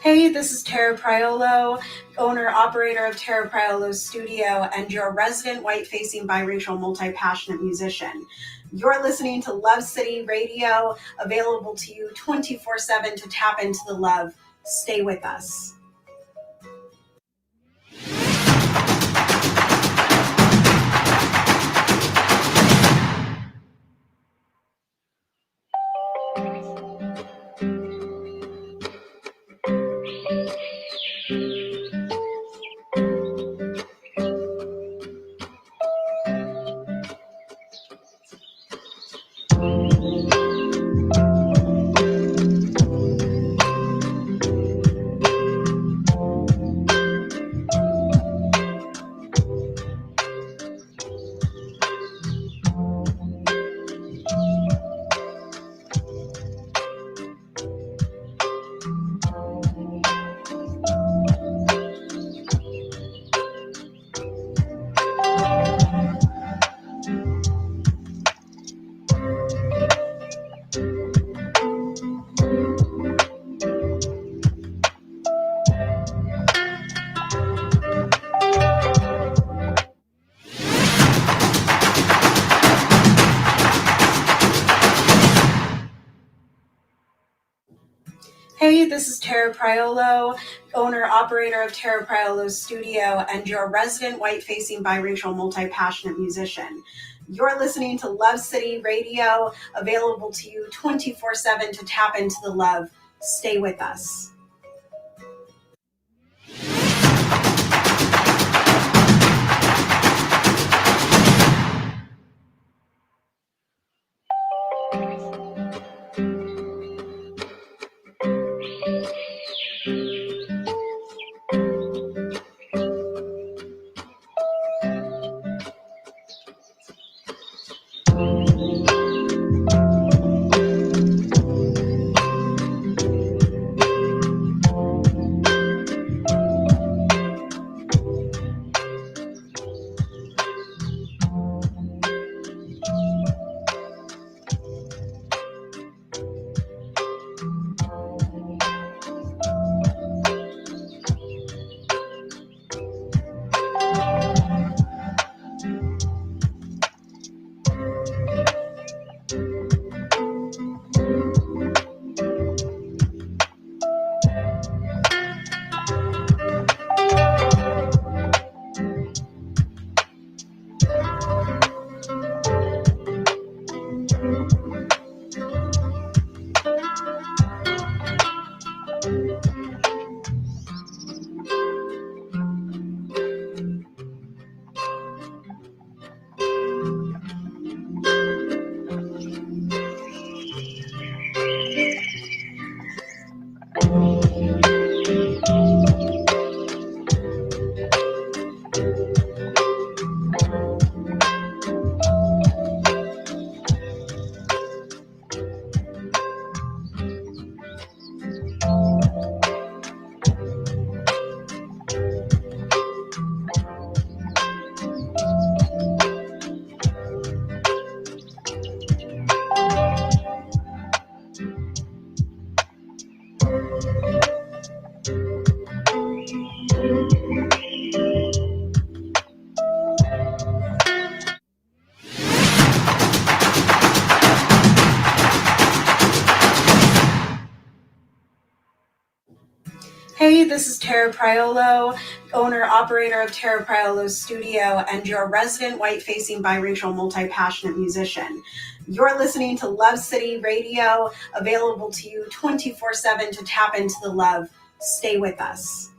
Hey, this is Tara Priolo, owner-operator of Tara Priolo Studio, and your resident white-facing biracial multi-passionate musician. You're listening to Love City Radio, available to you 24/7 to tap into the love. Stay with us. Hey, this is Tara Priolo, owner-operator of Tara Priolo Studio, and your resident white-facing biracial multi-passionate musician. You're listening to Love City Radio, available to you 24/7 to tap into the love. Stay with us. this is Tara Priolo, owner operator of Tara Priolo Studio, and your resident white-facing biracial multi-passionate musician. You're listening to Love City Radio, available to you 24/7 to tap into the love. Stay with us.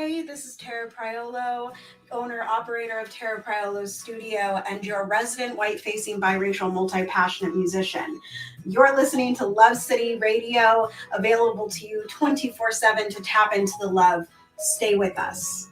Hey, this is Tara Priolo, owner operator of Tara Priolo's studio and your resident white-facing biracial multi-passionate musician. You're listening to Love City Radio, available to you 24/7 to tap into the love. Stay with us.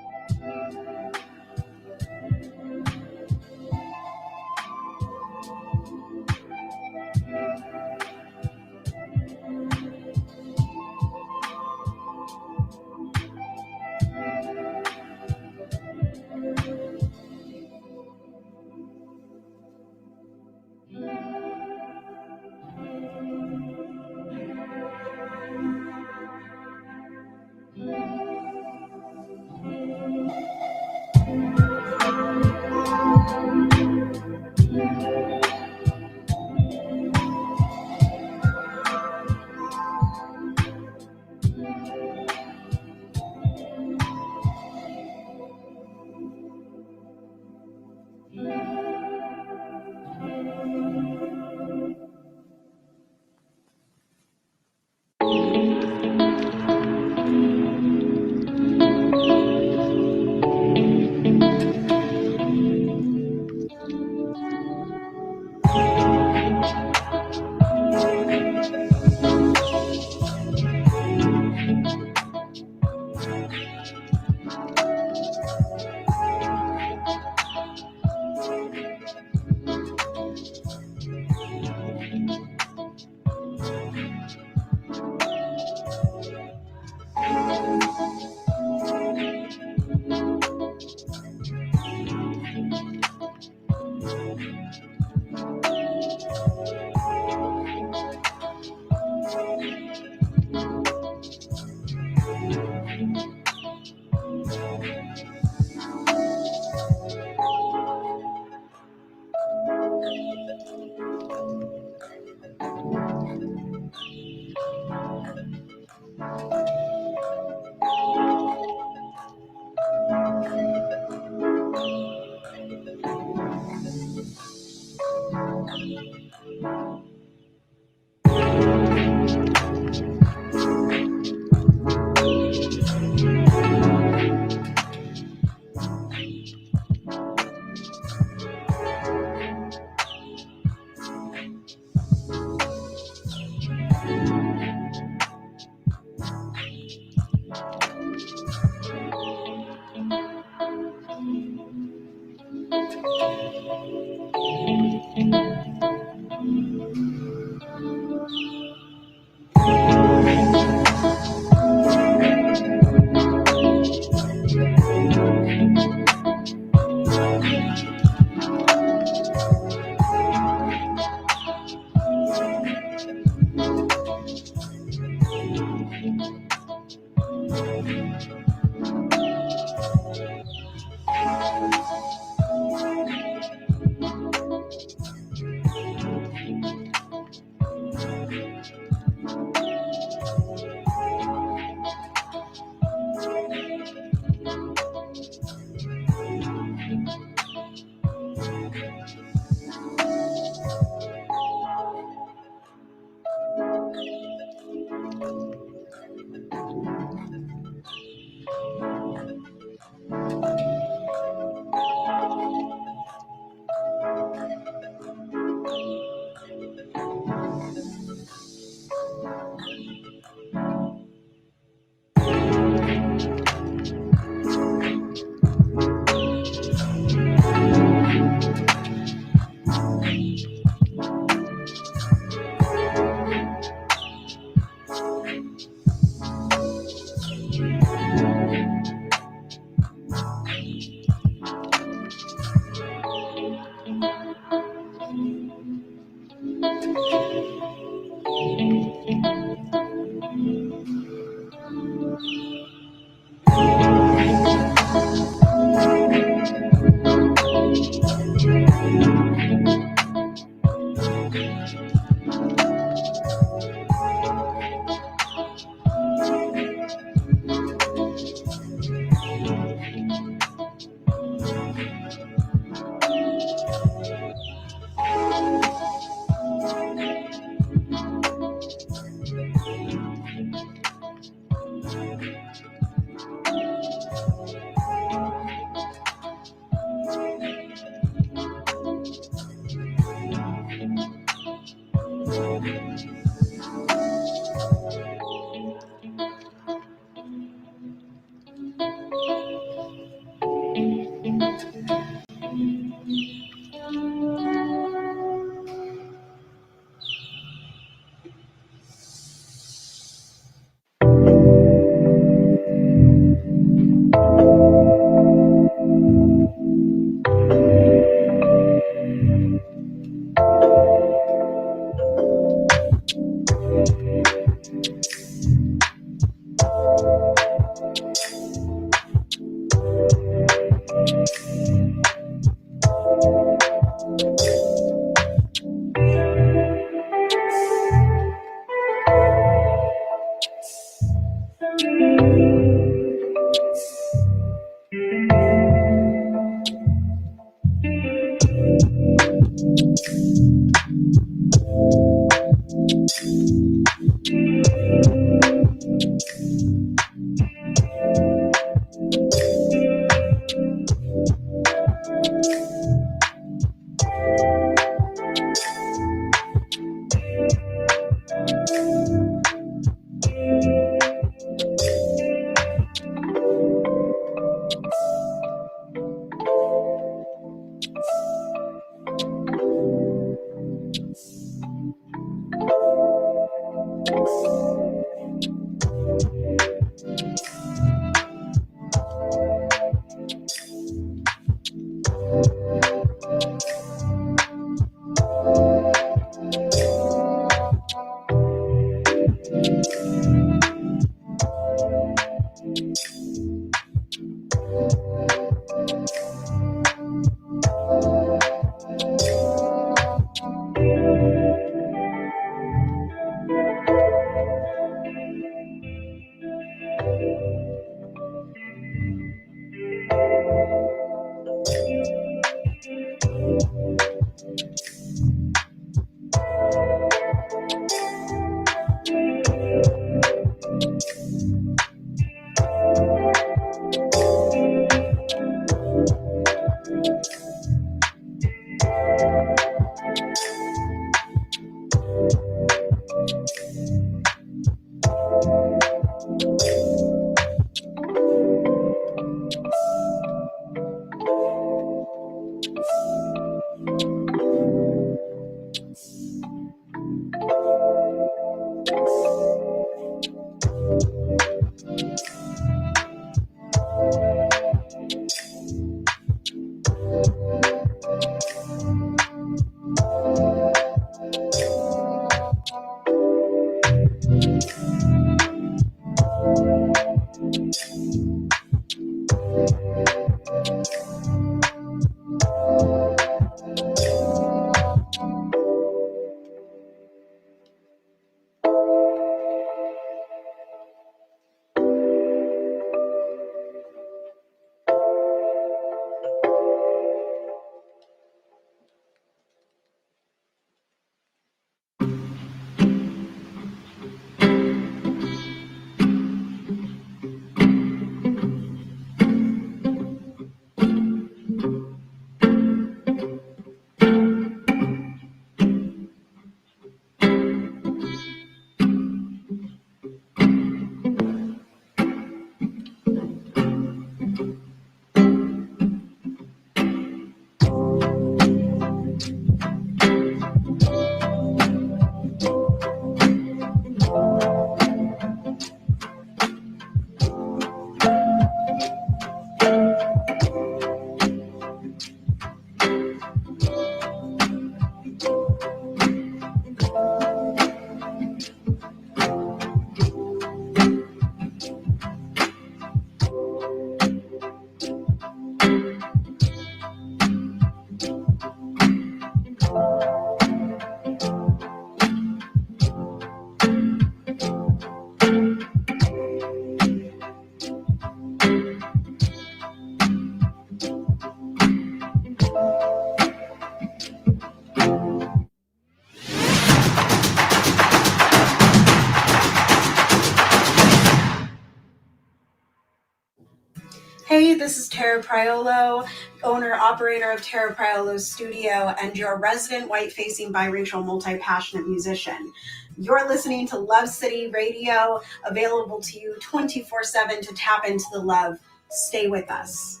Hi, this is Tara Priolo, owner operator of Tara Priolo Studio and your resident white-facing biracial multi-passionate musician. You're listening to Love City Radio, available to you 24/7 to tap into the love. Stay with us.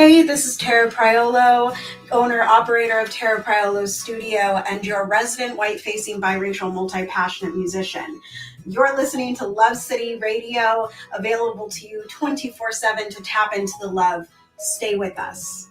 Hey, this is Tara Priolo, owner operator of Tara Priolo Studio, and your resident white-facing biracial multi-passionate musician. You're listening to Love City Radio, available to you 24/7 to tap into the love. Stay with us.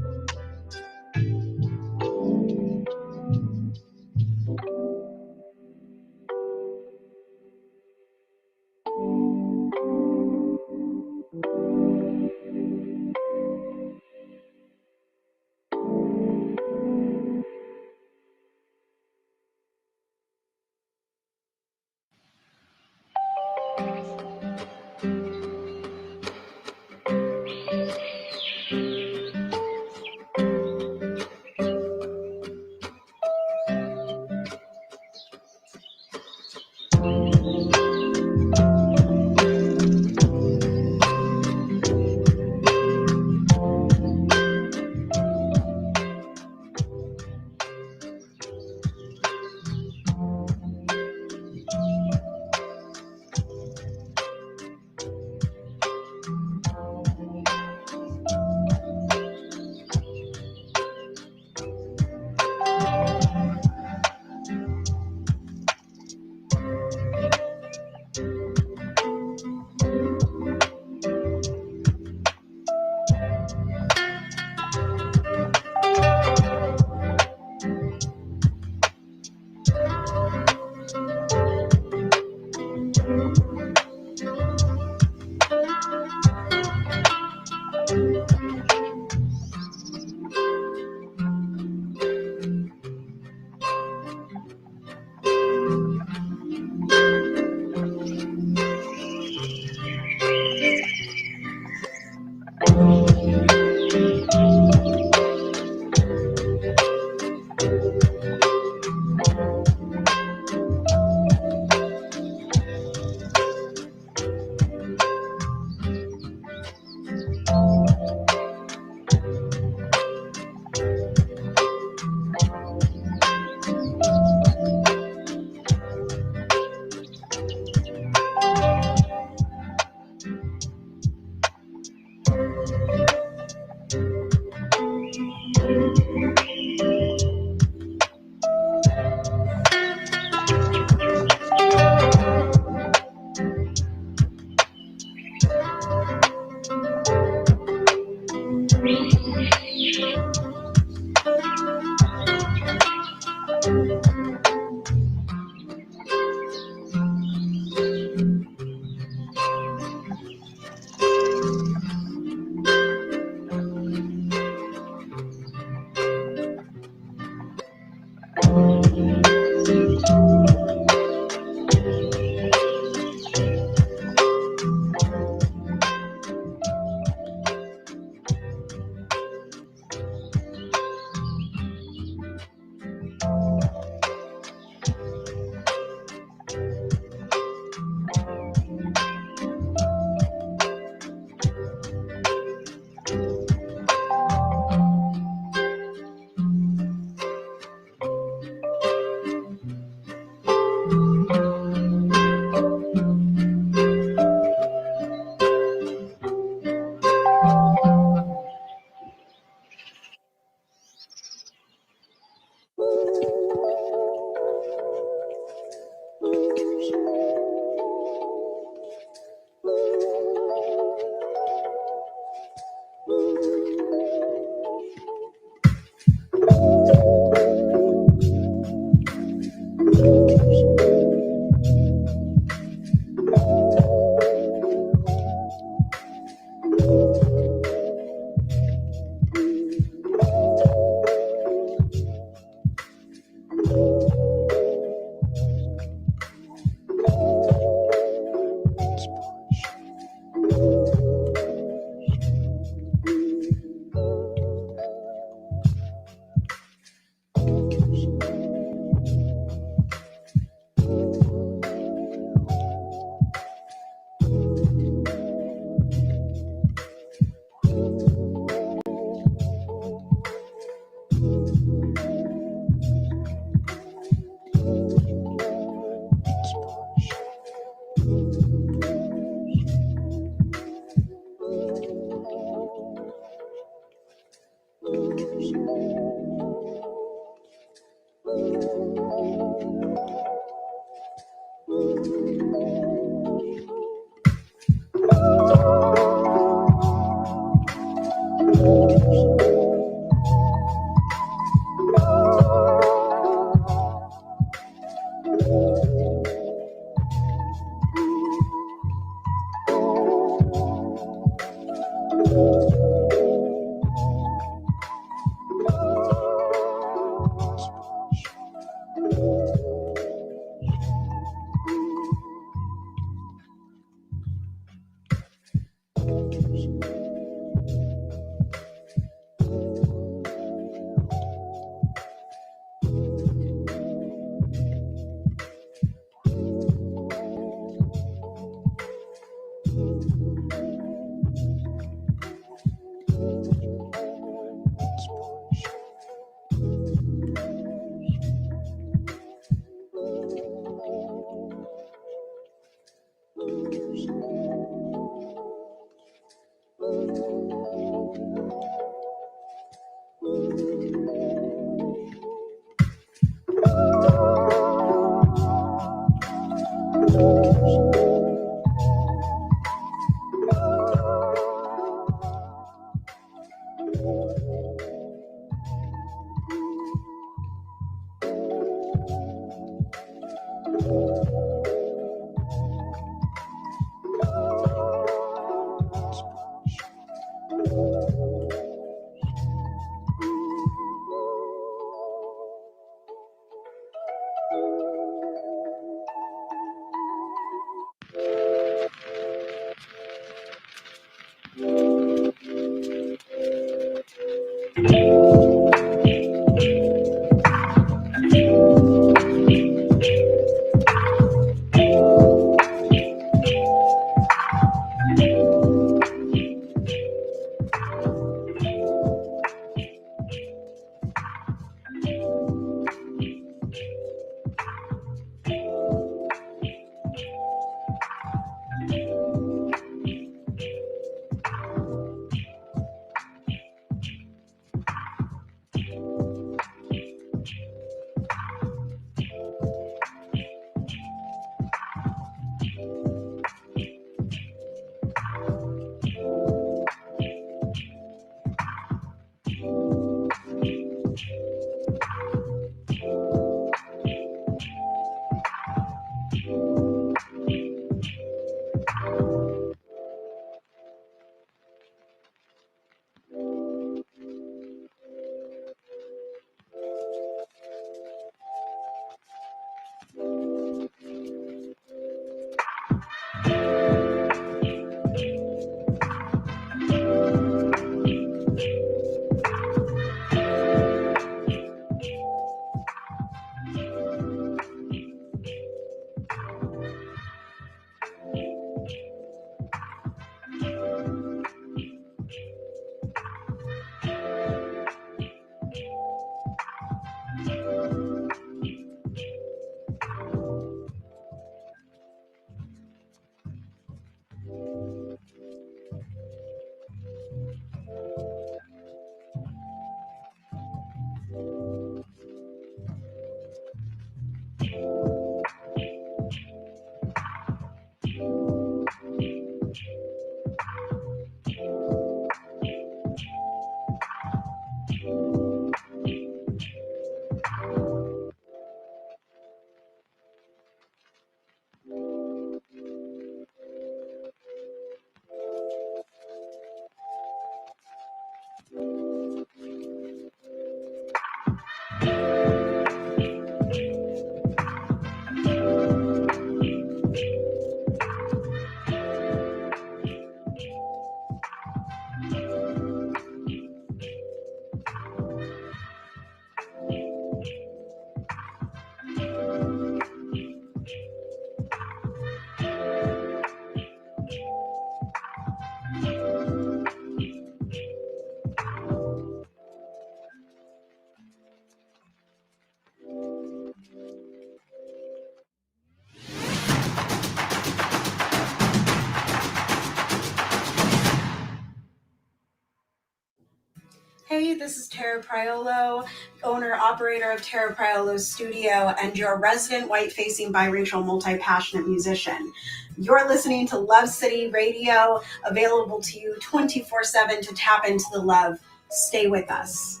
Hey, this is Tara Priolo, owner, operator of Tara Priolo's studio, and your resident white-facing biracial multi-passionate musician. You're listening to Love City Radio, available to you 24/7 to tap into the love. Stay with us.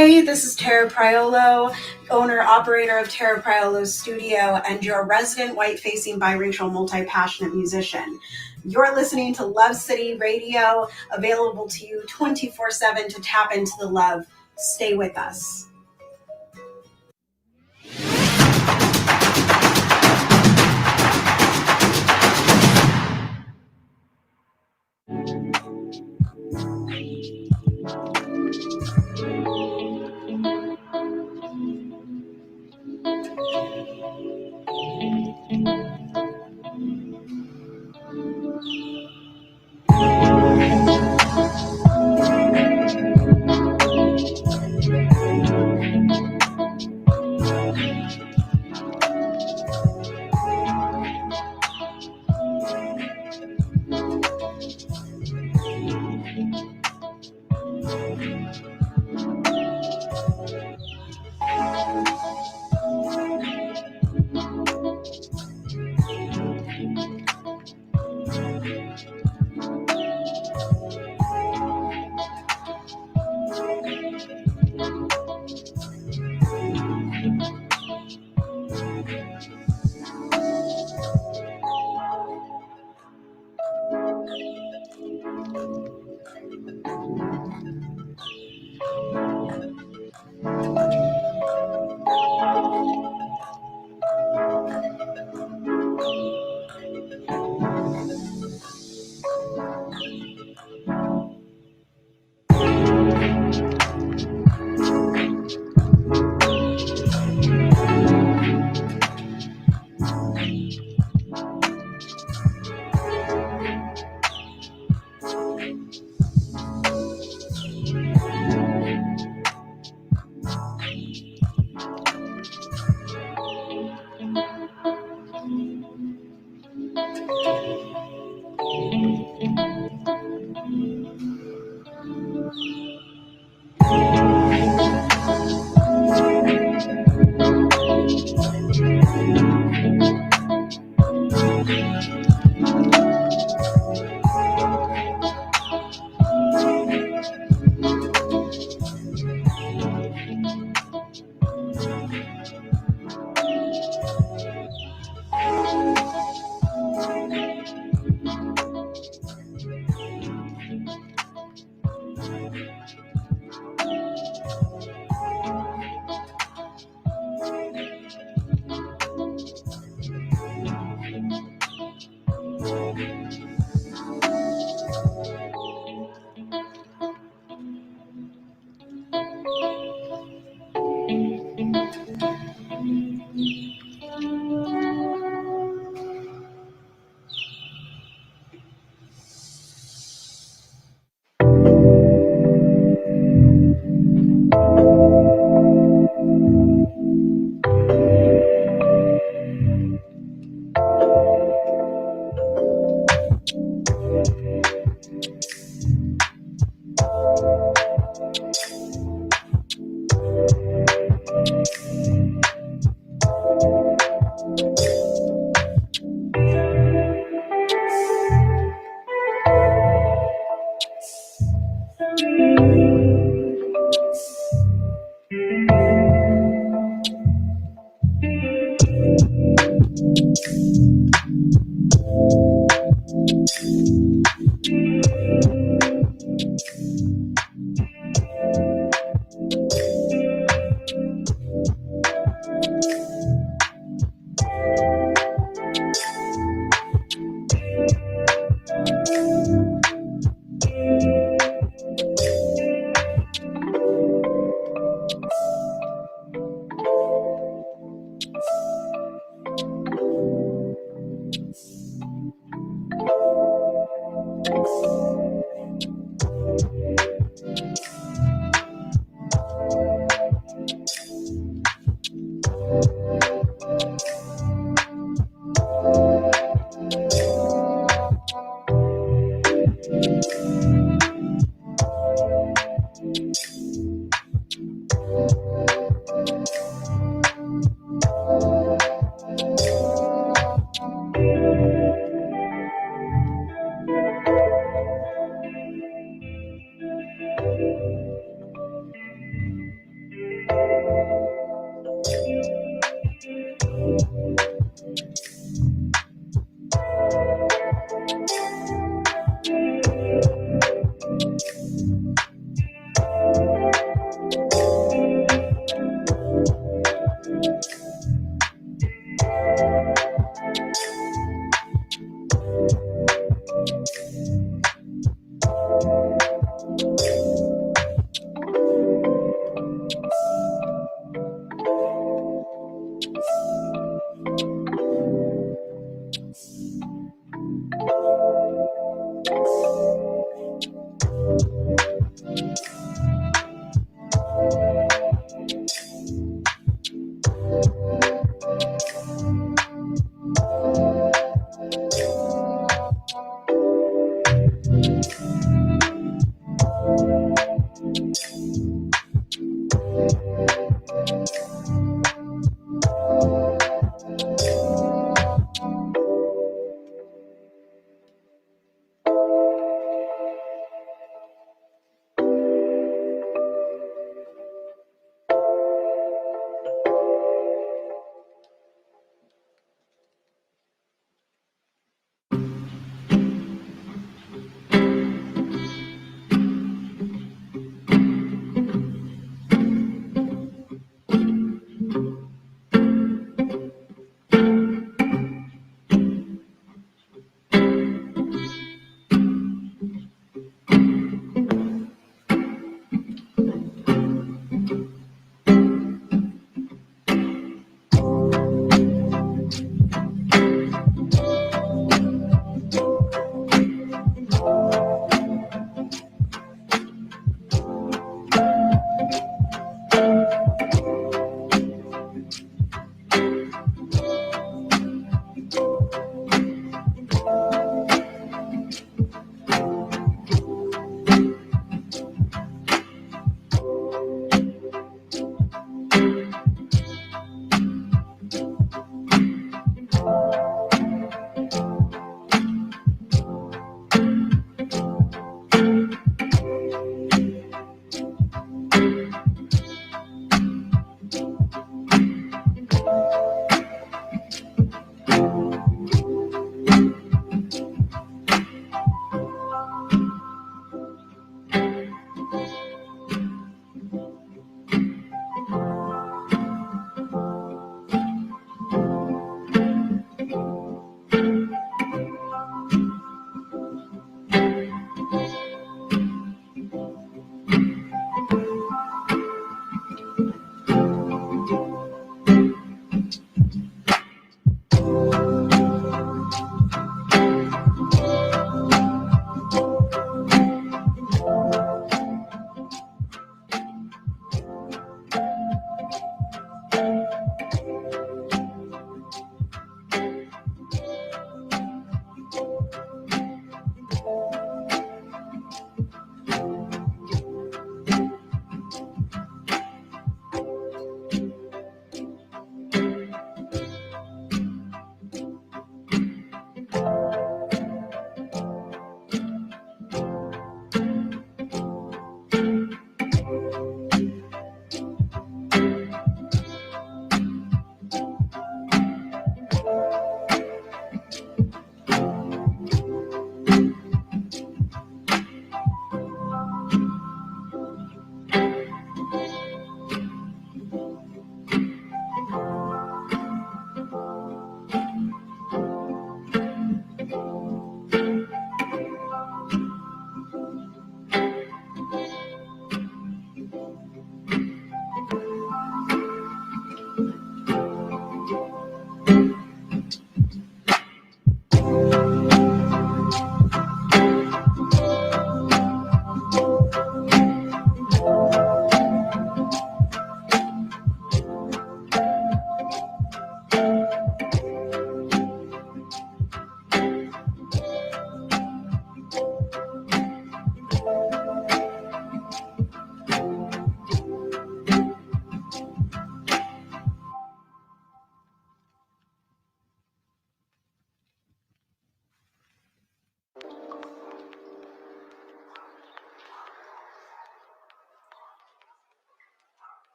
Hey, this is Tara Priolo, owner operator of Tara Priolo's studio and your resident white-facing biracial multi-passionate musician. You're listening to Love City Radio, available to you 24/7 to tap into the love. Stay with us.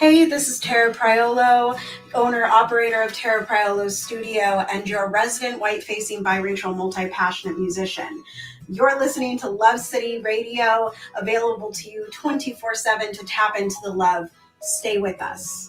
Hey, this is Tara Priolo, owner operator of Tara Priolo's studio and your resident white facing biracial multi passionate musician. You're listening to Love City Radio, available to you 24/7 to tap into the love. Stay with us.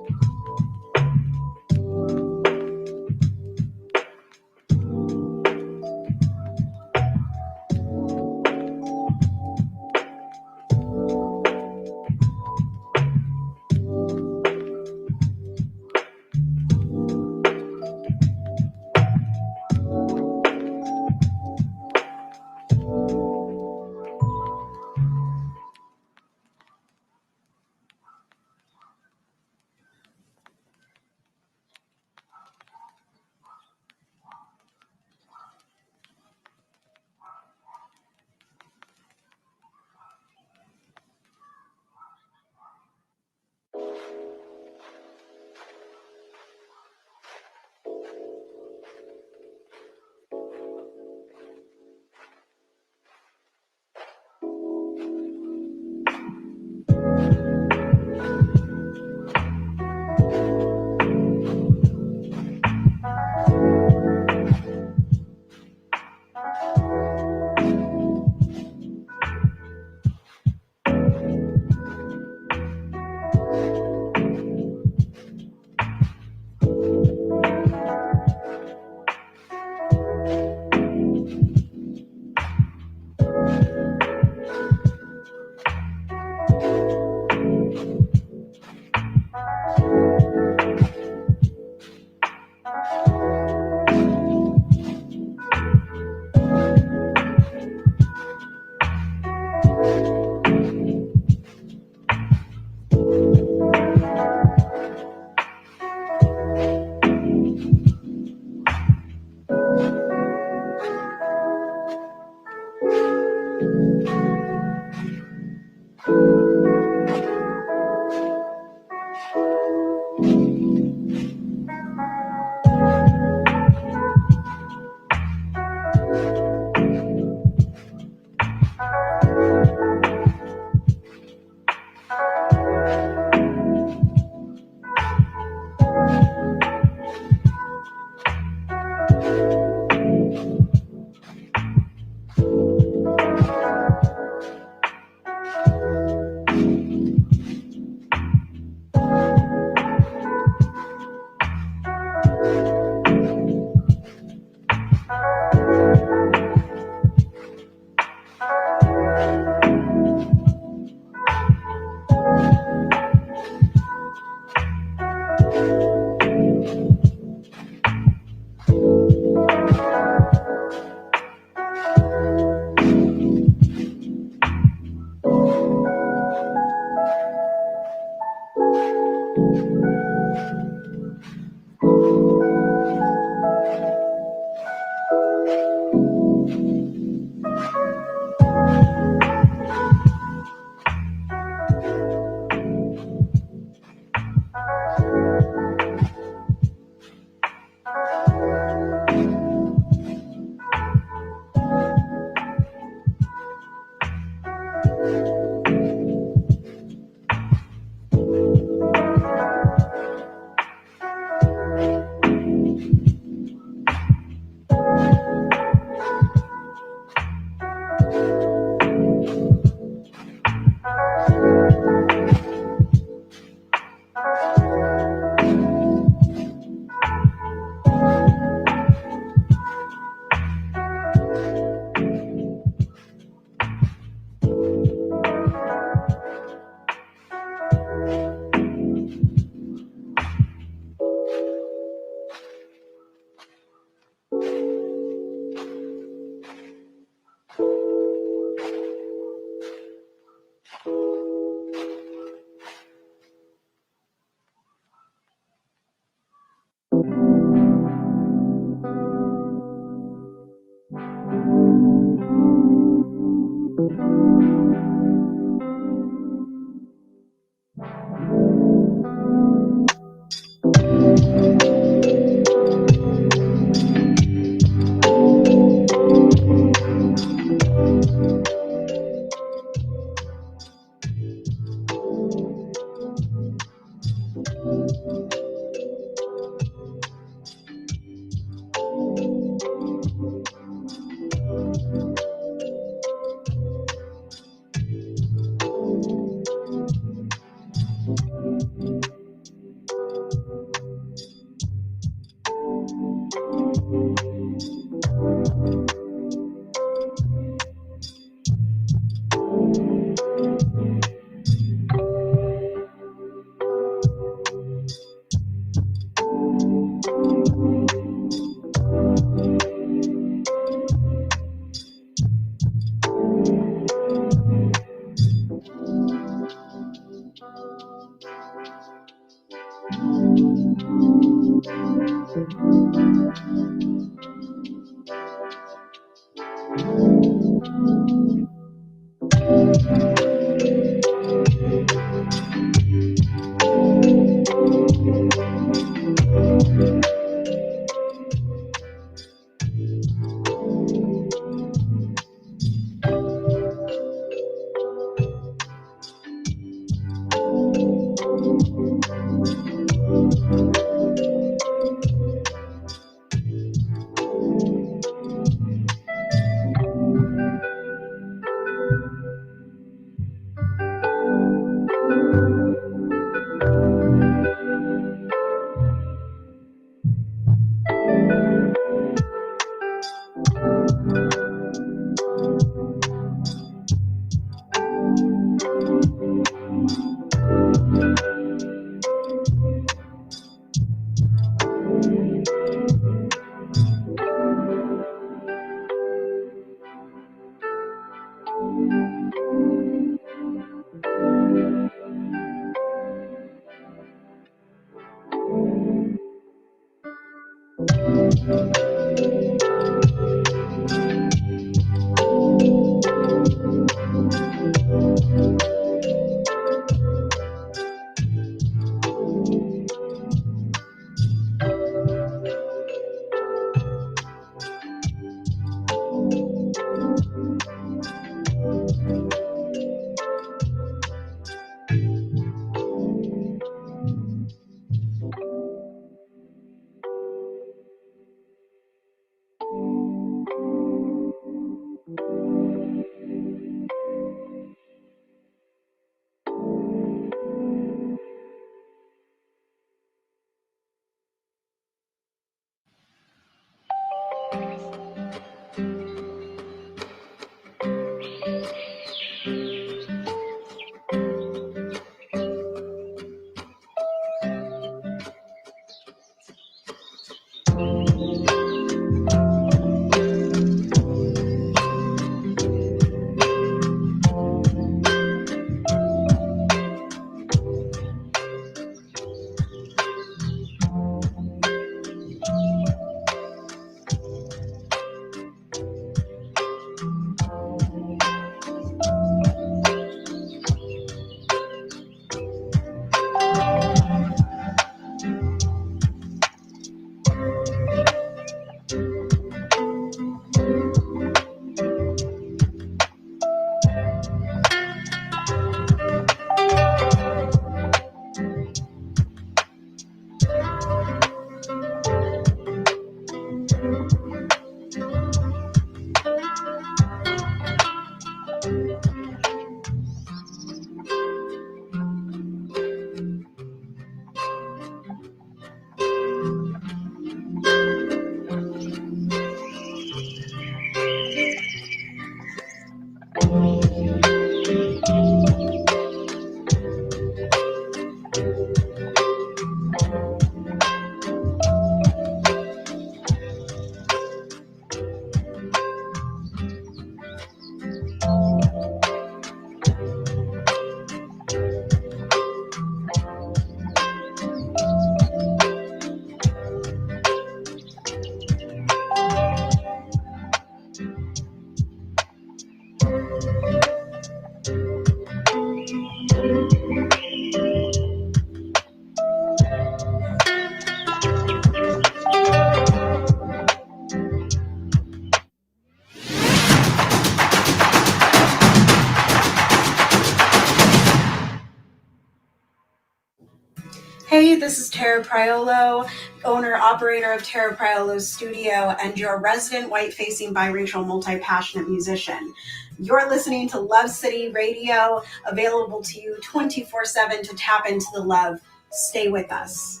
Hey, this is Tara Priolo, owner operator of Tara Priolo's studio and your resident white-facing biracial multi-passionate musician. You're listening to Love City Radio, available to you 24/7 to tap into the love. Stay with us.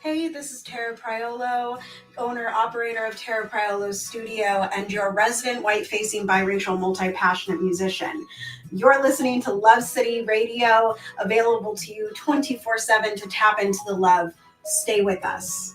Hey, this is Tara Priolo, owner operator of Tara Priolo's studio and your resident white-facing biracial multi-passionate musician. You're listening to Love City Radio, available to you 24/7 to tap into the love. Stay with us.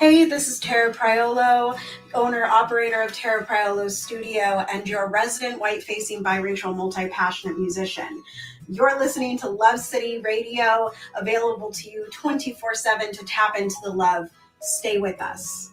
Hey, this is Tara Priolo, owner operator of Tara Priolo Studio and your resident white-facing biracial multi-passionate musician. You're listening to Love City Radio, available to you 24/7 to tap into the love. Stay with us.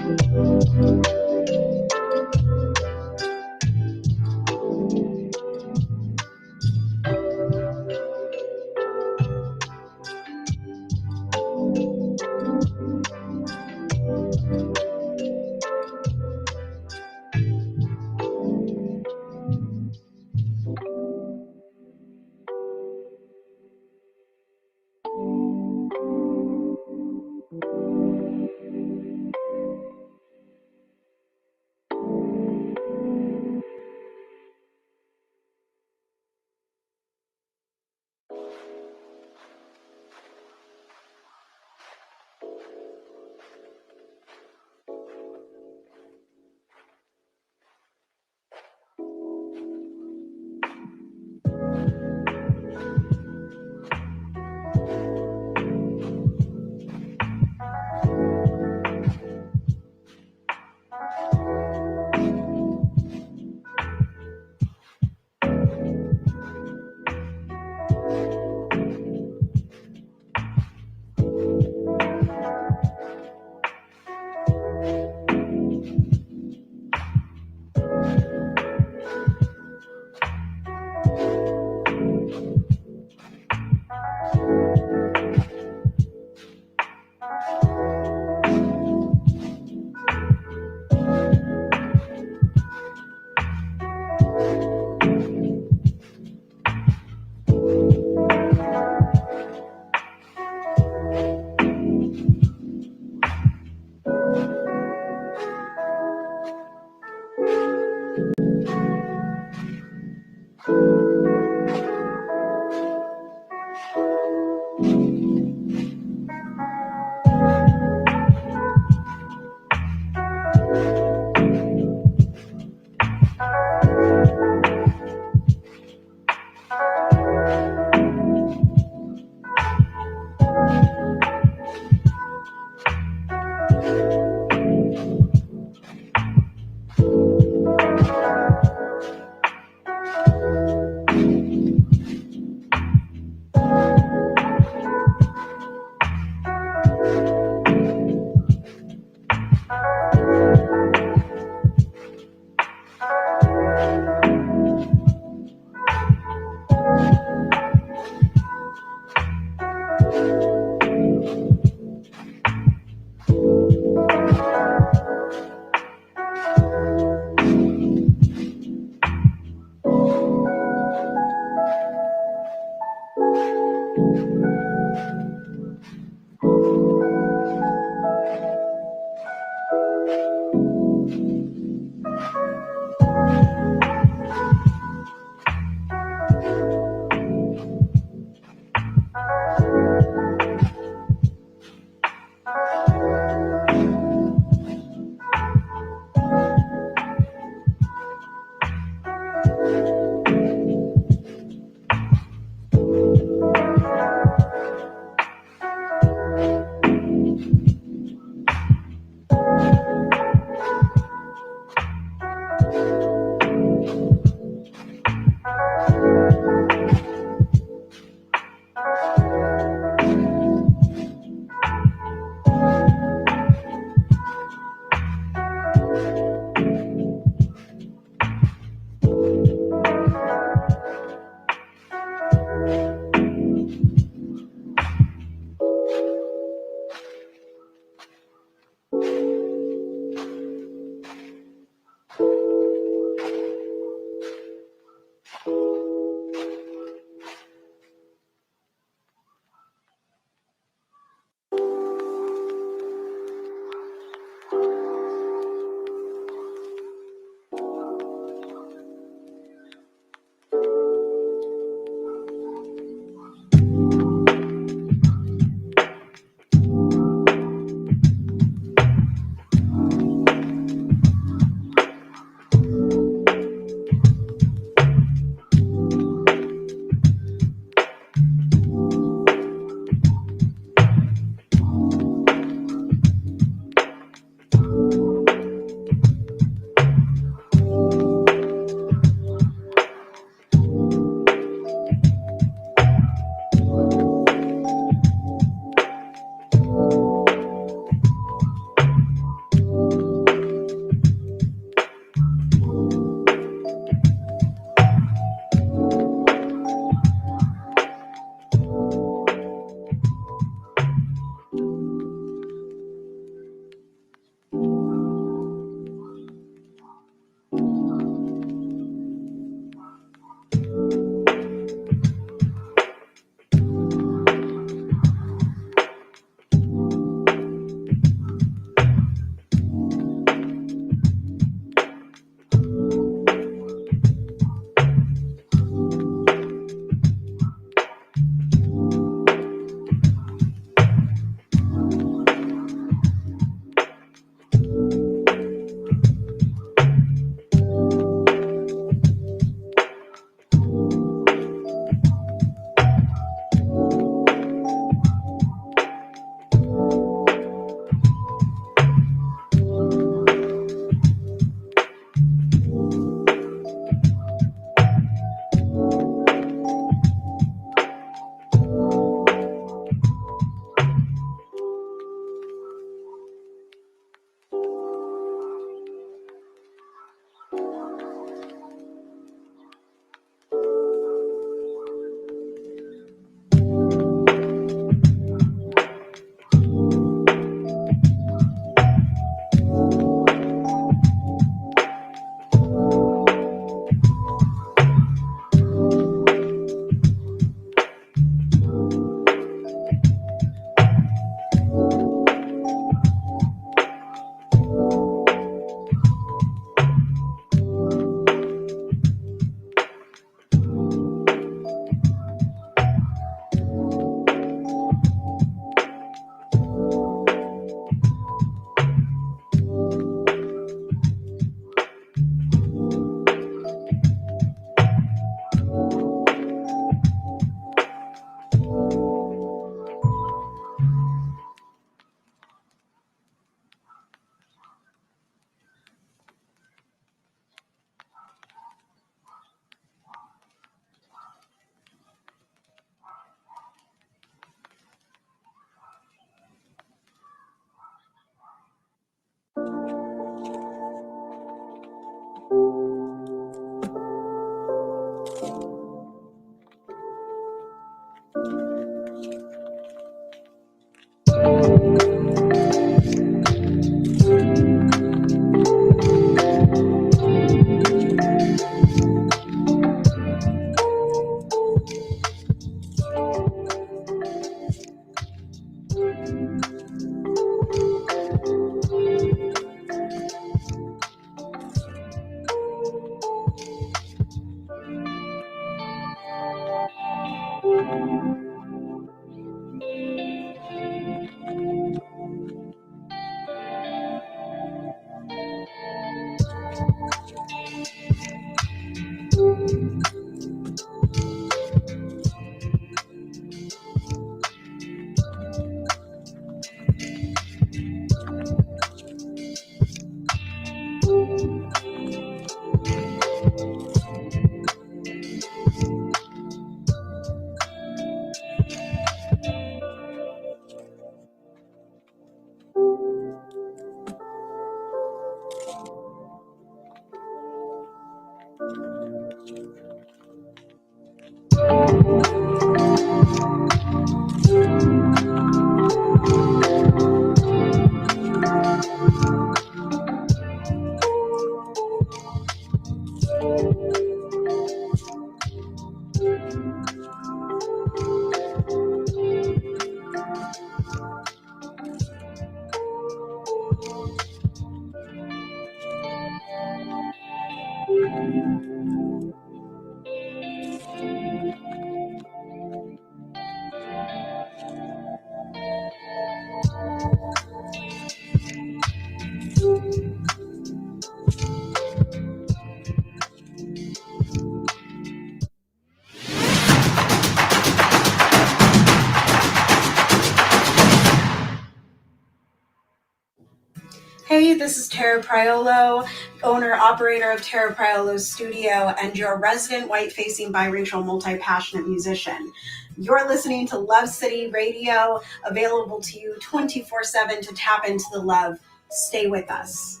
Hey, this is Tara Priolo, owner operator of Tara Priolo's studio and your resident white-facing biracial multi-passionate musician. You're listening to Love City Radio, available to you 24/7 to tap into the love. Stay with us.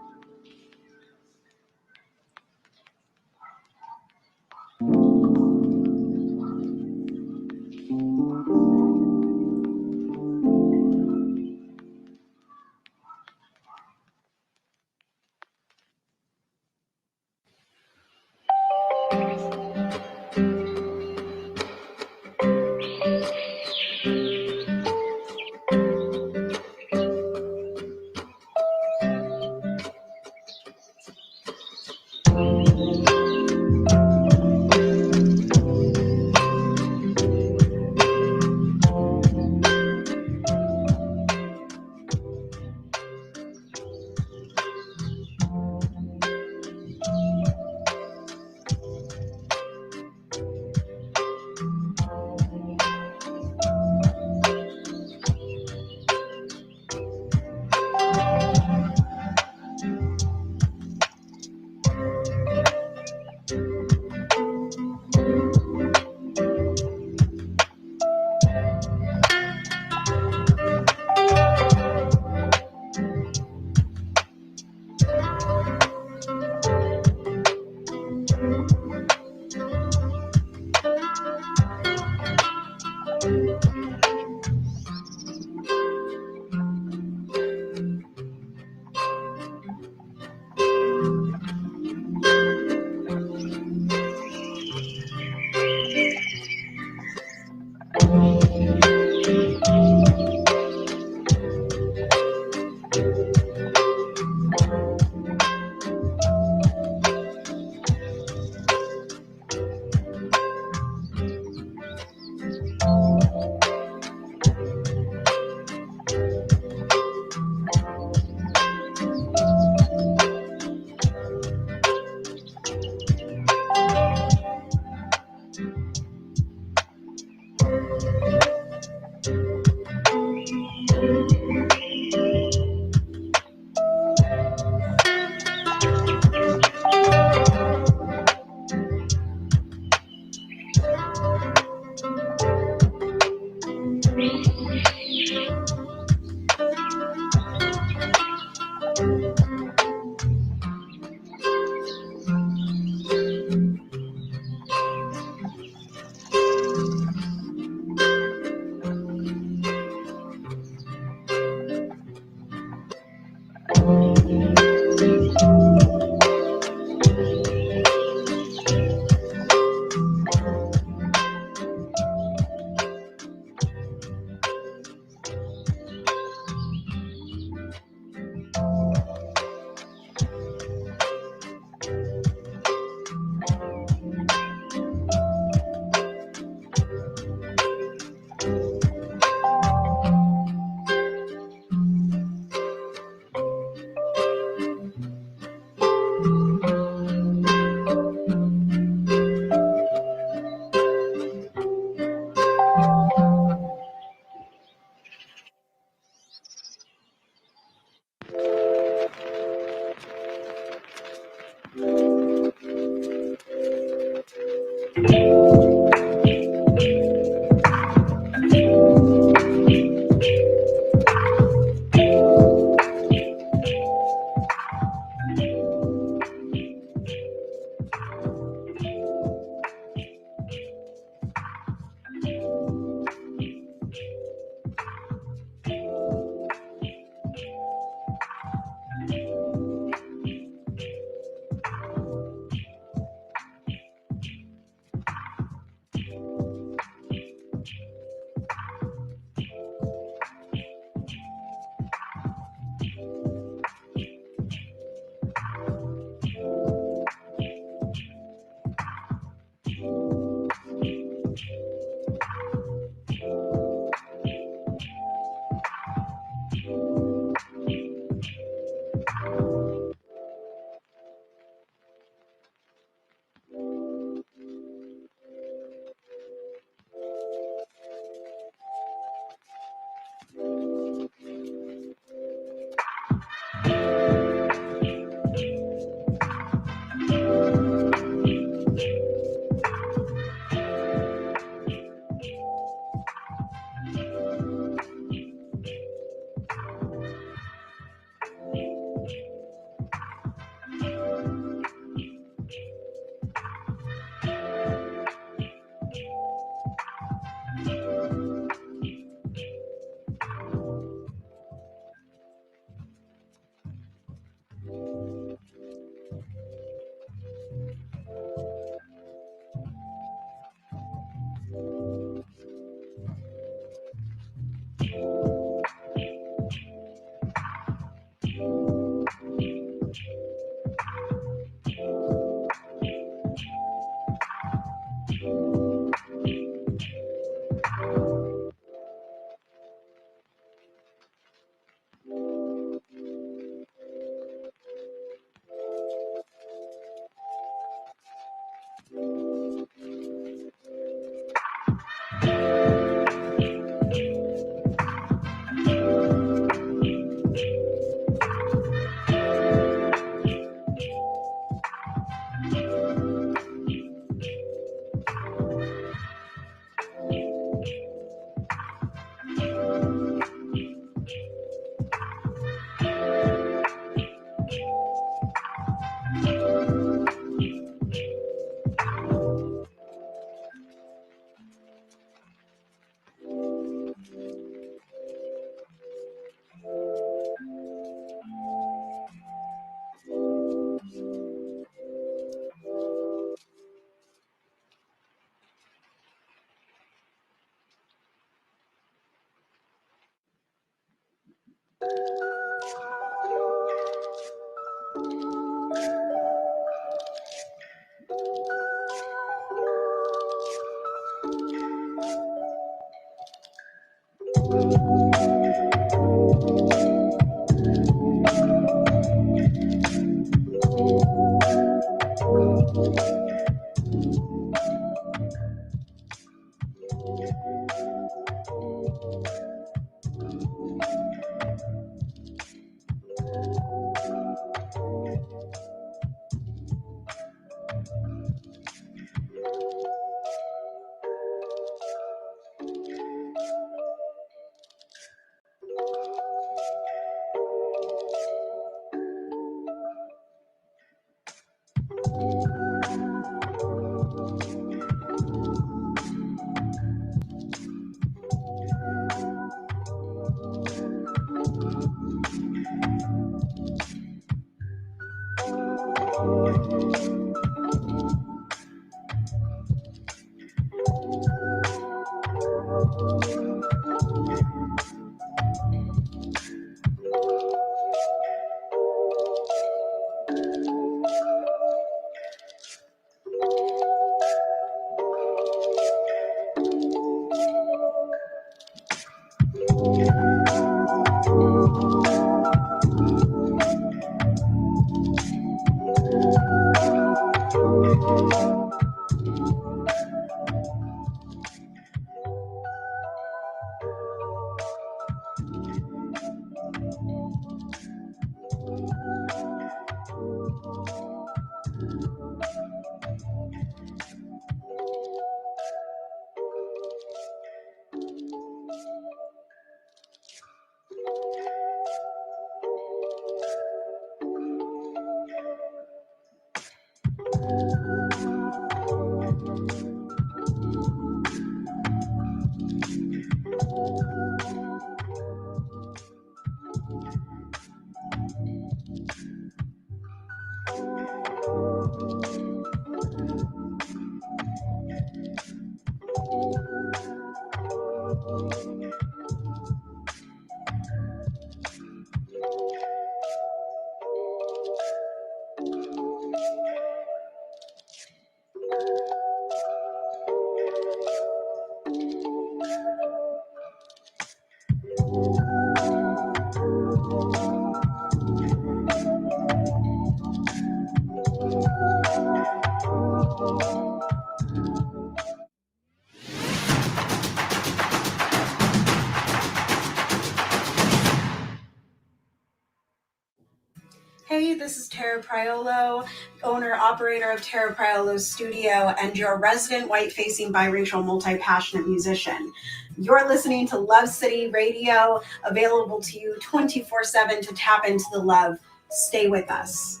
Hey, this is Tara Priolo, owner-operator of Tara Priolo's studio and your resident white-facing biracial multi-passionate musician. You're listening to Love City Radio, available to you 24/7 to tap into the love. Stay with us.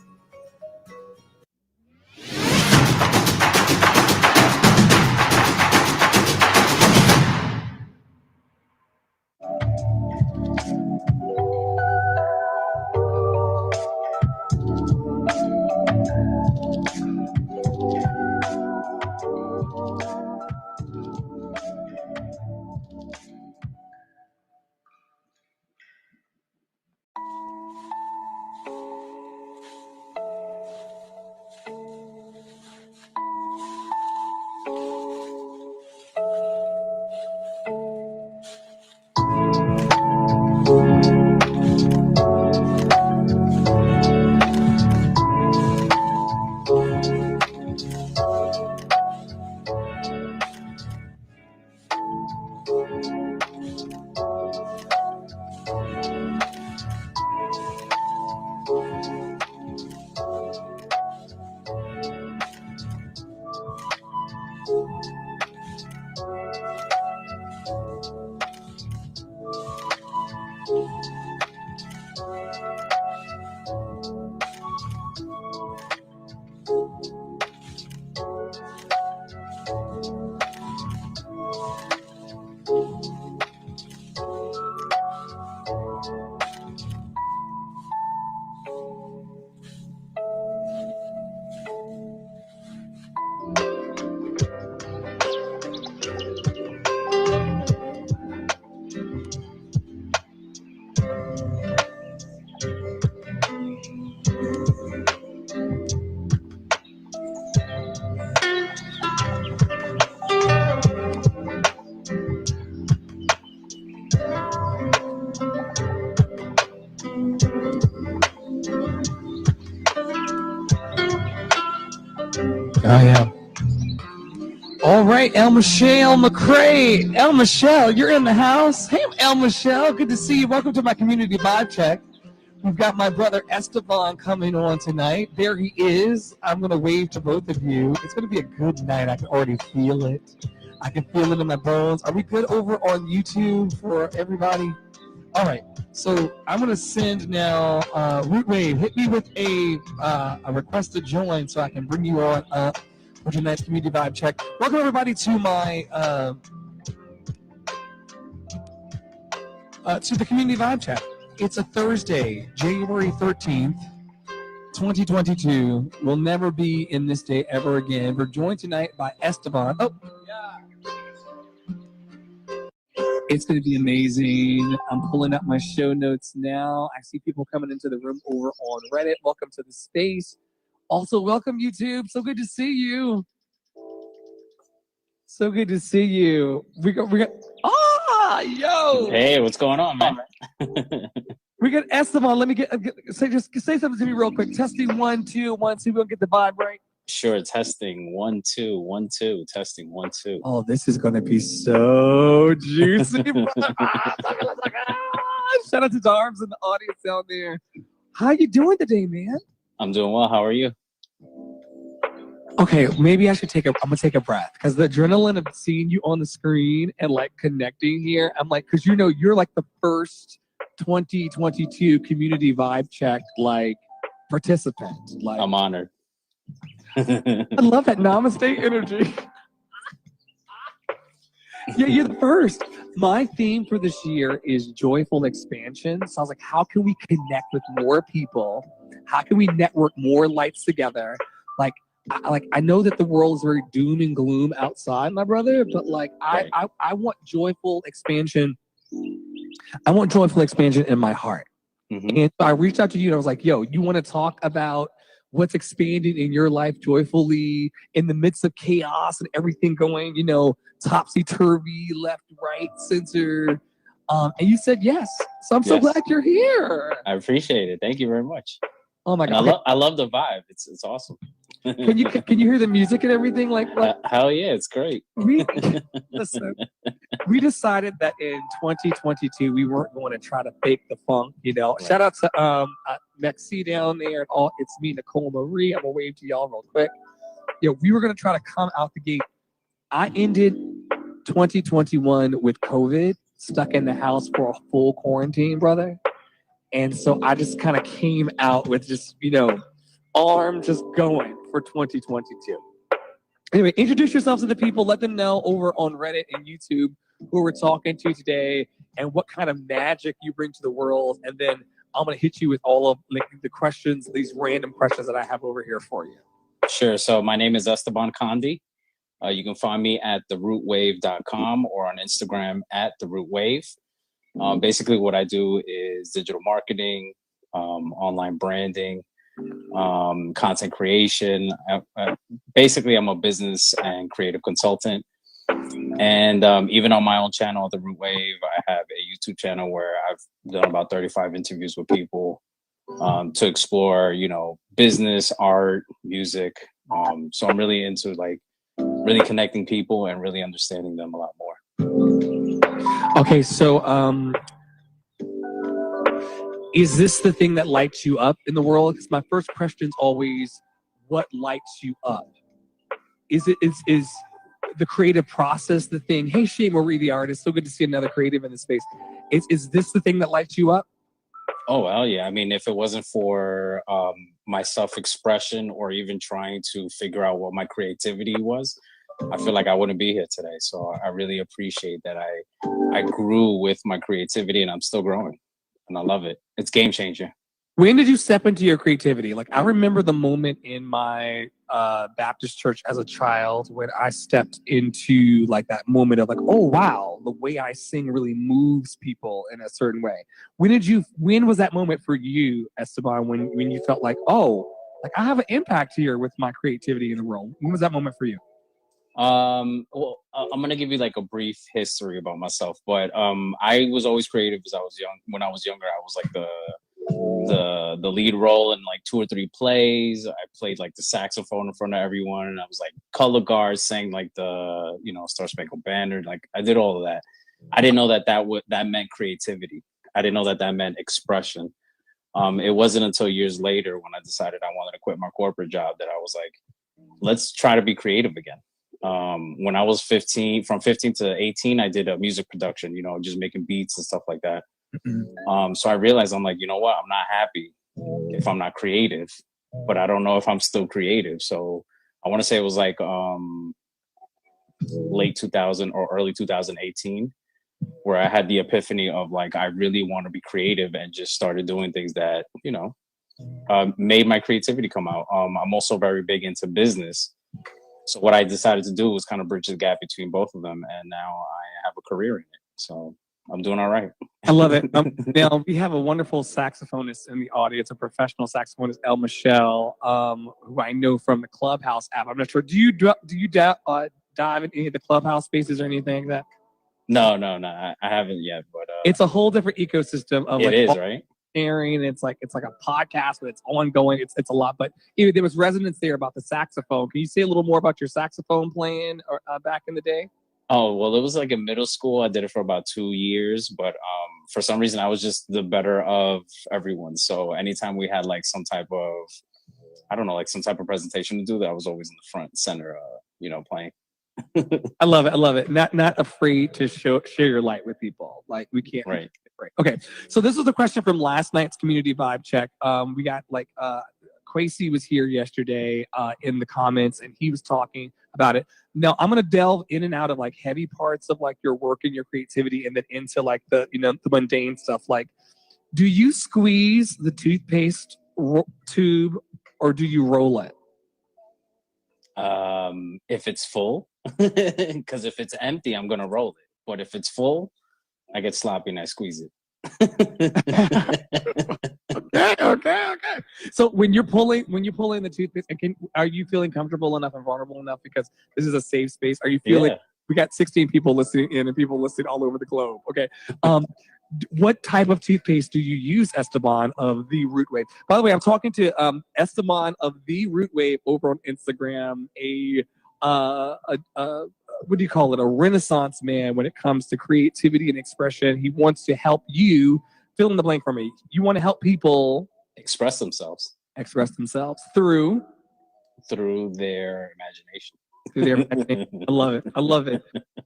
Oh, yeah. All right, El Michelle McCray. El Michelle, you're in the house. Hey, El Michelle, good to see you. Welcome to my community vibe check. We've got my brother Esteban coming on tonight. There he is. I'm going to wave to both of you. It's going to be a good night. I can already feel it. I can feel it in my bones. Are we good over on YouTube for everybody? All right. So I'm going to send now, Root Wave, hit me with a request to join so I can bring you on up for tonight's community vibe check. Welcome everybody to my to the community vibe check. It's a Thursday, January 13th, 2022. We'll never be in this day ever again. We're joined tonight by Esteban. Oh, yeah. It's going to be amazing. I'm pulling up my show notes now. I see people coming into the room over on Reddit. Welcome to the space. Also, welcome YouTube. So good to see you. So good to see you. We got. Yo. Hey, what's going on, man? We got Esteban. Let me say something to me real quick. Testing 1 2 1 2. We'll get the vibe right. Sure, testing 1 2 1 2. Testing 1 2. Oh, this is gonna be so juicy. Shout out to Darms and the audience down there. How you doing today, man? I'm doing well. How are you? Okay, maybe I'm gonna take a breath because the adrenaline of seeing you on the screen and like connecting here. I'm like, because you're like the first 2022 community vibe check like participant. Like, I'm honored. I love that namaste energy. Yeah, you're the first. My theme for this year is joyful expansion. So I was like, how can we connect with more people? How can we network more lights together? I know that the world is very doom and gloom outside, my brother, but like I want joyful expansion. I want joyful expansion in my heart. Mm-hmm. And so I reached out to you and I was like, yo, you want to talk about what's expanding in your life joyfully in the midst of chaos and everything going, topsy-turvy, left, right, center. And you said yes. So I'm so Yes. glad you're here. I appreciate it. Thank you very much. Oh my And God. I love the vibe. It's awesome. Can you hear the music and everything? Like Hell yeah, it's great. Listen, we decided that in 2022 we weren't going to try to fake the funk. Right. Shout out to Mexi down there and all. It's me, Nicole Marie. I'm gonna wave to y'all real quick. We were gonna try to come out the gate. I ended 2021 with COVID, stuck in the house for a full quarantine, brother. And so I just kind of came out with just, arm just going for 2022. Anyway, introduce yourselves to the people. Let them know over on Reddit and YouTube who we're talking to today and what kind of magic you bring to the world. And then I'm going to hit you with all of the questions, these random questions that I have over here for you. Sure. So my name is Esteban Condi. You can find me at therootwave.com or on Instagram at therootwave. Basically, what I do is digital marketing, online branding, content creation. Basically, I'm a business and creative consultant. And even on my own channel, The Root Wave, I have a YouTube channel where I've done about 35 interviews with people to explore, business, art, music. So I'm really into really connecting people and really understanding them a lot more. Okay, so is this the thing that lights you up in the world? Because my first question is always, what lights you up? Is the creative process the thing? Hey, Shea Marie, the artist, so good to see another creative in the space. Is this the thing that lights you up? Oh, well, yeah. I mean, if it wasn't for my self-expression or even trying to figure out what my creativity was, I feel like I wouldn't be here today. So I really appreciate that I grew with my creativity and I'm still growing. And I love it. It's game changer. When did you step into your creativity? Like, I remember the moment in my Baptist church as a child when I stepped into that moment of oh, wow, the way I sing really moves people in a certain way. When was that moment for you, Esteban, when you felt oh, I have an impact here with my creativity in the world? When was that moment for you? Well, I'm gonna give you a brief history about myself, but I was always creative as I was young. When I was younger, I was the lead role in 2 or 3 plays. I played the saxophone in front of everyone, and I was color guard, sang the Star Spangled Banner. I did all of that. I didn't know that meant creativity. I didn't know that meant expression. It wasn't until years later when I decided I wanted to quit my corporate job that I was let's try to be creative again. When I was 15, from 15 to 18, I did a music production, just making beats and stuff like that. So I realized I'm you know what? I'm not happy if I'm not creative, but I don't know if I'm still creative. So I want to say it was late 2000 or early 2018 where I had the epiphany of I really want to be creative and just started doing things that, made my creativity come out. I'm also very big into business. So what I decided to do was kind of bridge the gap between both of them. And now I have a career in it. So I'm doing all right. I love it. Now, we have a wonderful saxophonist in the audience, a professional saxophonist, El Michelle, who I know from the Clubhouse app. I'm not sure. Do you dive in any of the Clubhouse spaces or anything like that? No, I haven't yet. But it's a whole different ecosystem of it is, right? Sharing. It's like a podcast, but it's ongoing. It's a lot. But there was resonance there about the saxophone. Can you say a little more about your saxophone playing or back in the day? Oh, well, it was in middle school. I did it for about 2 years, but for some reason I was just the better of everyone. So anytime we had some type of, I don't know, some type of presentation to do, that I was always in the front center, playing. I love it. Not afraid to share your light with people. We can't. Right. Okay. So this was a question from last night's community vibe check. We got Quasi was here yesterday in the comments, and he was talking about it. Now I'm going to delve in and out of heavy parts of your work and your creativity, and then into the the mundane stuff. Do you squeeze the toothpaste tube or do you roll it? If it's full, because if it's empty, I'm going to roll it. But if it's full, I get sloppy and I squeeze it. Okay. So when you're pulling the toothpaste, are you feeling comfortable enough and vulnerable enough, because this is a safe space? Are you feeling? Yeah. We got 16 people listening in and people listening all over the globe. Okay. What type of toothpaste do you use, Esteban of the Root Wave? By the way, I'm talking to Esteban of the Root Wave over on Instagram. What do you call it? A renaissance man when it comes to creativity and expression. He wants to help you. Fill in the blank for me. You want to help people Express themselves express themselves through their imagination. I love it.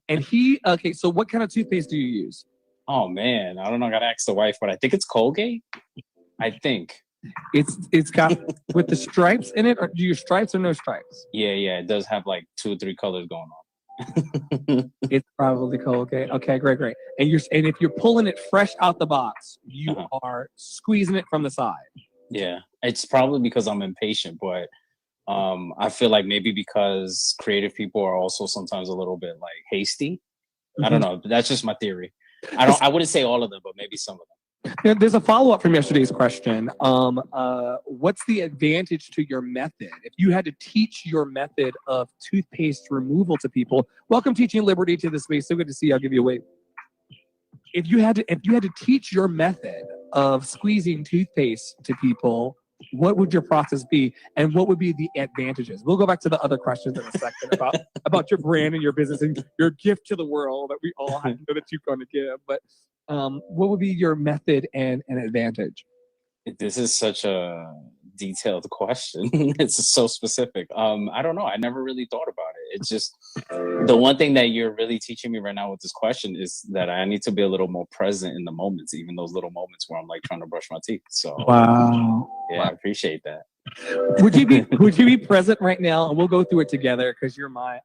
And okay, so what kind of toothpaste do you use? Oh man, I don't know. I gotta ask the wife, but I think it's Colgate. I think it's got with the stripes in it. Or do you use stripes or no stripes? Yeah, it does have like 2 or 3 colors going on. It's probably Colgate. Okay, great. And if you're pulling it fresh out the box, you are squeezing it from the side. Yeah, it's probably because I'm impatient, but I feel like maybe because creative people are also sometimes a little bit like hasty. I don't know. That's just my theory. I wouldn't say all of them, but maybe some of them. There's a follow-up from yesterday's question. What's the advantage to your method? If you had to teach your method of toothpaste removal to people, welcome Teaching Liberty to the space. So good to see you. I'll give you a wave. If you had to teach your method of squeezing toothpaste to people, what would your process be, and what would be the advantages? We'll go back to the other questions in a second about your brand and your business and your gift to the world that we all have that you're going to give. But what would be your method and an advantage? This is such a detailed question. It's so specific. I don't know. I never really thought about it. It's just the one thing that you're really teaching me right now with this question is that I need to be a little more present in the moments, even those little moments where I'm like trying to brush my teeth. So wow. I appreciate that. Would you be present right now? And we'll go through it together because you're my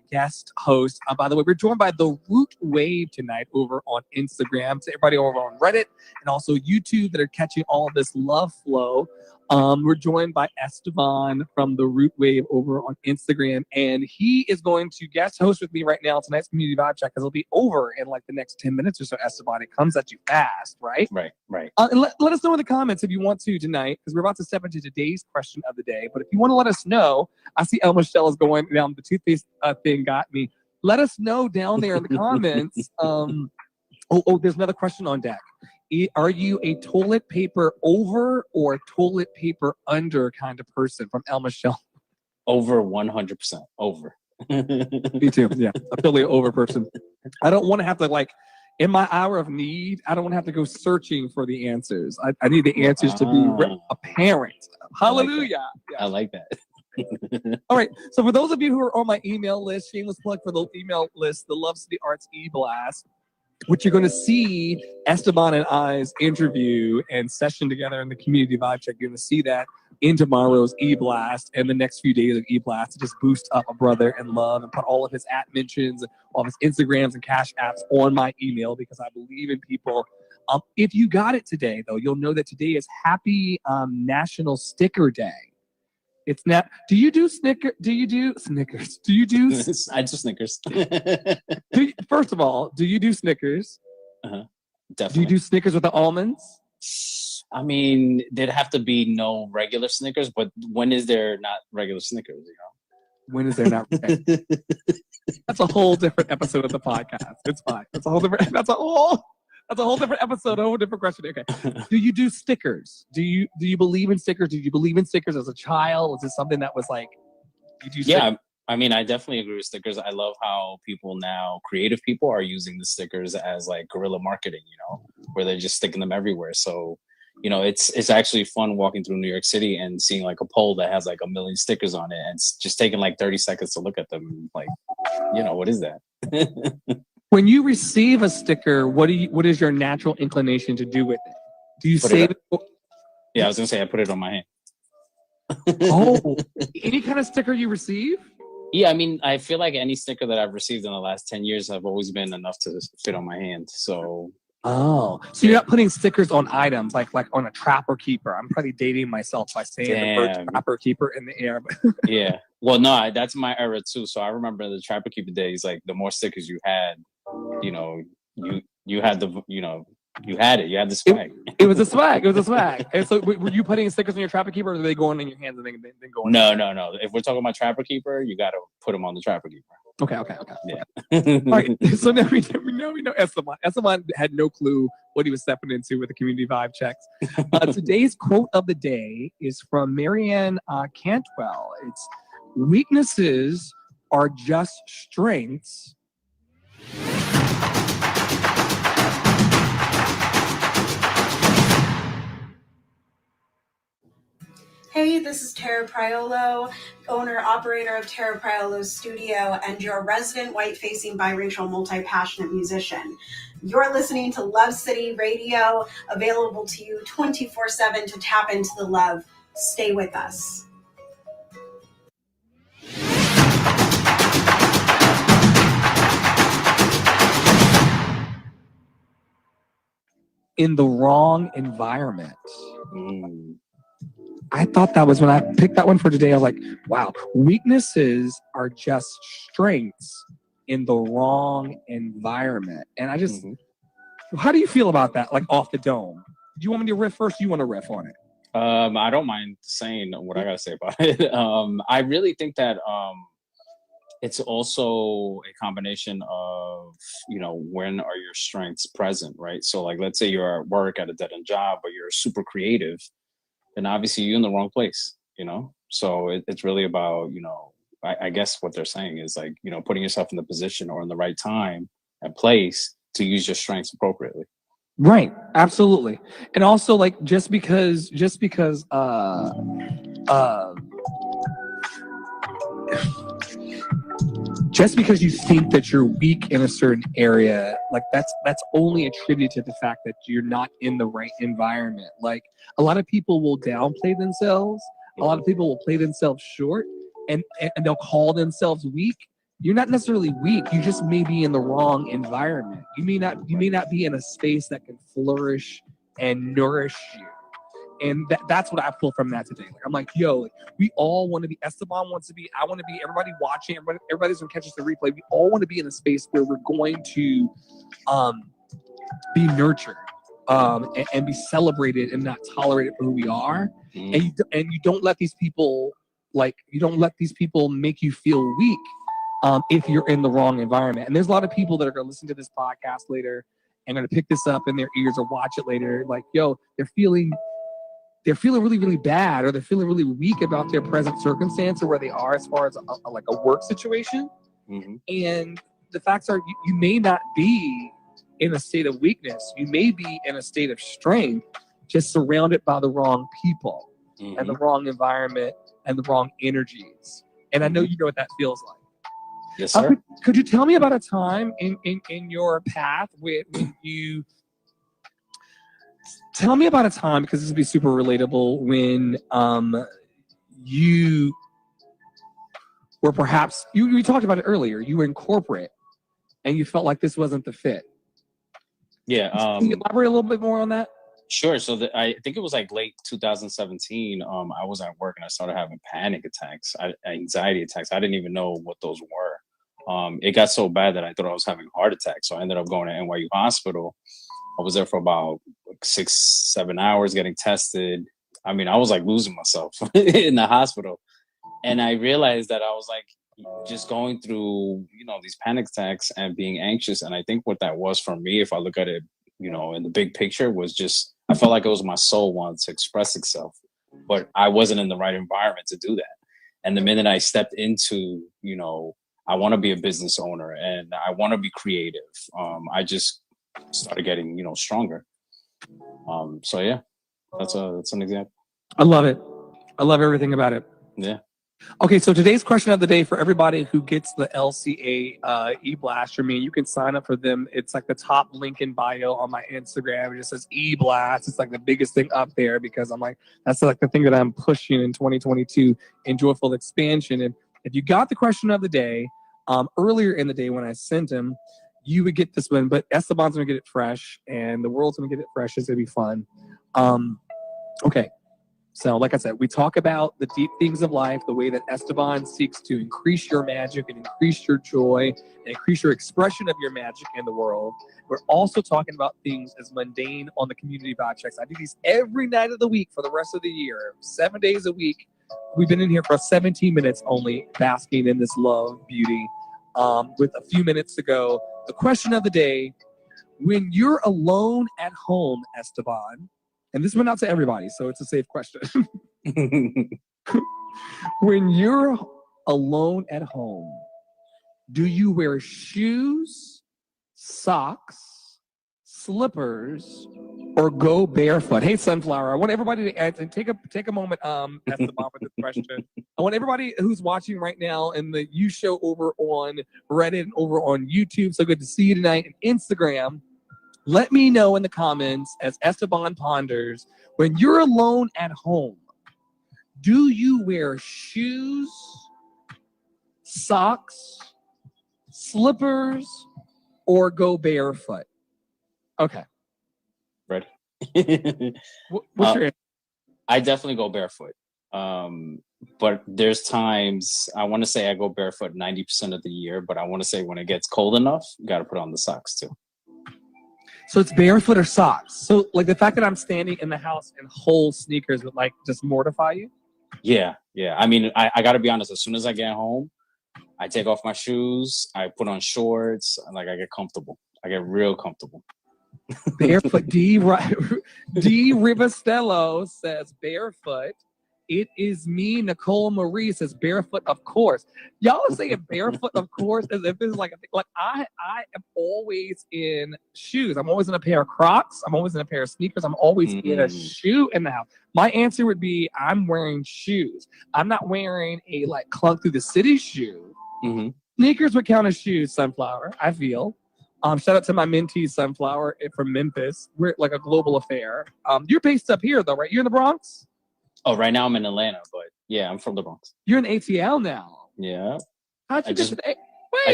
guest host. By the way, we're joined by the Root Wave tonight over on Instagram. To everybody over on Reddit and also YouTube that are catching all of this love flow. We're joined by Esteban from the Root Wave over on Instagram, and he is going to guest host with me right now tonight's Community Vibe Check, because it'll be over in like the next 10 minutes or so. Esteban, it comes at you fast, right? Right. And let us know in the comments if you want to tonight, because we're about to step into today's question of the day. But if you want to let us know, I see El Michelle is going down. The toothpaste thing got me. Let us know down there in the comments. There's another question on deck. Are you a toilet paper over or toilet paper under kind of person? From El Michelle. Over 100%. Over. Me too. Yeah, I'm totally an over person. I don't want to have to in my hour of need, I don't want to have to go searching for the answers. I need the answers to be apparent. Hallelujah. I like that. All right. So for those of you who are on my email list, shameless plug for the email list, the Love City Arts E-Blast, which you're going to see Esteban and I's interview and session together in the Community Vibe Check. You're going to see that in tomorrow's E-Blast and the next few days of E-Blast to just boost up a brother in love and put all of his mentions, all of his Instagrams and Cash Apps on my email, because I believe in people. If you got it today, though, you'll know that today is Happy National Sticker Day. It's not. Do you do Snickers? Do you do Snickers? Do you do? I do Snickers. First of all, do you do Snickers? Definitely. Do you do Snickers with the almonds? I mean, there'd have to be no regular Snickers, but when is there not regular Snickers? When is there not? That's a whole different episode of the podcast. It's fine. That's a whole different. That's a whole different episode. A whole different question. Okay. Do you do stickers? Do you believe in stickers? Did you believe in stickers as a child? Is it something that was like? You do stickers? Yeah. I mean, I definitely agree with stickers. I love how people now, creative people, are using the stickers as like guerrilla marketing, where they're just sticking them everywhere. So, it's actually fun walking through New York City and seeing like a pole that has like 1 million stickers on it, and it's just taking like 30 seconds to look at them. Like, what is that? When you receive a sticker, what is your natural inclination to do with it? Do you save it? Yeah, I was gonna say I put it on my hand. Oh, any kind of sticker you receive? Yeah, I mean, I feel like any sticker that I've received in the last 10 years have always been enough to fit on my hand. So. Oh, so you're not putting stickers on items like on a Trapper Keeper. I'm probably dating myself by saying the word Trapper Keeper in the air. Yeah. Well, no, that's my era too. So I remember the Trapper Keeper days. Like the more stickers you had, you had the You had it. You had the swag. It was a swag. It was a swag. And so, were you putting stickers on your Trapper Keeper, or are they going in your hands and then going? No. If we're talking about Trapper Keeper, you got to put them on the Trapper Keeper. Okay. Yeah. All right. So now we know Esteban. Esteban had no clue what he was stepping into with the community vibe checks. Today's quote of the day is from Marianne Cantwell. It's, "Weaknesses are just strengths." Hey, this is Tara Priolo, owner, operator of Tara Priolo's studio, and your resident white-facing biracial multi-passionate musician. You're listening to Love City Radio, available to you 24/7 to tap into the love. Stay with us. In the wrong environment. Mm. I thought that was, when I picked that one for today, I was like, wow, weaknesses are just strengths in the wrong environment. And I just, how do you feel about that? Like off the dome. Do you want me to riff first? Or you want to riff on it? I don't mind saying what I got to say about it. I really think that it's also a combination of, when are your strengths present, right? So like, let's say you're at work at a dead end job, but you're super creative, then obviously you're in the wrong place, So it's really about, I guess what they're saying is like, putting yourself in the position or in the right time and place to use your strengths appropriately. Right. Absolutely. And also, like, just because you think that you're weak in a certain area, like that's only attributed to the fact that you're not in the right environment. Like, a lot of people will downplay themselves. A lot of people will play themselves short, and they'll call themselves weak. You're not necessarily weak. You just may be in the wrong environment. You may not be in a space that can flourish and nourish you. And that's what I pull from that today. Like, I'm like, yo, we all want to be, Esteban wants to be, I want to be, everybody watching, everybody's going to catch us the replay. We all want to be in a space where we're going to be nurtured and be celebrated and not tolerated for who we are. And you don't let these people, make you feel weak if you're in the wrong environment. And there's a lot of people that are going to listen to this podcast later and going to pick this up in their ears or watch it later. Like, yo, they're feeling really, really bad, or they're feeling really weak about their present circumstance or where they are as far as a work situation. And the facts are, you may not be in a state of weakness. You may be in a state of strength, just surrounded by the wrong people and the wrong environment and the wrong energies. And I know you know what that feels like. Yes, sir. Could you tell me about a time in your path when you... Tell me about a time, because this would be super relatable, when you were perhaps, you talked about it earlier, you were in corporate and you felt like this wasn't the fit. Yeah. Can you elaborate a little bit more on that? Sure. So I think it was like late 2017. I was at work and I started having panic attacks, anxiety attacks. I didn't even know what those were. It got so bad that I thought I was having a heart attack. So I ended up going to NYU Hospital. I was there for about 6-7 hours getting tested. I mean, I was like losing myself in the hospital. And I realized that I was like just going through, these panic attacks and being anxious. And I think what that was for me, if I look at it, in the big picture, was just, I felt like it was my soul wanted to express itself, but I wasn't in the right environment to do that. And the minute I stepped into, I want to be a business owner and I want to be creative, I just started getting, stronger. So yeah, that's an example. I love it. I love everything about it. Yeah. Okay, so today's question of the day for everybody who gets the LCA e-blast from me, you can sign up for them. It's like the top link in bio on my Instagram. It just says e-blast. It's like the biggest thing up there because I'm like, that's like the thing that I'm pushing in 2022 in Joyful Expansion. And if you got the question of the day earlier in the day when I sent them, you would get this one, but Esteban's gonna get it fresh and the world's gonna get it fresh. It's gonna be fun. Okay, So, like I said, we talk about the deep things of life, the way that Esteban seeks to increase your magic and increase your joy and increase your expression of your magic in the world. We're also talking about things as mundane on the community vibe checks. I do these every night of the week for the rest of the year, 7 days a week. We've been in here for 17 minutes only, basking in this love, beauty. With a few minutes to go, the question of the day: when you're alone at home, Esteban, and this went out to everybody, so it's a safe question. When you're alone at home, do you wear shoes, socks, slippers, or go barefoot? Hey, Sunflower, I want everybody to answer. Take a moment, Esteban, with this question. I want everybody who's watching right now in the You Show over on Reddit and over on YouTube. So good to see you tonight, and Instagram. Let me know in the comments as Esteban ponders, when you're alone at home, do you wear shoes, socks, slippers, or go barefoot? Okay. Ready? What's your answer? I definitely go barefoot. But there's times I want to say I go barefoot 90% of the year, but I want to say when it gets cold enough, you got to put on the socks too. So it's barefoot or socks. So like the fact that I'm standing in the house in whole sneakers would like just mortify you? Yeah. I mean, I got to be honest. As soon as I get home, I take off my shoes, I put on shorts, and like I get comfortable. I get real comfortable. Barefoot. D. Rivastello says barefoot. It is me, Nicole Marie says barefoot, of course. Y'all are saying barefoot, of course, as if it's like I am always in shoes. I'm always in a pair of Crocs. I'm always in a pair of sneakers. I'm always in a shoe in the house. My answer would be I'm wearing shoes. I'm not wearing a like Club Through the City shoe. Sneakers would count as shoes, Sunflower, I feel. Shout out to my mentee, Sunflower, from Memphis. We're like a global affair. You're based up here, though, right? You're in the Bronx? Oh, right now I'm in Atlanta, but yeah, I'm from the Bronx. You're in ATL now. Yeah. How'd you get to the... I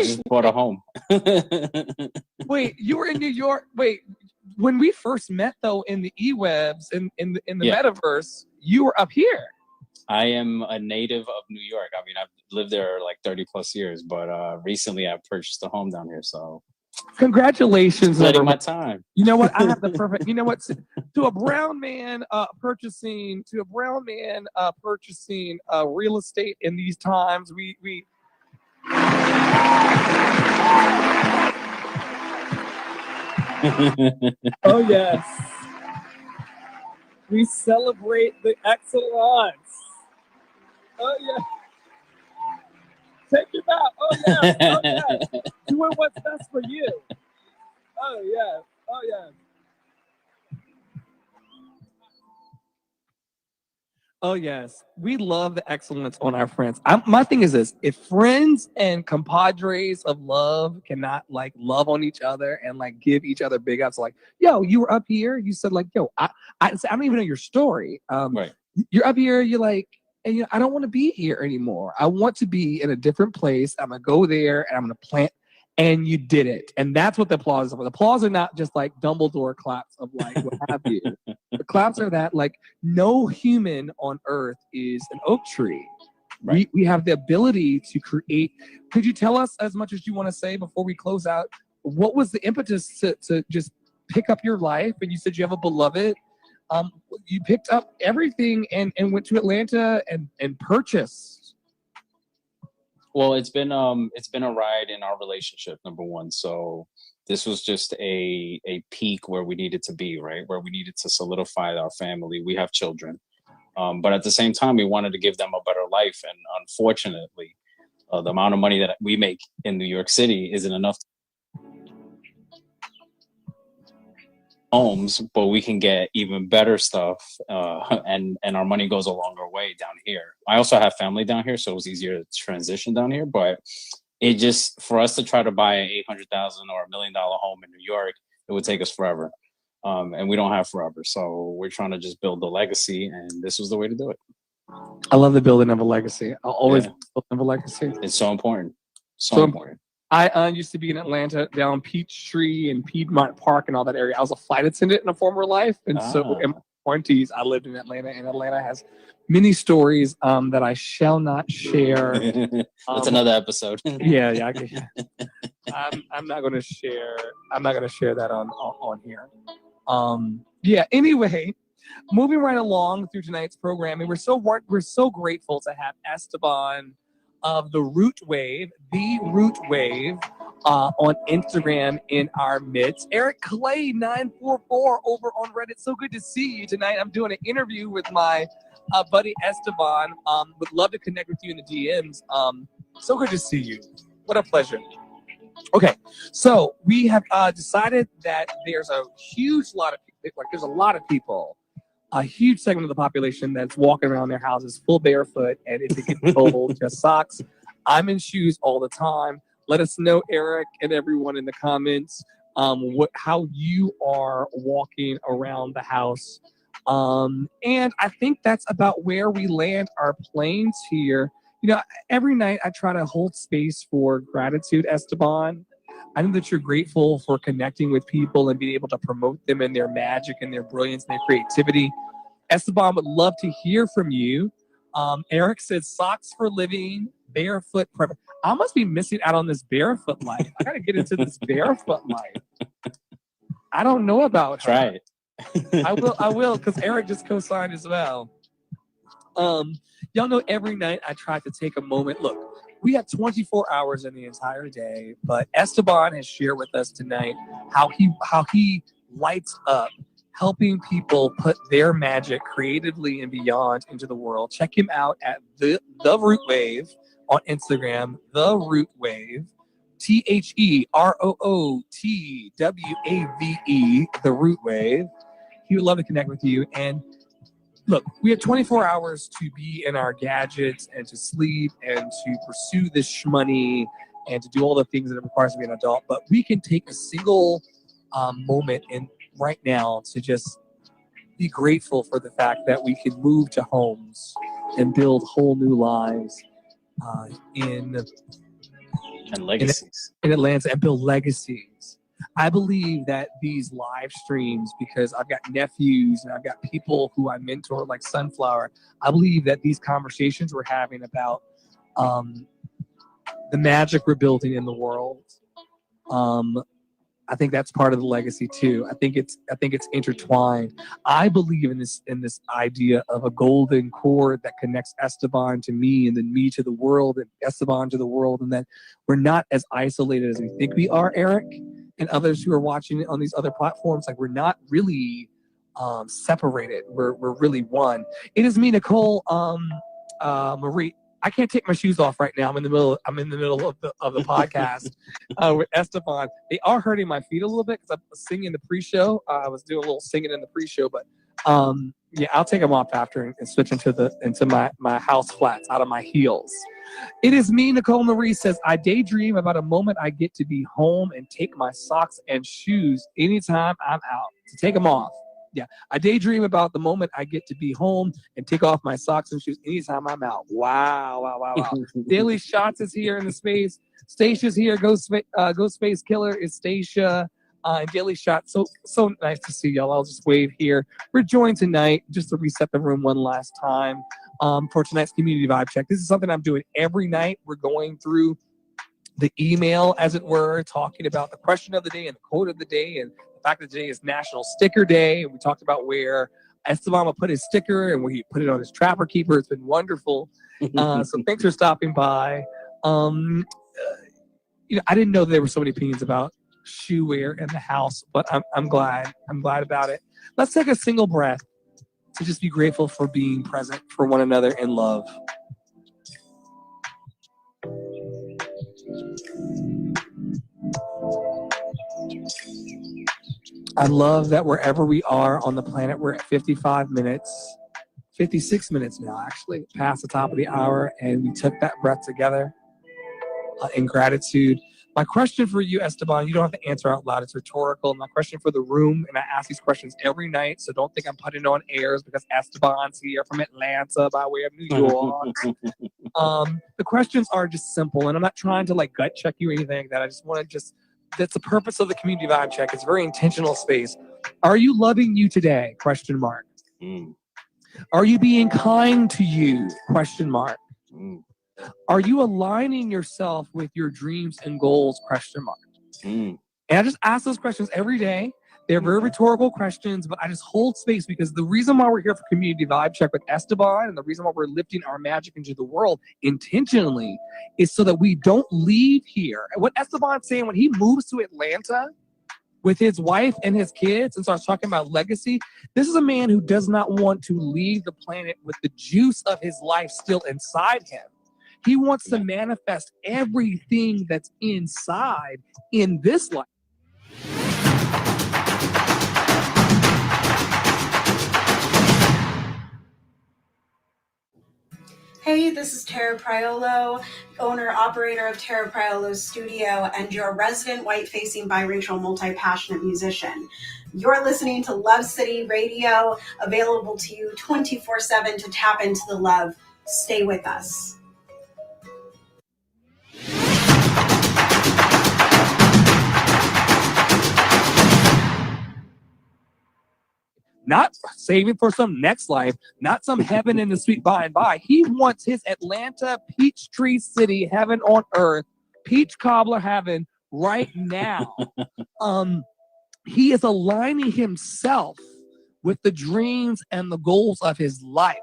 just bought a home. Wait, you were in New York. Wait, when we first met, though, in the E-Webs, in the metaverse, you were up here. I am a native of New York. I mean, I've lived there like 30 plus years, but recently I purchased a home down here, so... Congratulations. Letting my time. You know what? I have the perfect, you know what? To a brown man purchasing real estate in these times, we oh yes. We celebrate the excellence. Oh yeah. Take it out. Oh yes. Oh yes. Doing what's best for you. Oh yes. Oh yes. Oh yes. We love the excellence on our friends. My thing is this: if friends and compadres of love cannot like love on each other and like give each other big ups, like, yo, you were up here. You said like, yo, I don't even know your story. Right. You're up here. You're like. And I don't want to be here anymore. I want to be in a different place. I'm gonna go there and I'm gonna plant. And you did it. And that's what the applause are. The applause are not just like Dumbledore claps of like what have you. The claps are that like no human on earth is an oak tree. Right. We have the ability to create. Could you tell us as much as you want to say before we close out? What was the impetus to just pick up your life? And you said you have a beloved. You picked up everything and went to Atlanta and purchased. Well, it's been a ride in our relationship, number one. So this was just a peak where we needed to be, right? Where we needed to solidify our family. We have children. But at the same time, we wanted to give them a better life. And unfortunately, the amount of money that we make in New York City isn't enough homes, but we can get even better stuff, and our money goes a longer way down here. I also have family down here, so it was easier to transition down here. But it just, for us to try to buy an $800,000 or $1 million home in New York, it would take us forever, and we don't have forever. So we're trying to just build the legacy, and this was the way to do it. I love the building of a legacy. I'll always build a legacy. It's so important. So important. I used to be in Atlanta down Peachtree and Piedmont Park and all that area. I was a flight attendant in a former life. And so 20s, I lived in Atlanta, and Atlanta has many stories that I shall not share. That's another episode. Yeah. I'm not going to share. I'm not going to share that on here. Yeah. Anyway, moving right along through tonight's programming, we're so grateful to have Esteban of the Root Wave, on Instagram in our midst. Eric Clay 944 over on Reddit. So good to see you tonight. I'm doing an interview with my buddy Esteban. Would love to connect with you in the DMs. So good to see you. What a pleasure. Okay, so we have decided that there's a huge lot of people, like there's a lot of people, a huge segment of the population that's walking around their houses full barefoot, and if it gets cold, just socks. I'm in shoes all the time. Let us know, Eric, and everyone in the comments, how you are walking around the house. And I think that's about where we land our planes here. You know, every night I try to hold space for gratitude, Esteban. I know that you're grateful for connecting with people and being able to promote them and their magic and their brilliance and their creativity. Esteban would love to hear from you. Eric says socks for living, barefoot preference. I must be missing out on this barefoot life. I gotta get into this barefoot life. I don't know about her. Try it. I will, because Eric just co-signed as well. Y'all know every night I try to take a moment. Look, we have 24 hours in the entire day, but Esteban has shared with us tonight how he lights up helping people put their magic creatively and beyond into the world. Check him out at the Root Wave on Instagram, The Root Wave, TheRootWave, The Root Wave. He would love to connect with you. And look, we have 24 hours to be in our gadgets and to sleep and to pursue this shmoney and to do all the things that it requires to be an adult. But we can take a single moment in right now to just be grateful for the fact that we can move to homes and build whole new lives in legacies in Atlanta and build legacies. I believe that these live streams, because I've got nephews and I've got people who I mentor like Sunflower, I believe that these conversations we're having about the magic we're building in the world, I think that's part of the legacy too. I think it's intertwined. I believe in this idea of a golden cord that connects Esteban to me and then me to the world and Esteban to the world, and that we're not as isolated as we think we are, Eric, and others who are watching it on these other platforms. Like, we're not really separated. We're really one. It is me, Nicole Marie. I can't take my shoes off right now. I'm in the middle of the podcast with Esteban. They are hurting my feet a little bit because I was singing the pre-show. I was doing a little singing in the pre-show, but yeah, I'll take them off after and switch into my house flats out of my heels. It is me, Nicole Marie says, I daydream about a moment I get to be home and take my socks and shoes anytime I'm out. To take them off. Yeah, I daydream about the moment I get to be home and take off my socks and shoes anytime I'm out. Wow. Daily Shots is here in the space. Stacia's here. Ghost Space Killer is Stacia. And Daily Shot. So nice to see y'all. I'll just wave here. We're joined tonight, just to reset the room one last time, for tonight's community vibe check. This is something I'm doing every night. We're going through the email, as it were, talking about the question of the day and the quote of the day, and the fact that today is National Sticker Day. And we talked about where Esteban put his sticker and where he put it on his Trapper Keeper. It's been wonderful. So thanks for stopping by. I didn't know there were so many opinions about shoe wear in the house, but I'm glad about it. Let's take a single breath to just be grateful for being present for one another in love. I love that wherever we are on the planet, we're at 55 minutes, 56 minutes now, actually, past the top of the hour, and we took that breath together in gratitude. My question for you, Esteban, you don't have to answer out loud. It's rhetorical. My question for the room, and I ask these questions every night, so don't think I'm putting on airs because Esteban's here from Atlanta by way of New York. The questions are just simple, and I'm not trying to like gut check you or anything like that. I just want to that's the purpose of the community vibe check. It's a very intentional space. Are you loving you today? ? Mm. Are you being kind to you? Question mark. Mm. Are you aligning yourself with your dreams and goals? Question mark. Mm. And I just ask those questions every day. They're very rhetorical questions, but I just hold space because the reason why we're here for Community Vibe Check with Esteban and the reason why we're lifting our magic into the world intentionally is so that we don't leave here. And what Esteban's saying when he moves to Atlanta with his wife and his kids and starts talking about legacy, this is a man who does not want to leave the planet with the juice of his life still inside him. He wants to manifest everything that's inside in this life. Hey, this is Tara Priolo, owner, operator of Tara Priolo's studio, and your resident white-facing biracial multi-passionate musician. You're listening to Love City Radio, available to you 24/7 to tap into the love. Stay with us. Not saving for some next life, not some heaven in the sweet by and by. He wants his Atlanta Peachtree City heaven on earth, peach cobbler heaven right now. He is aligning himself with the dreams and the goals of his life.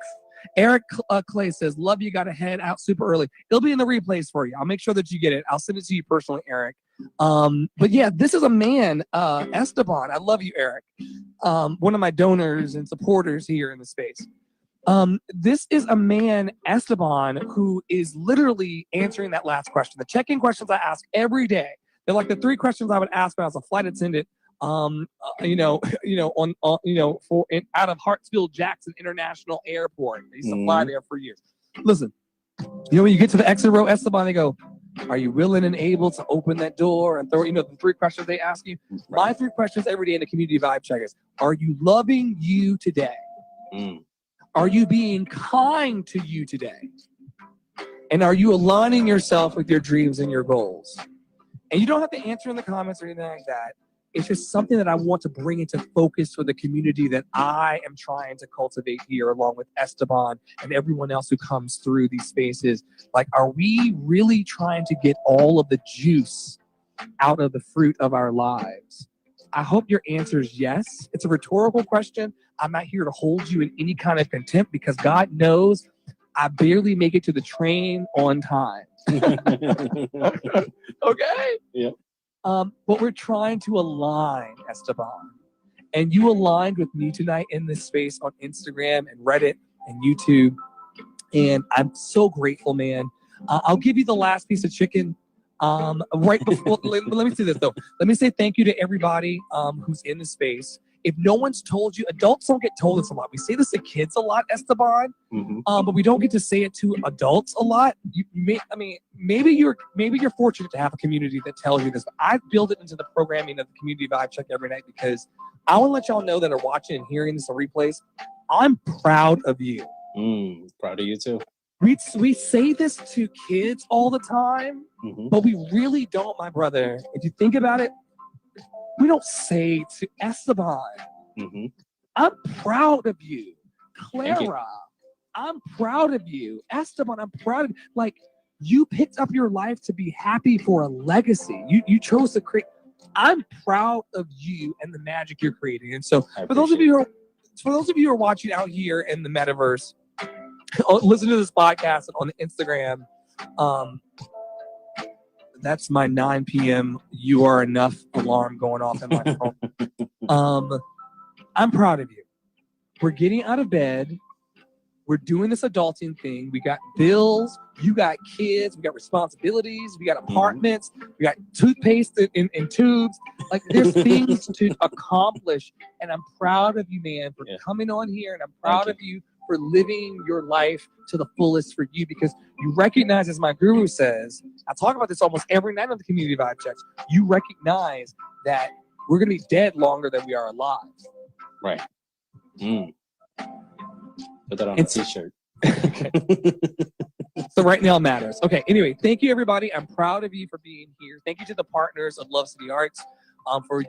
Eric Clay says, love you, got to head out super early. It'll be in the replays for you. I'll make sure that you get it. I'll send it to you personally, Eric. But yeah, this is a man, Esteban. I love you, Eric. One of my donors and supporters here in the space. This is a man, Esteban, who is literally answering that last question. The check-in questions I ask every day. They're like the 3 questions I would ask when I was a flight attendant. Out of Hartsfield-Jackson International Airport. I used to fly there for years. Listen, when you get to the exit row, Esteban, they go, are you willing and able to open that door and throw, the 3 questions they ask you? Right. My 3 questions every day in the Community Vibe Check is, are you loving you today? Mm. Are you being kind to you today? And are you aligning yourself with your dreams and your goals? And you don't have to answer in the comments or anything like that. It's just something that I want to bring into focus for the community that I am trying to cultivate here, along with Esteban and everyone else who comes through these spaces. Like, are we really trying to get all of the juice out of the fruit of our lives? I hope your answer is yes. It's a rhetorical question. I'm not here to hold you in any kind of contempt because God knows I barely make it to the train on time. Okay? Yeah. But we're trying to align, Esteban. And you aligned with me tonight in this space on Instagram and Reddit and YouTube. And I'm so grateful, man. I'll give you the last piece of chicken. Right before, let me say this though. Let me say thank you to everybody who's in the space. If no one's told you, adults don't get told this a lot. We say this to kids a lot, Esteban, but we don't get to say it to adults a lot. Maybe you're fortunate to have a community that tells you this. But I build it into the programming of the Community Vibe Check every night because I want to let y'all know that are watching and hearing this on replays. I'm proud of you. Proud of you too. We say this to kids all the time, but we really don't, my brother. If you think about it, we don't say to Esteban, I'm proud of you. Clara, I'm proud of you. Esteban, I'm proud of you. Like, you picked up your life to be happy for a legacy. You chose to create. I'm proud of you and the magic you're creating. And so for those of you who are watching out here in the metaverse, listen to this podcast on Instagram. That's my 9 p.m. You Are Enough alarm going off in my phone. I'm proud of you. We're getting out of bed. We're doing this adulting thing. We got bills. You got kids. We got responsibilities. We got apartments. We got toothpaste in tubes. Like, there's things to accomplish. And I'm proud of you, man, for coming on here. And I'm proud of you for living your life to the fullest for you, because you recognize, as my guru says, I talk about this almost every night on the Community Vibe Checks, you recognize that we're going to be dead longer than we are alive. Right. Put that on a t-shirt. So right now matters. Okay, anyway, thank you, everybody. I'm proud of you for being here. Thank you to the partners of Love City Arts for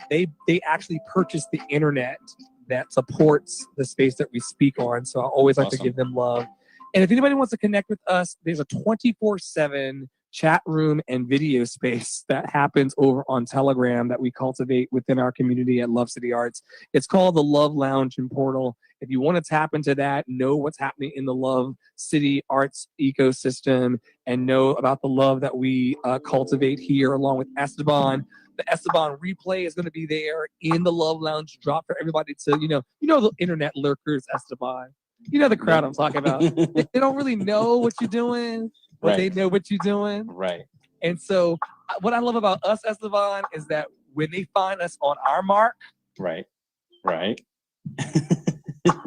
they actually purchased the internet that supports the space that we speak on. So I always like to Awesome. give them love. And if anybody wants to connect with us, there's a 24/7 chat room and video space that happens over on Telegram that we cultivate within our community at Love City Arts. It's called the Love Lounge and Portal. If you want to tap into that, know what's happening in the Love City Arts ecosystem, and know about the love that we cultivate here along with Esteban. The Esteban replay is going to be there in the Love Lounge drop for everybody to, the internet lurkers, Esteban. You know the crowd I'm talking about. They don't really know what you're doing, but Right. they know what you're doing. Right. And so what I love about us, Esteban, is that when they find us on our mark, Right.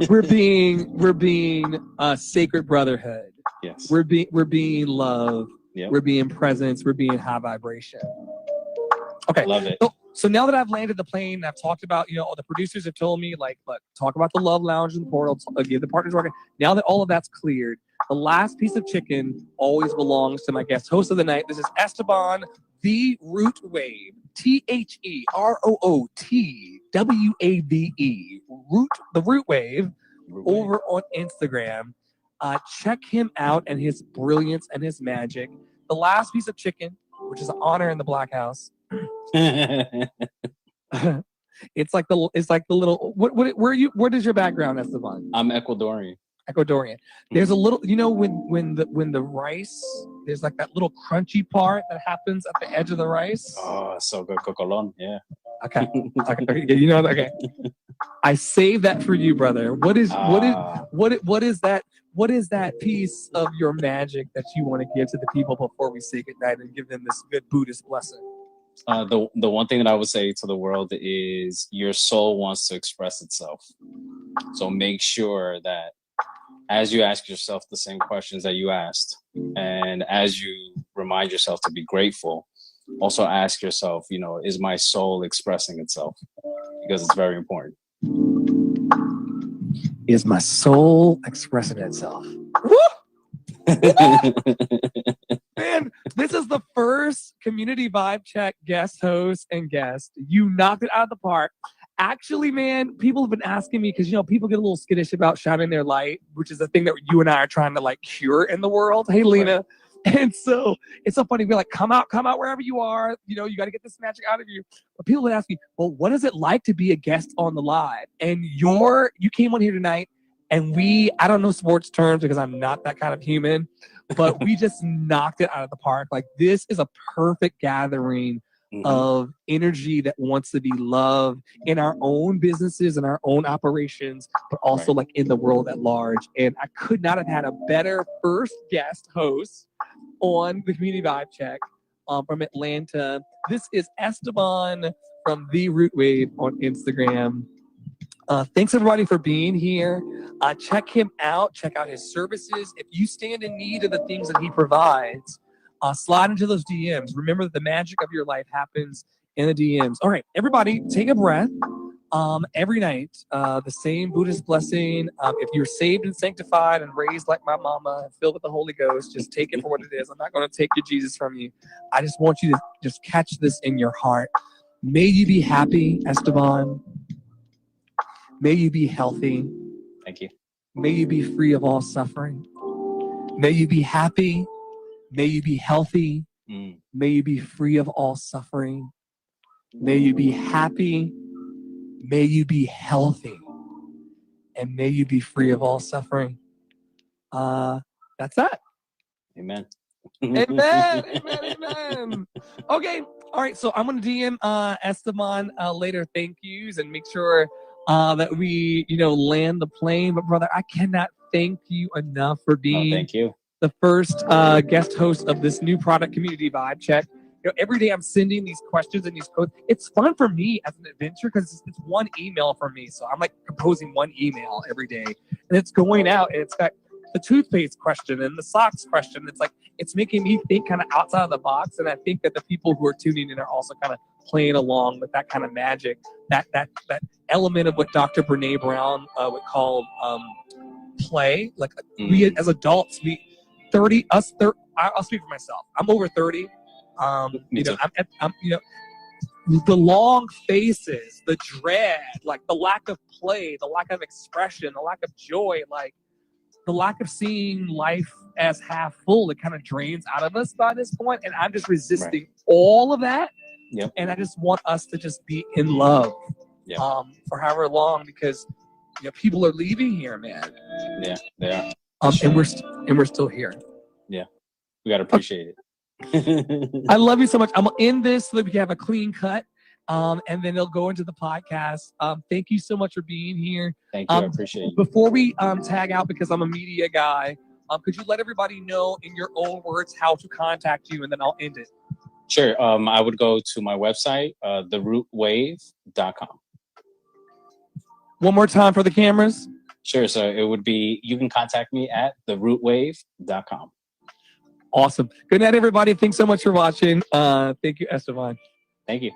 we're being a sacred brotherhood. Yes. We're being love. Yep. We're being presence. We're being high vibration. Okay. Love it. So now that I've landed the plane, I've talked about, the producers have told me, like, look, talk about the Love Lounge and the Portal, give the partners working. Now that all of that's cleared, the last piece of chicken always belongs to my guest host of the night. This is Esteban, the Root Wave, TheRootWave, the Root Wave, over on Instagram. Check him out and his brilliance and his magic. The last piece of chicken, which is an honor in the Black House. It's like the little where does your background, Esteban? I'm Ecuadorian. There's a little, when the rice, there's like that little crunchy part that happens at the edge of the rice. Oh, so good, cocolon. Yeah. Okay. Okay. I saved that for you, brother. What is that piece of your magic that you want to give to the people before we say goodnight and give them this good Buddhist blessing? The one thing that I would say to the world is your soul wants to express itself. So make sure that as you ask yourself the same questions that you asked, and as you remind yourself to be grateful, also ask yourself, is my soul expressing itself? Because it's very important. Is my soul expressing itself? Man, this is the first Community Vibe Check guest host and guest. You knocked it out of the park. Actually, man, people have been asking me because, people get a little skittish about shining their light, which is a thing that you and I are trying to cure in the world. Hey, Lena. Right. And so it's so funny. We're like, come out wherever you are. You got to get this magic out of you. But people would ask me, well, what is it like to be a guest on the live? And you came on here tonight. And I don't know sports terms because I'm not that kind of human, but we just knocked it out of the park. Like, this is a perfect gathering of energy that wants to be loved in our own businesses and our own operations, but also in the world at large. And I could not have had a better first guest host on the Community Vibe Check from Atlanta. This is Esteban from The Root Wave on Instagram. Thanks everybody for being here. Check him out. Check out his services. If you stand in need of the things that he provides, slide into those DMs. Remember that the magic of your life happens in the DMs. All right, everybody, take a breath. Every night, the same Buddhist blessing. If you're saved and sanctified and raised like my mama, filled with the Holy Ghost, just take it for what it is. I'm not going to take your Jesus from you. I just want you to just catch this in your heart. May you be happy, Esteban. May you be healthy. Thank you. May you be free of all suffering. May you be happy. May you be healthy. May you be free of all suffering. May you be happy. May you be healthy. And may you be free of all suffering. That's that. Amen. Amen. Okay. All right. So I'm going to DM Esteban later thank yous and make sure that we, land the plane. But brother, I cannot thank you enough for being thank you. The first guest host of this new product, Community Vibe Check. Every day I'm sending these questions and these codes. It's fun for me as an adventure because it's one email from me. So I'm composing one email every day, and it's going out, and it's got the toothpaste question and the socks question. It's making me think kind of outside of the box, and I think that the people who are tuning in are also kind of playing along with that kind of magic, that element of what Dr. Brene Brown would call play. We as adults, I'll speak for myself. I'm over 30. Me too. the long faces, the dread, like the lack of play, the lack of expression, the lack of joy, like the lack of seeing life as half full, it kind of drains out of us by this point. And I'm just resisting all of that. Yep. And I just want us to just be in love Yep. For however long, because people are leaving here, man. Yeah, they are. And we're still here. Yeah, we gotta appreciate it. I love you so much. I'm gonna end this so that we can have a clean cut, and then they'll go into the podcast. Thank you so much for being here. Thank you. I appreciate you. Before we tag out, because I'm a media guy, could you let everybody know in your own words how to contact you, and then I'll end it. Sure. I would go to my website, therootwave.com. One more time for the cameras. Sure. So it would be, you can contact me at therootwave.com. Awesome. Good night, everybody. Thanks so much for watching. Thank you, Esteban. Thank you.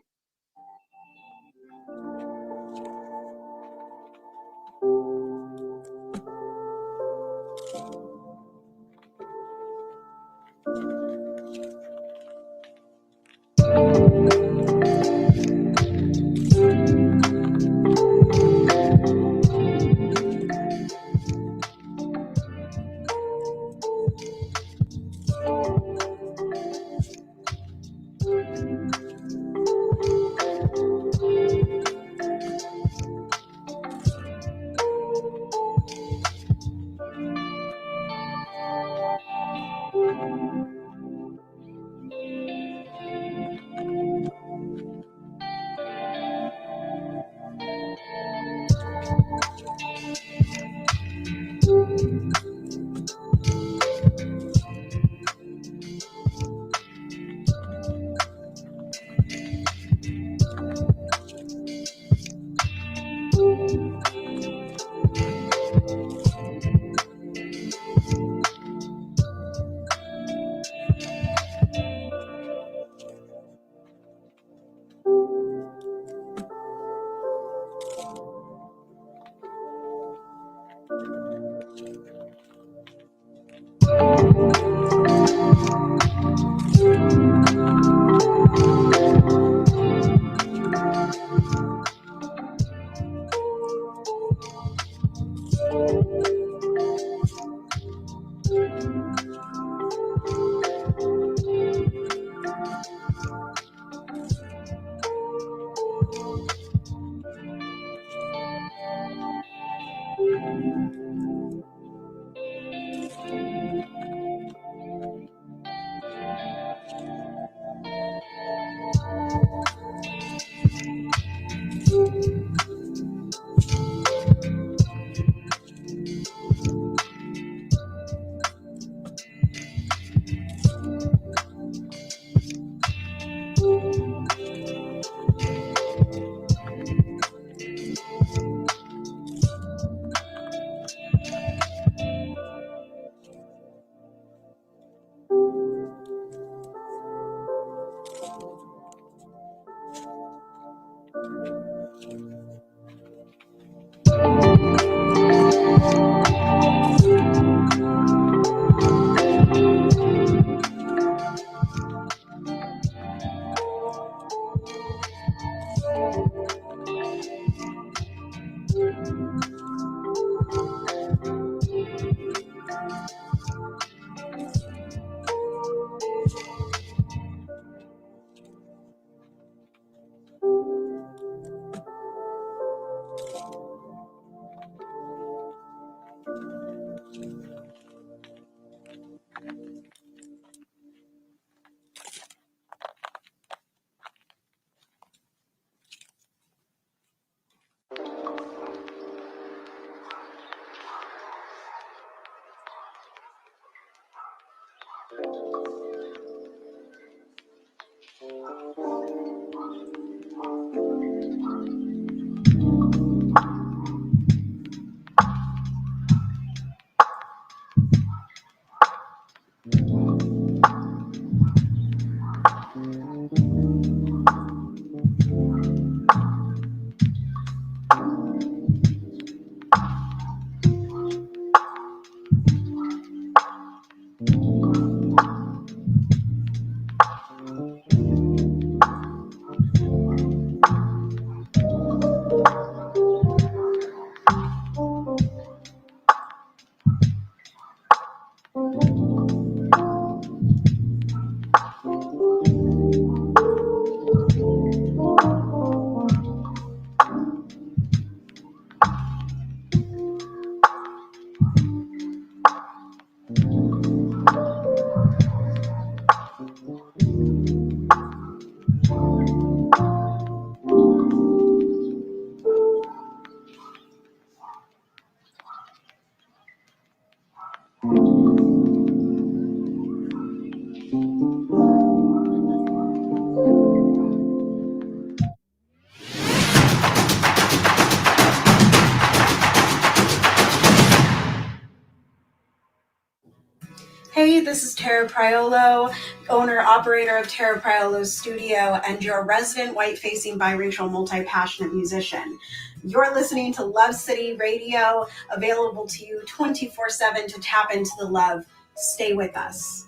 Hey, this is Tara Priolo, owner operator of Tara Priolo Studio and your resident white-facing biracial multi-passionate musician. You're listening to Love City Radio, available to you 24/7 to tap into the love. Stay with us.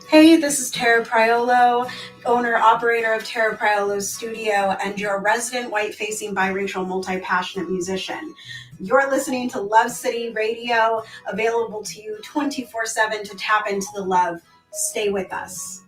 Hey, this is Tara Priolo, owner operator of Tara Priolo's studio and your resident white-facing biracial multi-passionate musician. You're listening to Love City Radio, available to you 24/7 to tap into the love. Stay with us.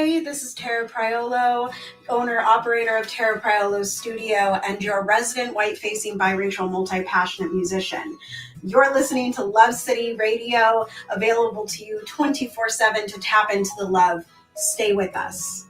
Hi, this is Tara Priolo, owner operator of Tara Priolo Studio and your resident white-facing biracial multi-passionate musician. You're listening to Love City Radio, available to you 24/7 to tap into the love. Stay with us.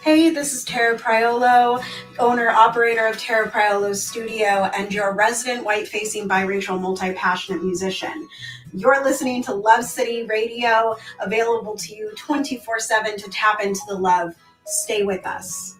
Hey, this is Tara Priolo, owner, operator of Tara Priolo's studio, and your resident white-facing biracial multi-passionate musician. You're listening to Love City Radio, available to you 24/7 to tap into the love. Stay with us.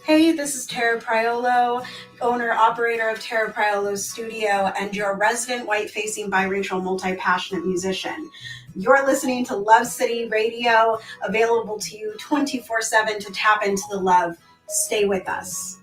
Hey, this is Tara Priolo, owner, operator of Tara Priolo's studio, and your resident white-facing biracial multi-passionate musician. You're listening to Love City Radio, available to you 24/7 to tap into the love. Stay with us.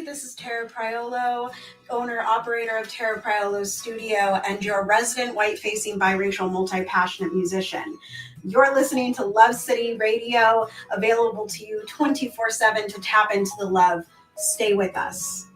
this is Tara Priolo, owner, operator of Tara Priolo Studio, and your resident white-facing biracial multi-passionate musician. You're listening to Love City Radio, available to you 24/7 to tap into the love. Stay with us.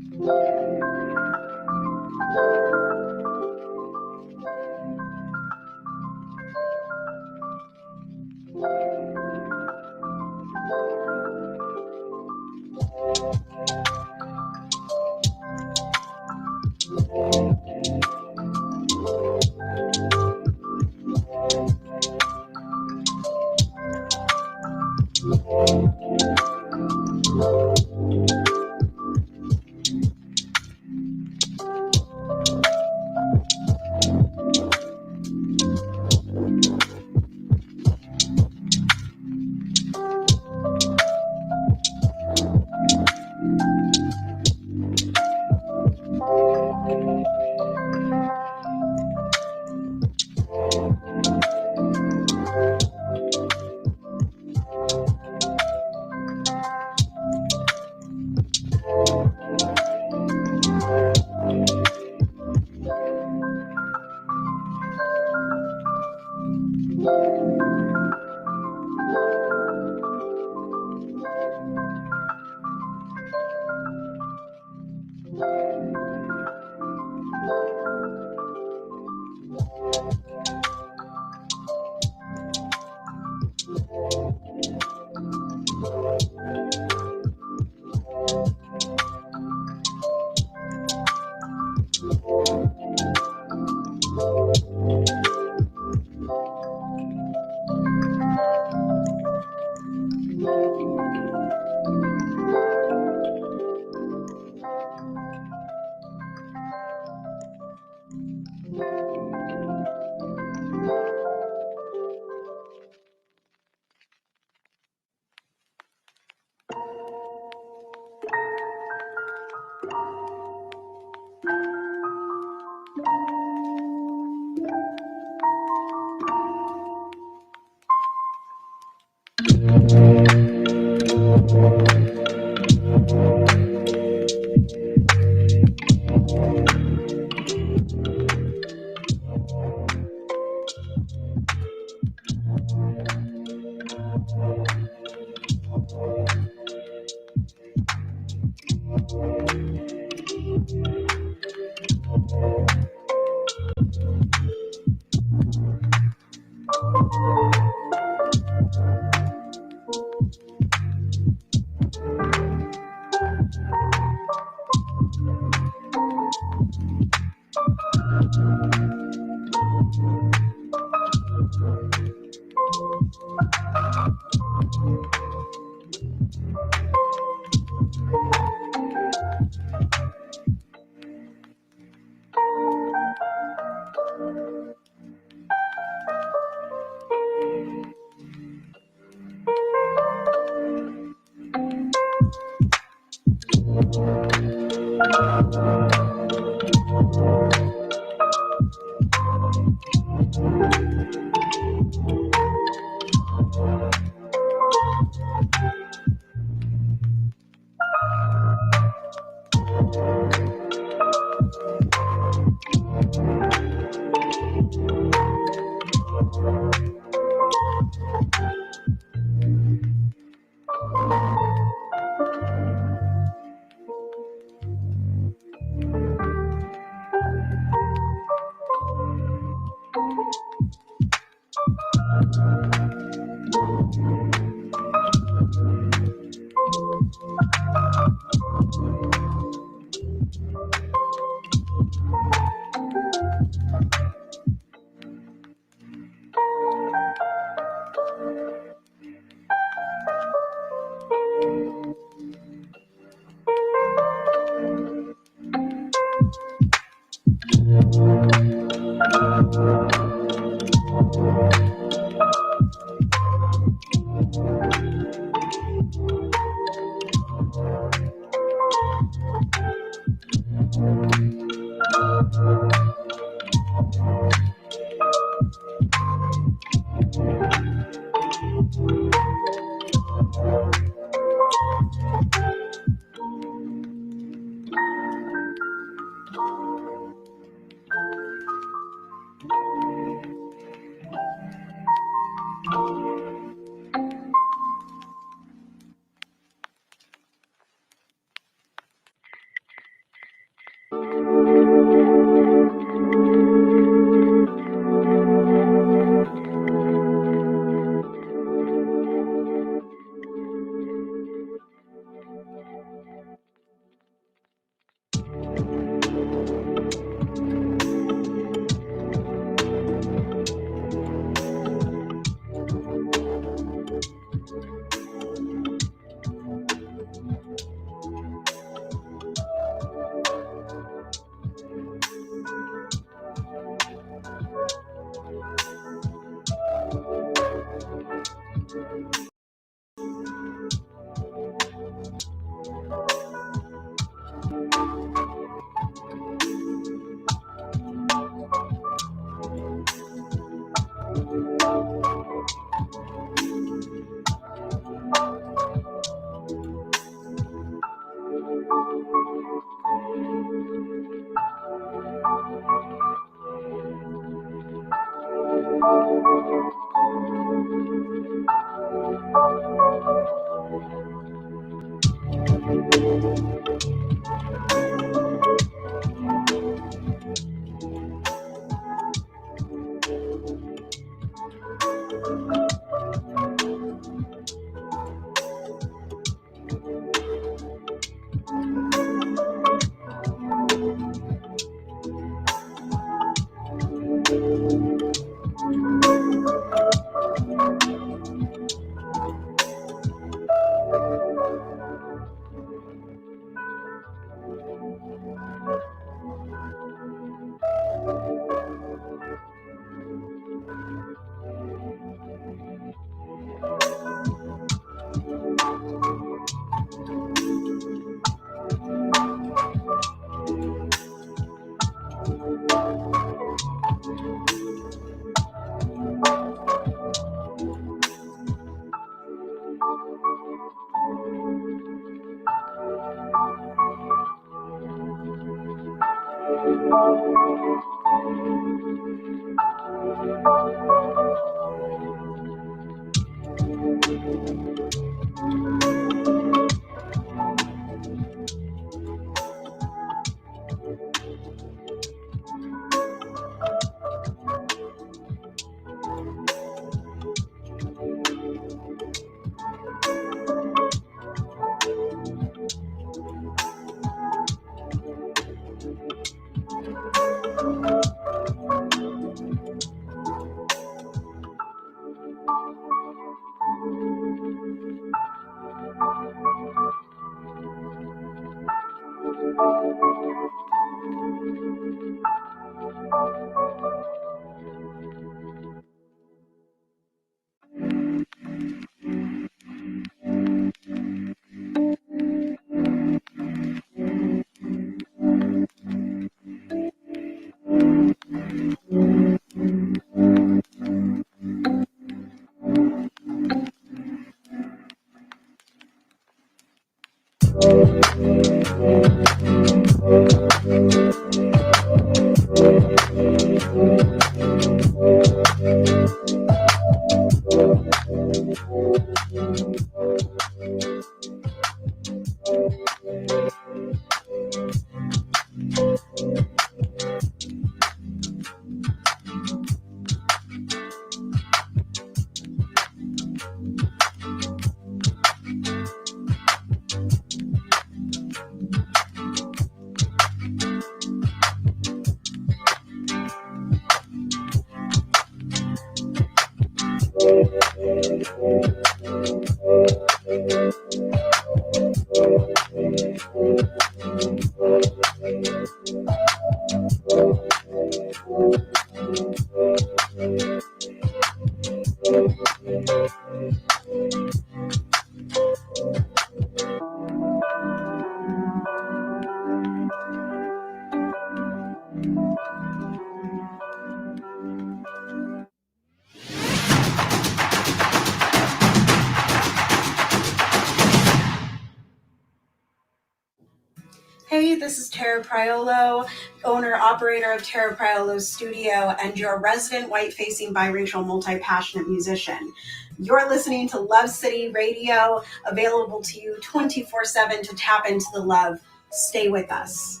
Hey, this is Tara Priolo, owner operator of Tara Priolo's studio and your resident white-facing biracial multi-passionate musician. You're listening to Love City Radio, available to you 24/7 to tap into the love. Stay with us.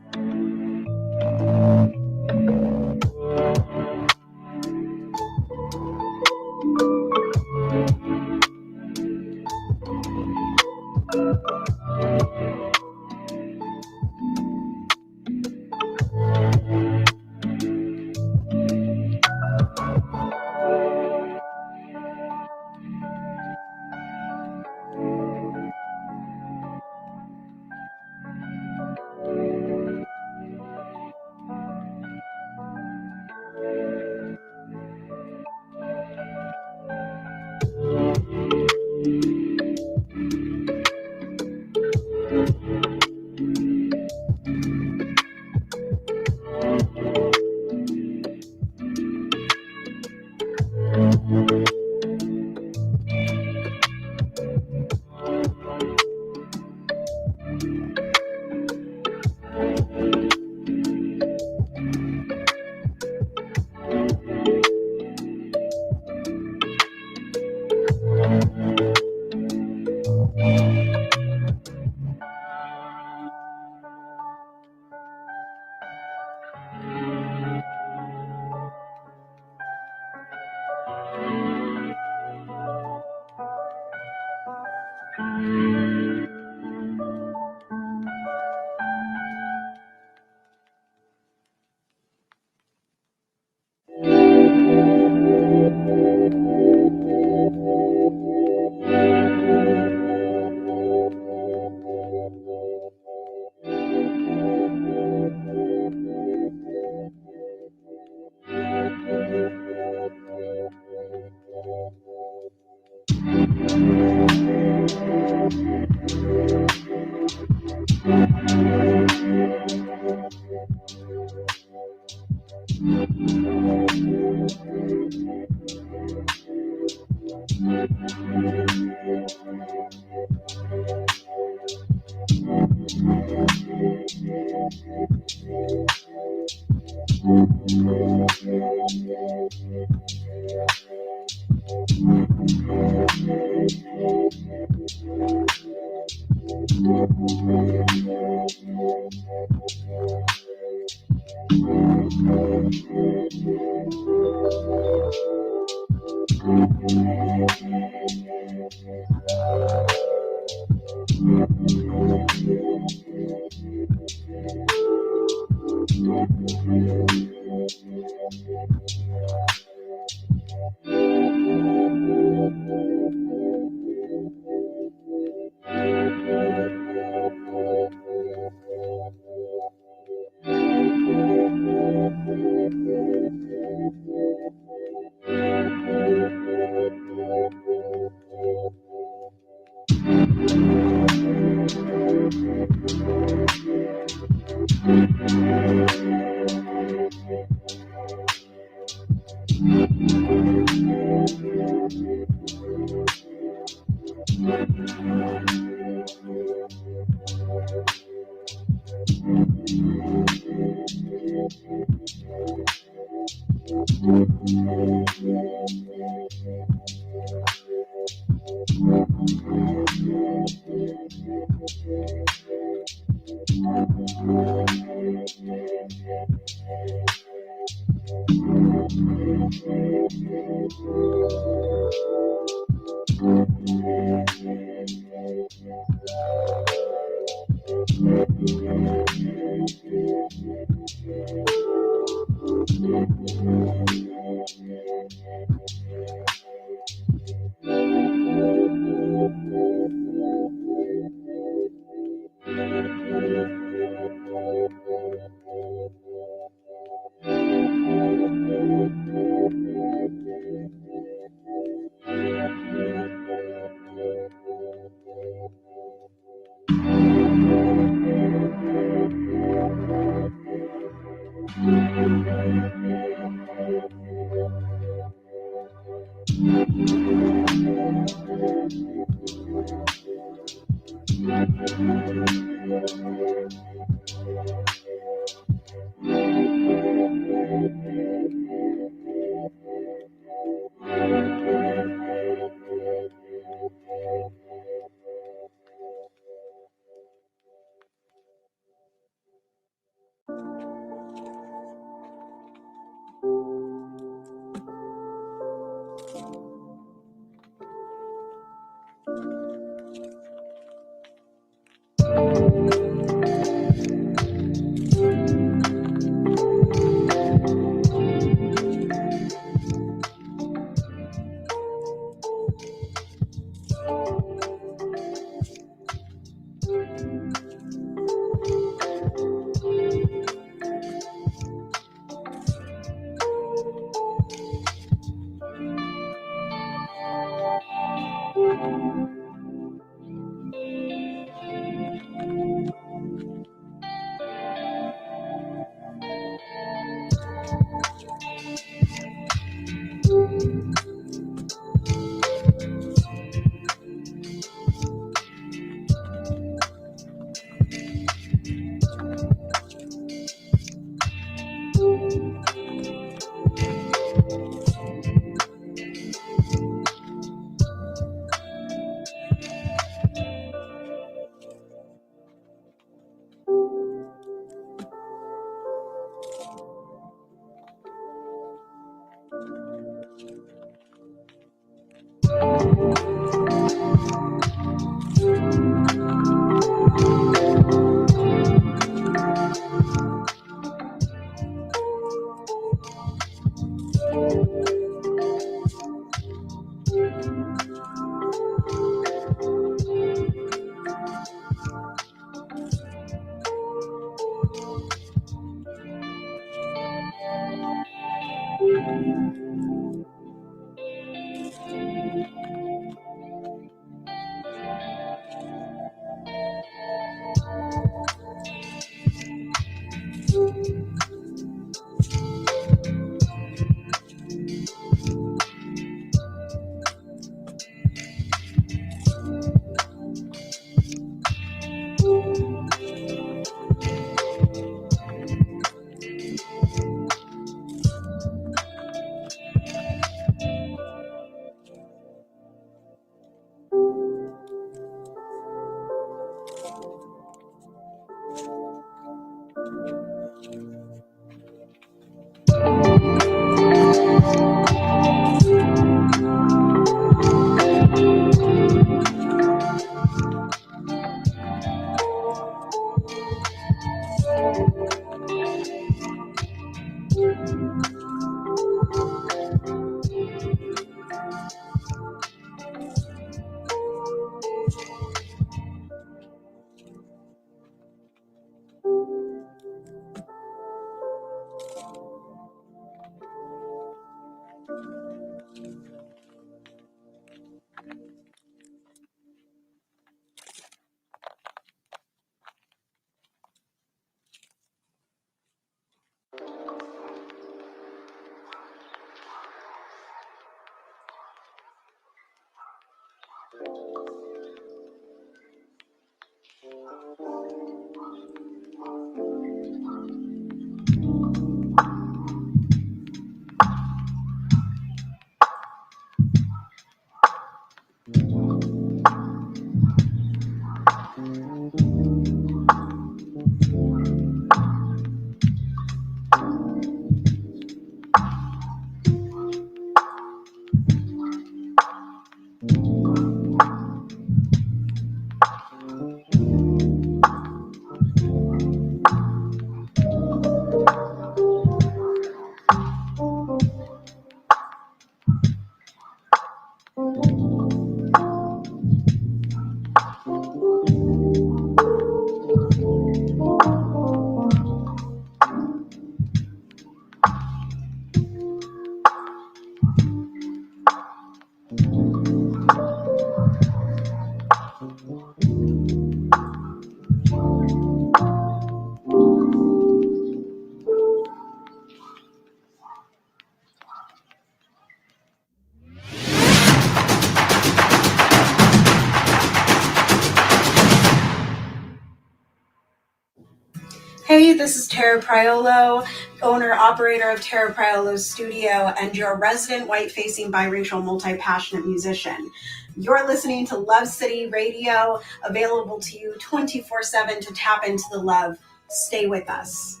Hey, this is Tara Priolo, owner operator of Tara Priolo's studio and your resident white-facing biracial multi-passionate musician. You're listening to Love City Radio, available to you 24/7 to tap into the love. Stay with us.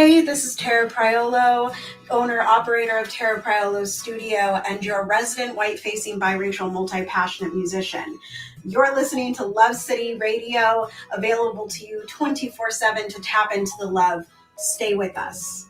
Hi, this is Tara Priolo, owner operator of Tara Priolo Studio and your resident white-facing biracial multi-passionate musician. You're listening to Love City Radio, available to you 24/7 to tap into the love. Stay with us.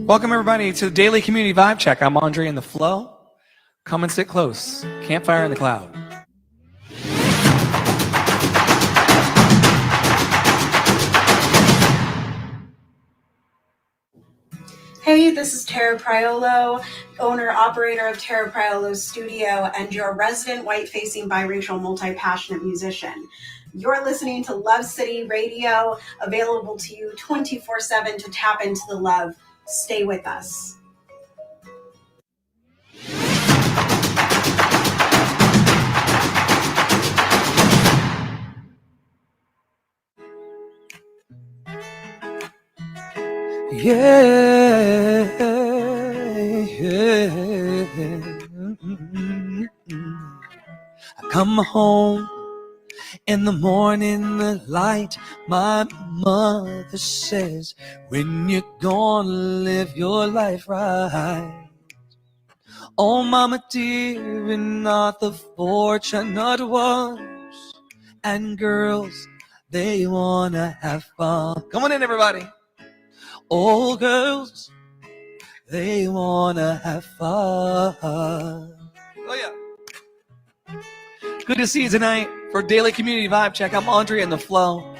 Welcome, everybody, to the Daily Community Vibe Check. I'm Andre in the Flow. Come and sit close. Campfire in the Cloud. Hey, this is Tara Priolo, owner-operator of Tara Priolo Studio and your resident white-facing biracial multi-passionate musician. You're listening to Love City Radio, available to you 24/7 to tap into the love. Stay with us. Yeah. I come home in the morning, the light. My mother says, when you're gonna live your life right. Oh, mama dear, and not the fortunate ones. And girls, they wanna have fun. Come on in, everybody. Oh, girls, they wanna have fun. Oh, yeah. Good to see you tonight for Daily Community Vibe Check. I'm Andre in the Flow.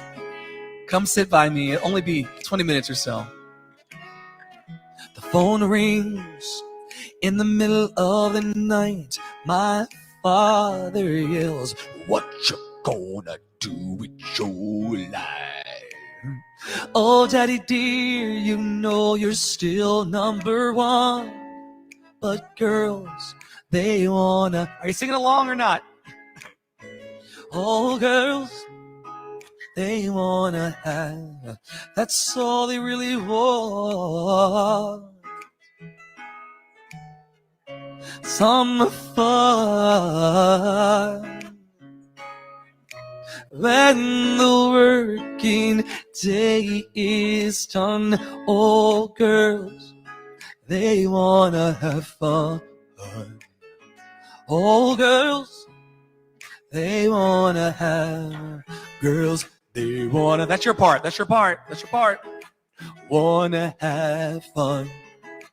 Come sit by me. It'll only be 20 minutes or so. The phone rings in the middle of the night. My father yells, what you gonna do with your life? Oh, daddy dear, you know you're still number one. But girls, they wanna... Are you singing along or not? Oh, girls, they wanna have... That's all they really want. Some fun. When the working day is done, oh, girls, they wanna have fun. Oh, girls, they wanna have... Girls, they wanna... That's your part. That's your part. That's your part. Wanna have fun.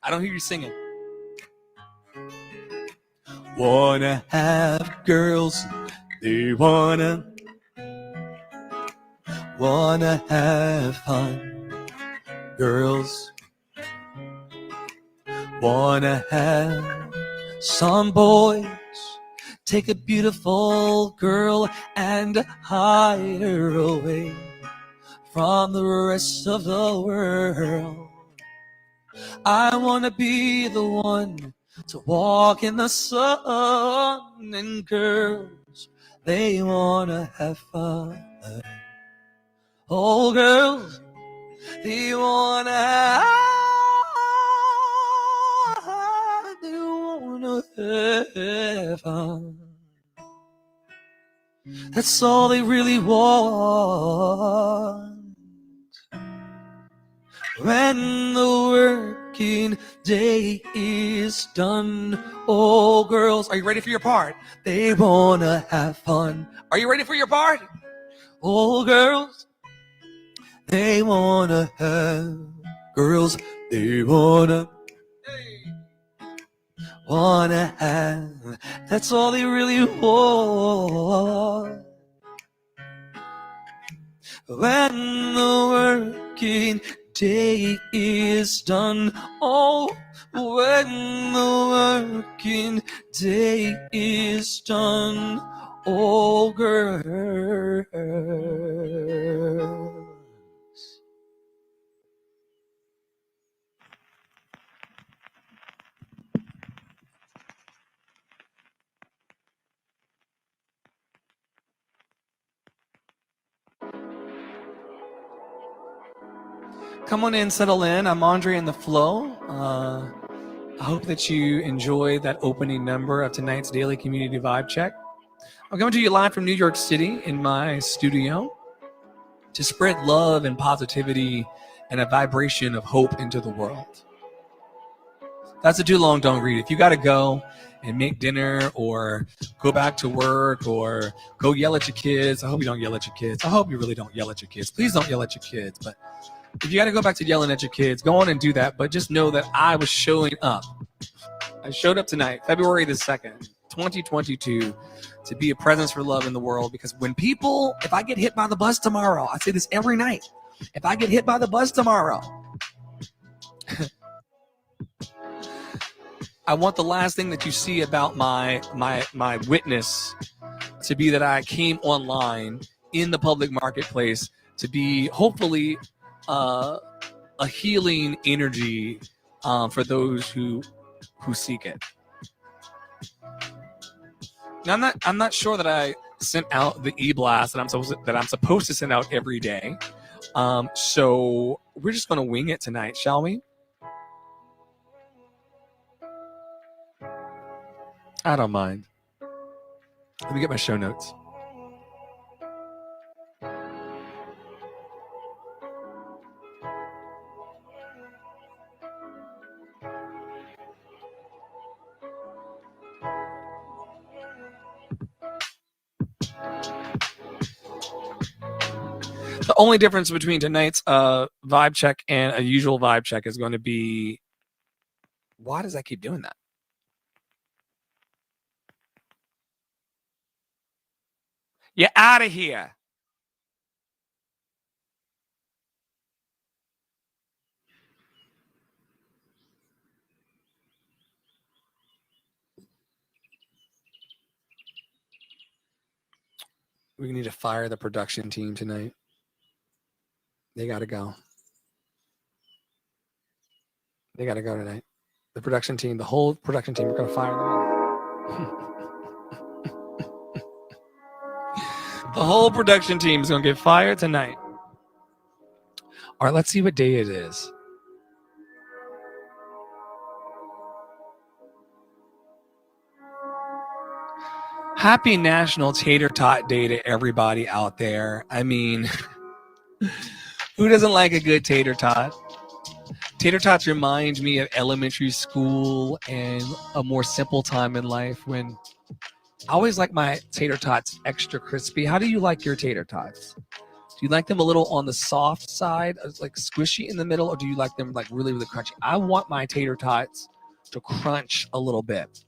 I don't hear you singing. Wanna have girls. They wanna have fun. Girls wanna have... Some boys take a beautiful girl and hide her away from the rest of the world. I wanna be the one to walk in the sun, and girls, they wanna have fun. Oh, girls, they wanna have fun. That's all they really want. When the working day is done, oh, girls, are you ready for your part? They wanna have fun. Are you ready for your part? Oh, girls, they wanna have... Girls, they wanna have... That's all they really want. When the working day is done, oh, when the working day is done, oh, girls. Come on in, settle in. I'm Andre in the Flow. I hope that you enjoyed that opening number of tonight's Daily Community Vibe Check. I'm coming to you live from New York City in my studio to spread love and positivity and a vibration of hope into the world. That's a too long don't read. If you got to go and make dinner or go back to work or go yell at your kids, I hope you don't yell at your kids. I hope you really don't yell at your kids. Please don't yell at your kids. But if you got to go back to yelling at your kids, go on and do that. But just know that I was showing up. I showed up tonight, February the 2nd, 2022, to be a presence for love in the world. Because when people, if I get hit by the bus tomorrow, I say this every night. If I get hit by the bus tomorrow, I want the last thing that you see about my witness to be that I came online in the public marketplace to be hopefully a healing energy for those who seek it. Now, I'm not sure that I sent out the e-blast that I'm supposed to send out every day. So we're just going to wing it tonight, shall we? I don't mind. Let me get my show notes. The only difference between tonight's vibe check and a usual vibe check is going to be, why does that keep doing that? You're out of here. We need to fire the production team tonight. They got to go. They got to go tonight. The production team, the whole production team, we're going to fire them. The whole production team is going to get fired tonight. All right, let's see what day it is. Happy National Tater Tot Day to everybody out there. I mean, who doesn't like a good tater tot? Tater tots remind me of elementary school and a more simple time in life when I always like my tater tots extra crispy. How do you like your tater tots? Do you like them a little on the soft side, like squishy in the middle, or do you like them like really, really crunchy? I want my tater tots to crunch a little bit.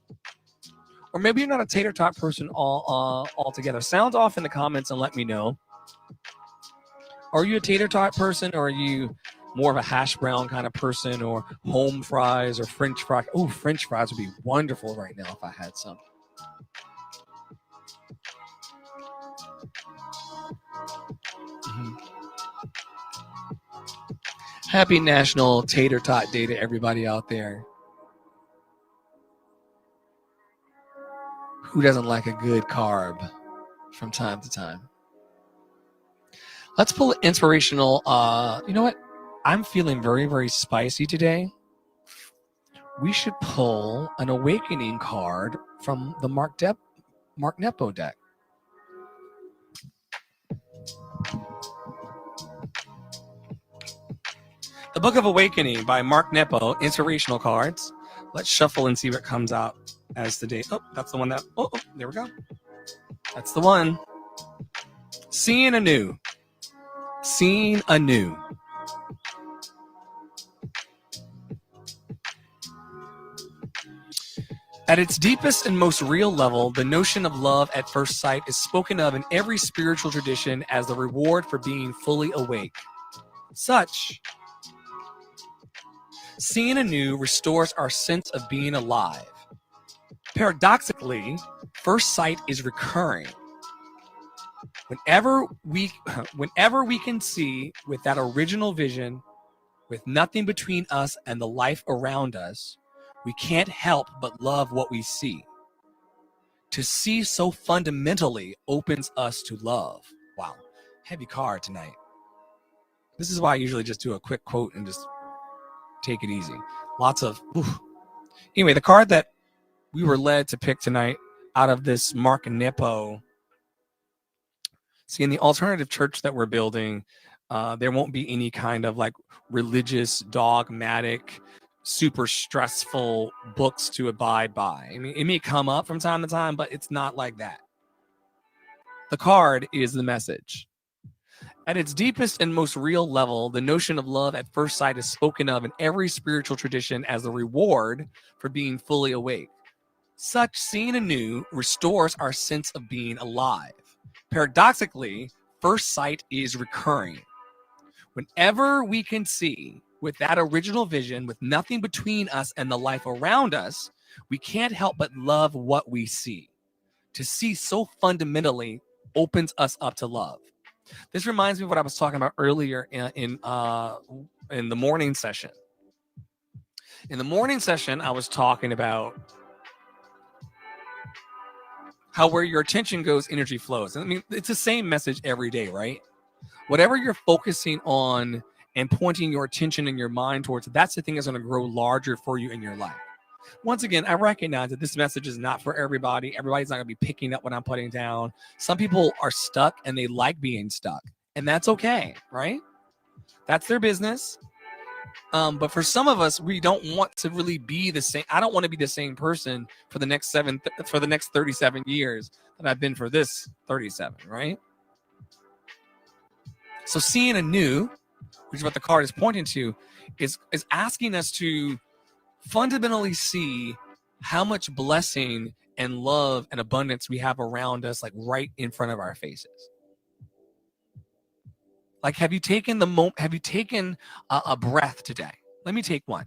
Or maybe you're not a tater tot person altogether. Sound off in the comments and let me know. Are you a tater tot person, or are you more of a hash brown kind of person, or home fries or French fries? Oh, French fries would be wonderful right now if I had some. Happy National Tater Tot Day to everybody out there. Who doesn't like a good carb from time to time? Let's pull an inspirational. You know what? I'm feeling very, very spicy today. We should pull an awakening card from the Mark Nepo deck. The Book of Awakening by Mark Nepo, inspirational cards. Let's shuffle and see what comes out as the day. Oh, that's the one that. Oh, there we go. That's the one. Seeing anew. Seeing anew. At its deepest and most real level, the notion of love at first sight is spoken of in every spiritual tradition as the reward for being fully awake. Such, seeing anew restores our sense of being alive. Paradoxically, first sight is recurring. Whenever we can see with that original vision, with nothing between us and the life around us, we can't help but love what we see. To see so fundamentally opens us to love. Wow, heavy card tonight. This is why I usually just do a quick quote and just take it easy. Lots of, oof. Anyway, the card that we were led to pick tonight out of this Mark Nepo. See, in the alternative church that we're building, there won't be any kind of like religious, dogmatic, super stressful books to abide by. I mean, it may come up from time to time, but it's not like that. The card is the message. At its deepest and most real level, the notion of love at first sight is spoken of in every spiritual tradition as the reward for being fully awake. Such seeing anew restores our sense of being alive. Paradoxically, first sight is recurring. Whenever we can see with that original vision, with nothing between us and the life around us, we can't help but love what we see. To see so fundamentally opens us up to love. This reminds me of what I was talking about earlier in the morning session. In the morning session, I was talking about how where your attention goes, energy flows. And I mean, it's the same message every day, right? Whatever you're focusing on and pointing your attention and your mind towards it, that's the thing that's going to grow larger for you in your life. Once again, I recognize that this message is not for everybody. Everybody's not going to be picking up what I'm putting down. Some people are stuck and they like being stuck, and that's okay, right? That's their business. But for some of us, we don't want to really be the same. I don't want to be the same person for the next 37 years that I've been for this 37, right? So seeing anew, which is what the card is pointing to, is asking us to fundamentally see how much blessing and love and abundance we have around us, like right in front of our faces. Like, have you taken a breath today? Let me take one.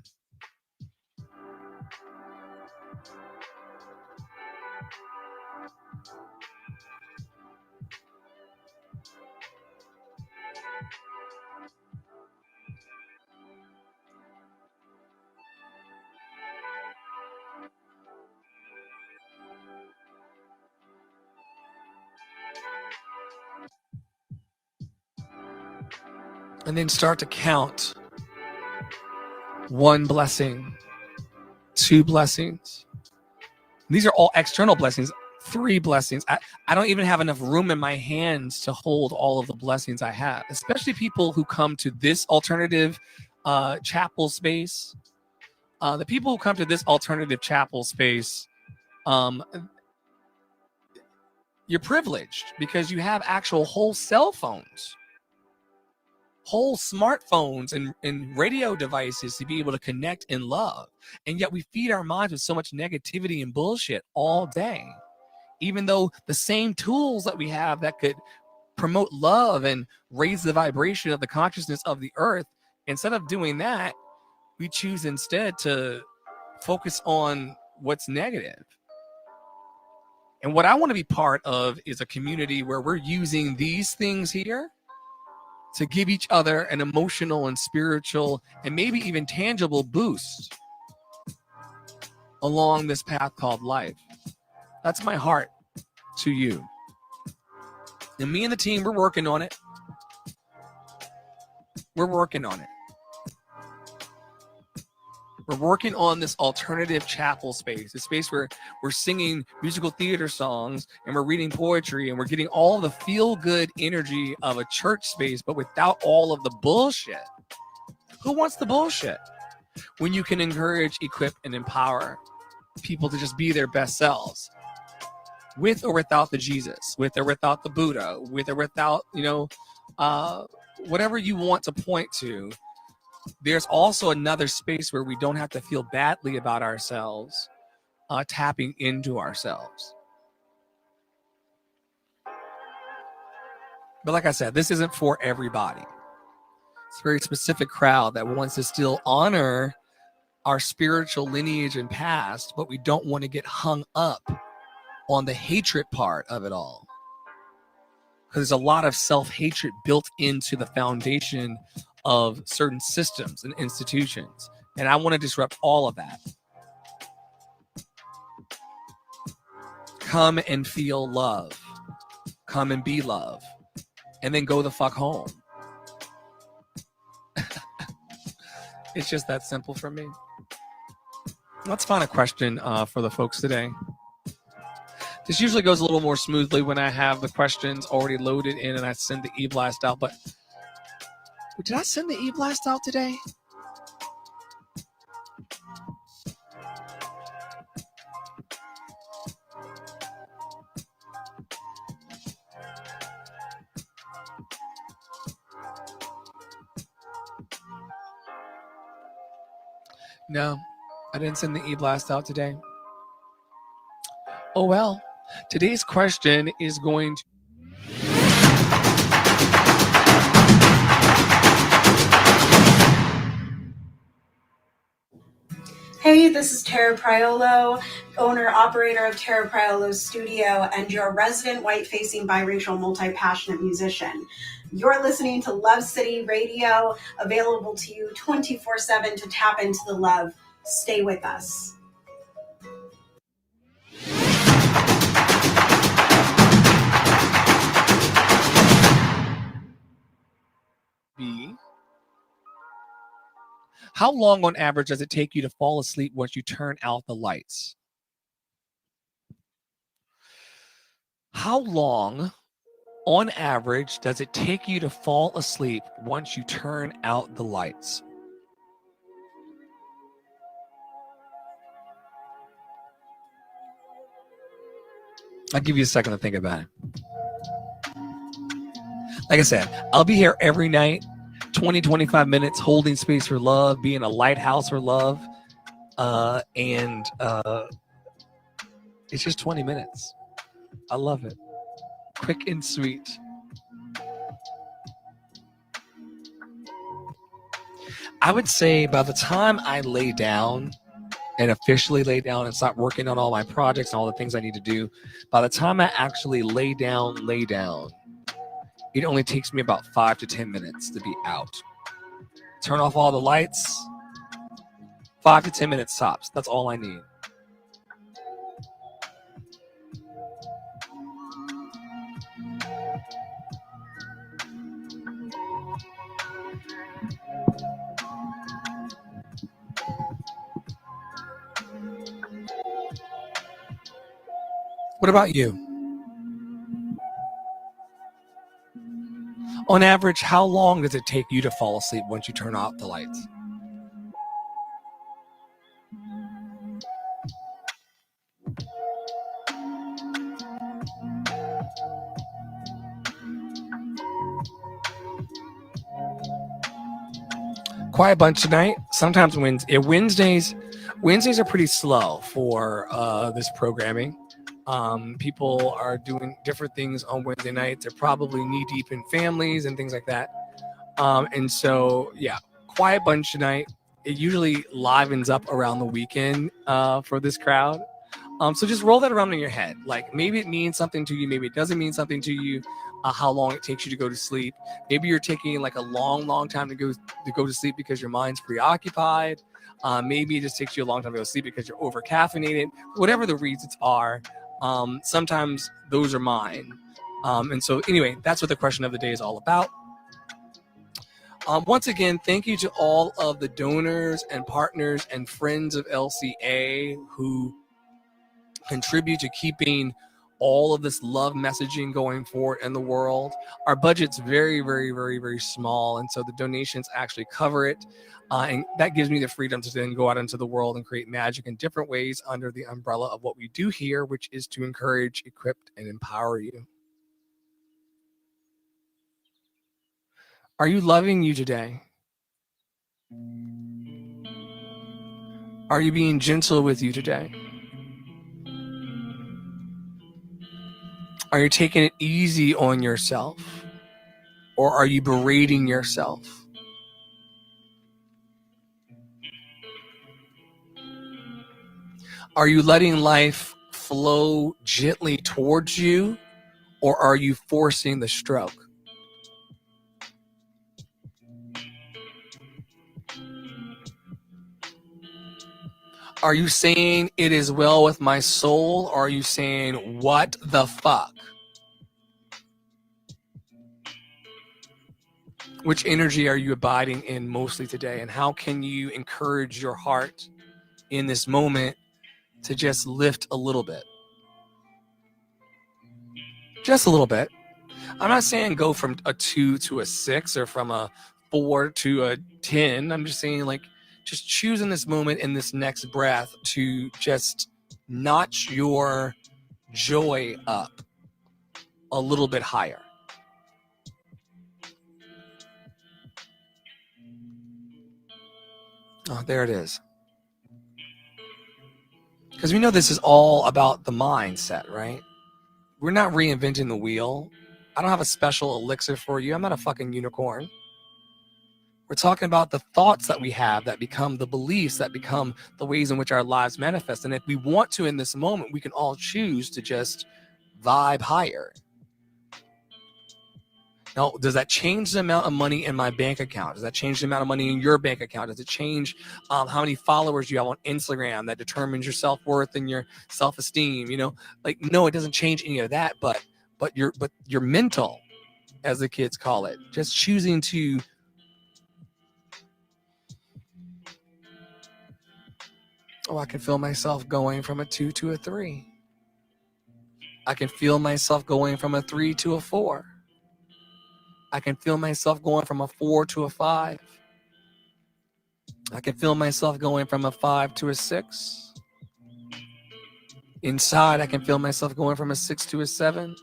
And then start to count. 1 blessing, 2 blessings. These are all external blessings. 3 blessings. I don't even have enough room in my hands to hold all of the blessings I have, especially people who come to this alternative chapel space. The people who come to this alternative chapel space, you're privileged because you have actual whole cell phones, whole smartphones and radio devices to be able to connect and love. And yet we feed our minds with so much negativity and bullshit all day, even though the same tools that we have that could promote love and raise the vibration of the consciousness of the earth, instead of doing that, we choose instead to focus on what's negative. And what I want to be part of is a community where we're using these things here to give each other an emotional and spiritual and maybe even tangible boost along this path called life. That's my heart to you. And me and the team, we're working on it. We're working on it. We're working on this alternative chapel space, a space where we're singing musical theater songs and we're reading poetry and we're getting all the feel-good energy of a church space, but without all of the bullshit. Who wants the bullshit? When you can encourage, equip, and empower people to just be their best selves, with or without the Jesus, with or without the Buddha, with or without, whatever you want to point to. There's also another space where we don't have to feel badly about ourselves, tapping into ourselves. But like I said, this isn't for everybody. It's a very specific crowd that wants to still honor our spiritual lineage and past, but we don't want to get hung up on the hatred part of it all. Because there's a lot of self-hatred built into the foundation of certain systems and institutions. And I want to disrupt all of that. Come and feel love. Come and be love. And then go the fuck home. It's just that simple for me. Let's find a question for the folks today. This usually goes a little more smoothly when I have the questions already loaded in and I send the e-blast out, but did I send the e-blast out today? No, I didn't send the e-blast out today. Oh well, today's question is going to... Hey, this is Tara Priolo, owner-operator of Tara Priolo's studio and your resident white-facing biracial multi-passionate musician. You're listening to Love City Radio, available to you 24/7 to tap into the love. Stay with us. Be How long on average does it take you to fall asleep once you turn out the lights? How long on average does it take you to fall asleep once you turn out the lights? I'll give you a second to think about it. Like I said, I'll be here every night, 20, 25 minutes, holding space for love, being a lighthouse for love. And it's just 20 minutes. I love it. Quick and sweet. I would say by the time I lay down and officially lay down and start working on all my projects and all the things I need to do, by the time I actually lay down, it only takes me about 5 to 10 minutes to be out. Turn off all the lights, 5 to 10 minutes tops. That's all I need. What about you? On average, how long does it take you to fall asleep once you turn off the lights? Quiet bunch tonight. Sometimes Wednesdays are pretty slow for this programming. People are doing different things on Wednesday nights. They're probably knee deep in families and things like that. And so, yeah, quiet bunch tonight. It usually livens up around the weekend for this crowd. So just roll that around in your head. Like maybe it means something to you. Maybe it doesn't mean something to you. How long it takes you to go to sleep. Maybe you're taking like a long time to go to sleep because your mind's preoccupied. Maybe it just takes you a long time to go to sleep because you're over caffeinated. Whatever the reasons are, sometimes those are mine. And so anyway, that's what the question of the day is all about. Once again, thank you to all of the donors and partners and friends of LCA who contribute to keeping all of this love messaging going forward in the world. Our budget's very, very, very, very small. And so the donations actually cover it. And that gives me the freedom to then go out into the world and create magic in different ways under the umbrella of what we do here, which is to encourage, equip, and empower you. Are you loving you today? Are you being gentle with you today? Are you taking it easy on yourself? Or are you berating yourself? Are you letting life flow gently towards you? Or are you forcing the stroke? Are you saying it is well with my soul? Or are you saying what the fuck? Which energy are you abiding in mostly today? And how can you encourage your heart in this moment to just lift a little bit? Just a little bit. I'm not saying go from a 2 to a 6 or from a 4 to a 10. I'm just saying like just choose in this moment, in this next breath, to just notch your joy up a little bit higher. Oh, there it is. Because we know this is all about the mindset, right? We're not reinventing the wheel. I don't have a special elixir for you. I'm not a fucking unicorn. We're talking about the thoughts that we have that become the beliefs, that become the ways in which our lives manifest. And if we want to in this moment, we can all choose to just vibe higher. Now, does that change the amount of money in my bank account? Does that change the amount of money in your bank account? Does it change how many followers you have on Instagram that determines your self-worth and your self-esteem? You know, like, no, it doesn't change any of that, but your mental, as the kids call it, just choosing to Oh, I can feel myself going from a 2 to a 3. I can feel myself going from a 3 to a 4. I can feel myself going from a 4 to a 5. I can feel myself going from a 5 to a 6. Inside, I can feel myself going from a 6 to a 7,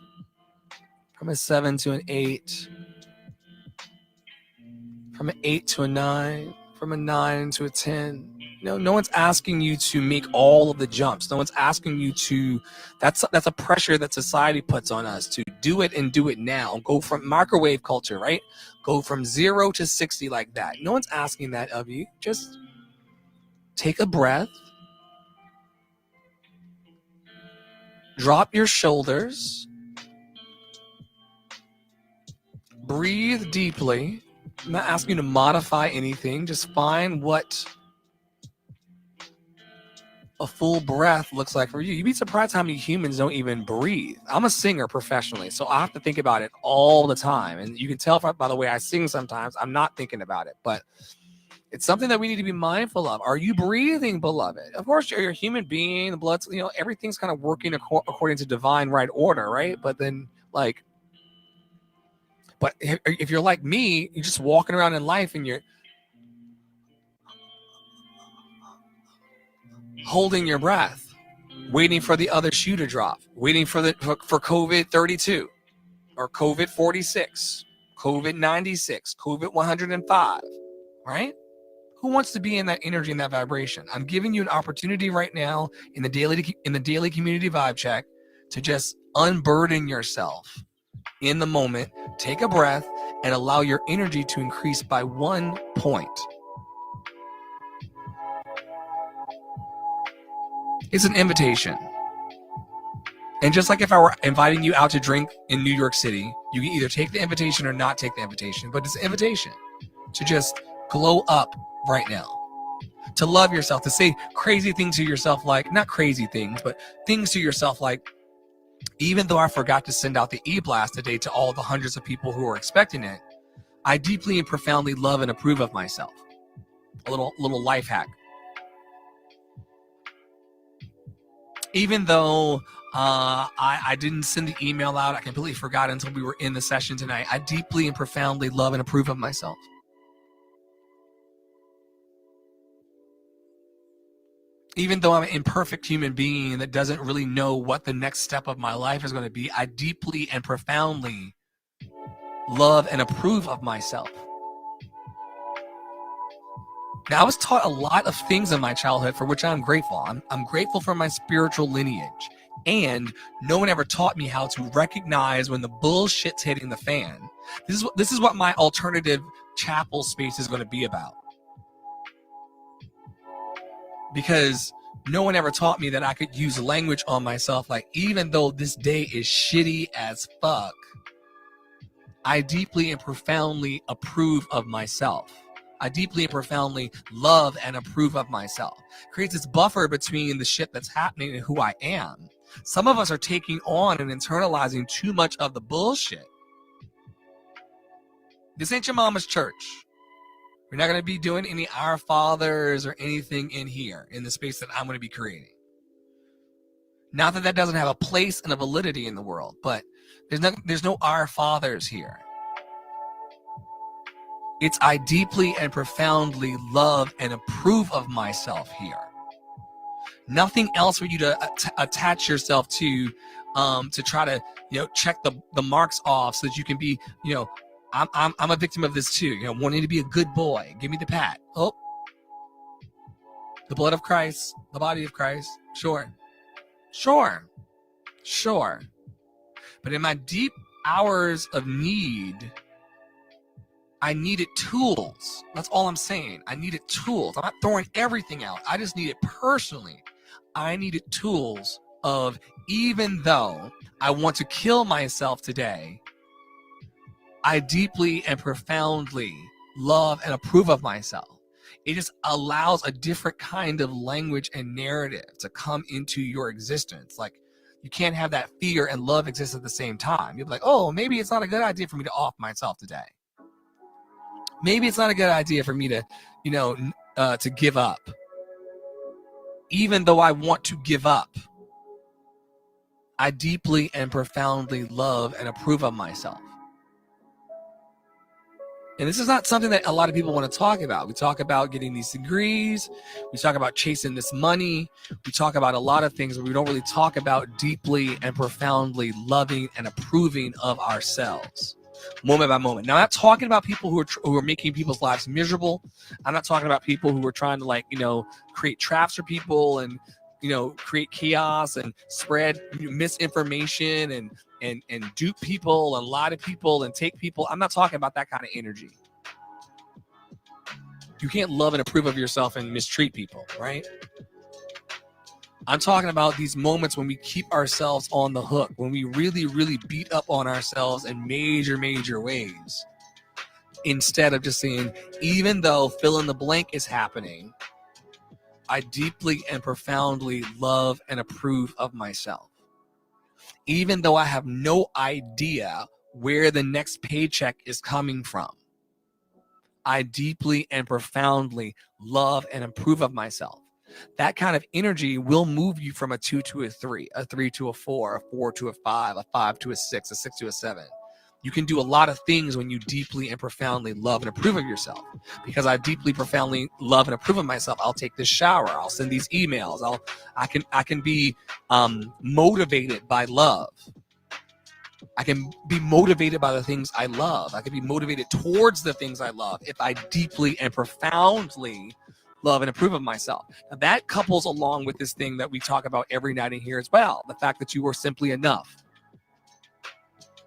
from a 7 to an 8, from an 8 to a 9, from a 9 to a 10. No one's asking you to make all of the jumps. No one's asking you to, that's a pressure that society puts on us to do it and do it now. Go from microwave culture, right? Go from 0 to 60 like that. No one's asking that of you. Just take a breath. Drop your shoulders. Breathe deeply. I'm not asking you to modify anything. Just find what a full breath looks like for you. You'd be surprised how many humans don't even breathe. I'm a singer professionally, so I have to think about it all the time. And you can tell by the way I sing sometimes, I'm not thinking about it. But it's something that we need to be mindful of. Are you breathing, beloved? Of course, you're a human being. The blood's, everything's kind of working according to divine right order, right? But then, but if you're like me, you're just walking around in life and you're holding your breath, waiting for the other shoe to drop, waiting for COVID 32 or COVID 46, COVID 96, COVID 105, right? Who wants to be in that energy and that vibration? I'm giving you an opportunity right now in the daily community vibe check to just unburden yourself in the moment, take a breath, and allow your energy to increase by 1 point. It's an invitation. And just like if I were inviting you out to drink in New York City, you can either take the invitation or not take the invitation, but it's an invitation to just glow up right now, to love yourself, to say crazy things to yourself, like, not crazy things, but things to yourself like, even though I forgot to send out the e-blast today to all the hundreds of people who are expecting it, I deeply and profoundly love and approve of myself. A little life hack. Even though I didn't send the email out, I completely forgot until we were in the session tonight, I deeply and profoundly love and approve of myself. Even though I'm an imperfect human being that doesn't really know what the next step of my life is going to be, I deeply and profoundly love and approve of myself. Now, I was taught a lot of things in my childhood for which I'm grateful. I'm grateful for my spiritual lineage. And no one ever taught me how to recognize when the bullshit's hitting the fan. This is what my alternative chapel space is going to be about. Because no one ever taught me that I could use language on myself. Like, even though this day is shitty as fuck, I deeply and profoundly approve of myself. I deeply and profoundly love and approve of myself. Creates this buffer between the shit that's happening and who I am. Some of us are taking on and internalizing too much of the bullshit. This ain't your mama's church. We're not going to be doing any Our Fathers or anything in here, in the space that I'm going to be creating. Not that that doesn't have a place and a validity in the world, but there's no Our Fathers here. It's I deeply and profoundly love and approve of myself here. Nothing else for you to attach yourself to try to check the marks off so that you can be I'm a victim of this too. Wanting to be a good boy. Give me the pat. Oh, the blood of Christ, the body of Christ. Sure. But in my deep hours of need, I needed tools. That's all I'm saying. I needed tools. I'm not throwing everything out. I just needed personally. I needed tools of, even though I want to kill myself today, I deeply and profoundly love and approve of myself. It just allows a different kind of language and narrative to come into your existence. Like, you can't have that fear and love exist at the same time. You'll be like, oh, maybe it's not a good idea for me to off myself today. Maybe it's not a good idea for me to, to give up. even though I want to give up, I deeply and profoundly love and approve of myself. And this is not something that a lot of people want to talk about. We talk about getting these degrees. We talk about chasing this money. We talk about a lot of things, but we don't really talk about deeply and profoundly loving and approving of ourselves moment by moment. Now, I'm not talking about people who are making people's lives miserable. I'm not talking about people who are trying to create traps for people and create chaos and spread misinformation and dupe people and lie to people and take people. I'm not talking about that kind of energy. You can't love and approve of yourself and mistreat people, right? I'm talking about these moments when we keep ourselves on the hook, when we really, really beat up on ourselves in major, major ways, instead of just saying, even though fill in the blank is happening, I deeply and profoundly love and approve of myself. Even though I have no idea where the next paycheck is coming from, I deeply and profoundly love and approve of myself. That kind of energy will move you from a 2 to a 3, a 3 to a 4, a 4 to a 5, a 5 to a 6, a 6 to a 7. You can do a lot of things when you deeply and profoundly love and approve of yourself. Because I deeply, profoundly love and approve of myself, I'll take this shower. I'll send these emails. I can be motivated by love. I can be motivated by the things I love. I can be motivated towards the things I love if I deeply and profoundly love and approve of myself. Now, that couples along with this thing that we talk about every night in here as well, the fact that you are simply enough.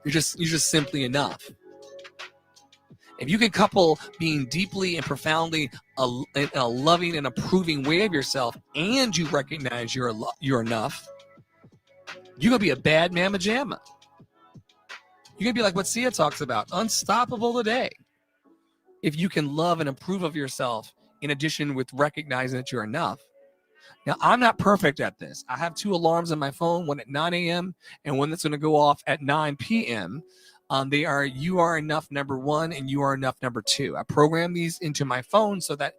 You're just simply enough. If you can couple being deeply and profoundly a loving and approving way of yourself, and you recognize you're enough, you're gonna be a bad mamma jamma. You're gonna be like what Sia talks about, unstoppable today. If you can love and approve of yourself, in addition with recognizing that you're enough. Now, I'm not perfect at this. I have 2 alarms on my phone, one at 9 a.m. and one that's going to go off at 9 p.m. They are You Are Enough number 1 and You Are Enough number 2. I program these into my phone so that,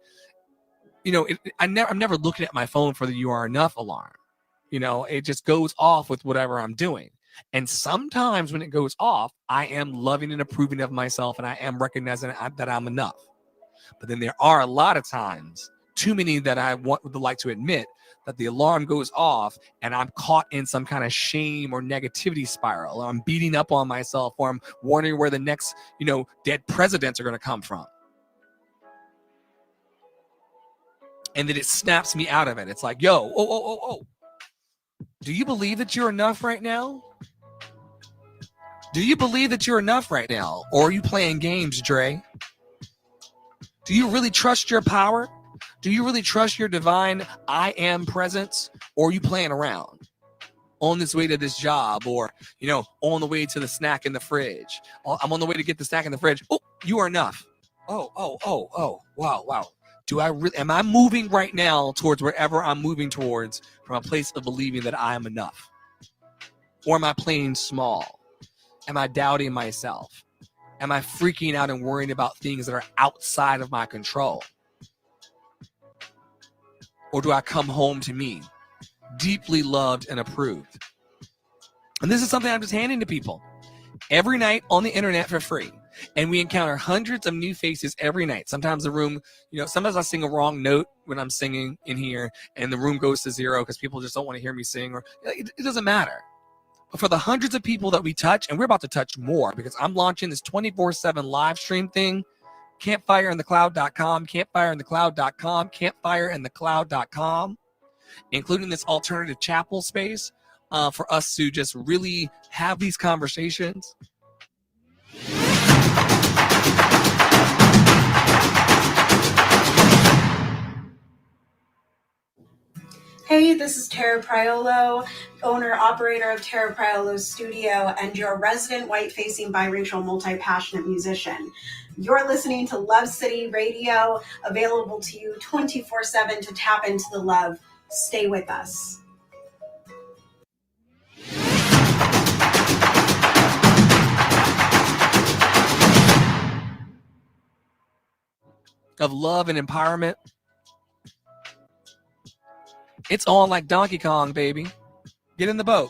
I'm never looking at my phone for the You Are Enough alarm. It just goes off with whatever I'm doing. And sometimes when it goes off, I am loving and approving of myself and I am recognizing that I'm enough. But then there are a lot of times, too many that I would like to admit, that the alarm goes off and I'm caught in some kind of shame or negativity spiral, or I'm beating up on myself, or I'm wondering where the next, dead presidents are going to come from. And then it snaps me out of it. It's like, oh. Do you believe that you're enough right now? Do you believe that you're enough right now? Or are you playing games, Dre? Do you really trust your power? Do you really trust your divine I am presence? Or are you playing around on this way to this job, or, on the way to the snack in the fridge? I'm on the way to get the snack in the fridge. Oh, you are enough. Oh, wow. Am I moving right now towards wherever I'm moving towards from a place of believing that I am enough? Or am I playing small? Am I doubting myself? Am I freaking out and worrying about things that are outside of my control? Or do I come home to me, deeply loved and approved? And this is something I'm just handing to people every night on the internet for free. And we encounter hundreds of new faces every night. Sometimes the room, sometimes I sing a wrong note when I'm singing in here and the room goes to 0 because people just don't want to hear me sing, or it doesn't matter. But for the hundreds of people that we touch, and we're about to touch more because I'm launching this 24/7 live stream thing, campfireinthecloud.com, campfireinthecloud.com, campfireinthecloud.com, including this alternative chapel space for us to just really have these conversations. Hey, this is Tara Priolo, owner, operator of Tara Priolo Studio, and your resident white-facing biracial multi-passionate musician. You're listening to Love City Radio, available to you 24/7 to tap into the love. Stay with us. Of love and empowerment. It's on like Donkey Kong, baby. Get in the boat.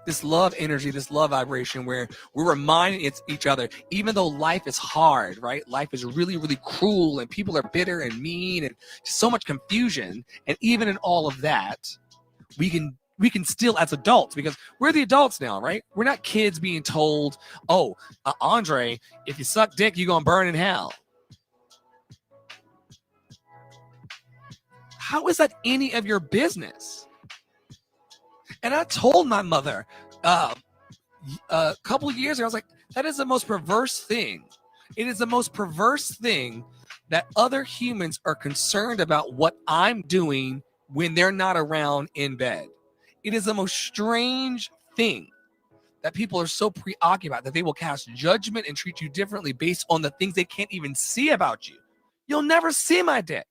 This love energy, this love vibration where we're reminding each other, even though life is hard, right? Life is really, really cruel and people are bitter and mean and just so much confusion. And even in all of that, we can still, as adults, because we're the adults now, right? We're not kids being told, oh, Andre, if you suck dick, you're going to burn in hell. How is that any of your business? And I told my mother a couple of years ago, I was like, that is the most perverse thing. It is the most perverse thing that other humans are concerned about what I'm doing when they're not around in bed. It is the most strange thing that people are so preoccupied that they will cast judgment and treat you differently based on the things they can't even see about you. You'll never see my dick.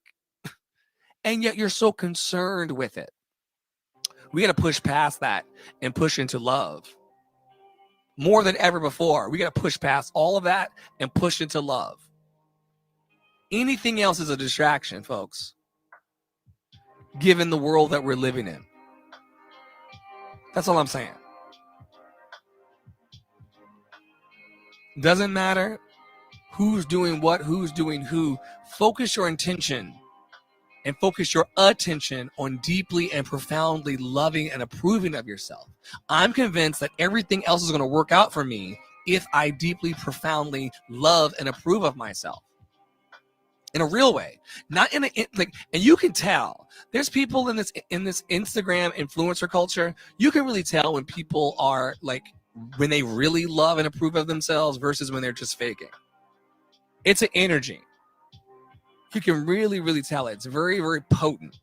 And yet you're so concerned with it. We got to push past that and push into love. More than ever before, we got to push past all of that and push into love. Anything else is a distraction, folks, given the world that we're living in. That's all I'm saying. Doesn't matter who's doing what, who's doing who. Focus your intention and focus your attention on deeply and profoundly loving and approving of yourself. I'm convinced that everything else is going to work out for me if I deeply, profoundly love and approve of myself. In a real way, not in a like, and you can tell there's people in this Instagram influencer culture. You can really tell when people are like, when they really love and approve of themselves versus when they're just faking. It's an energy. You can really, really tell it. It's very, very potent.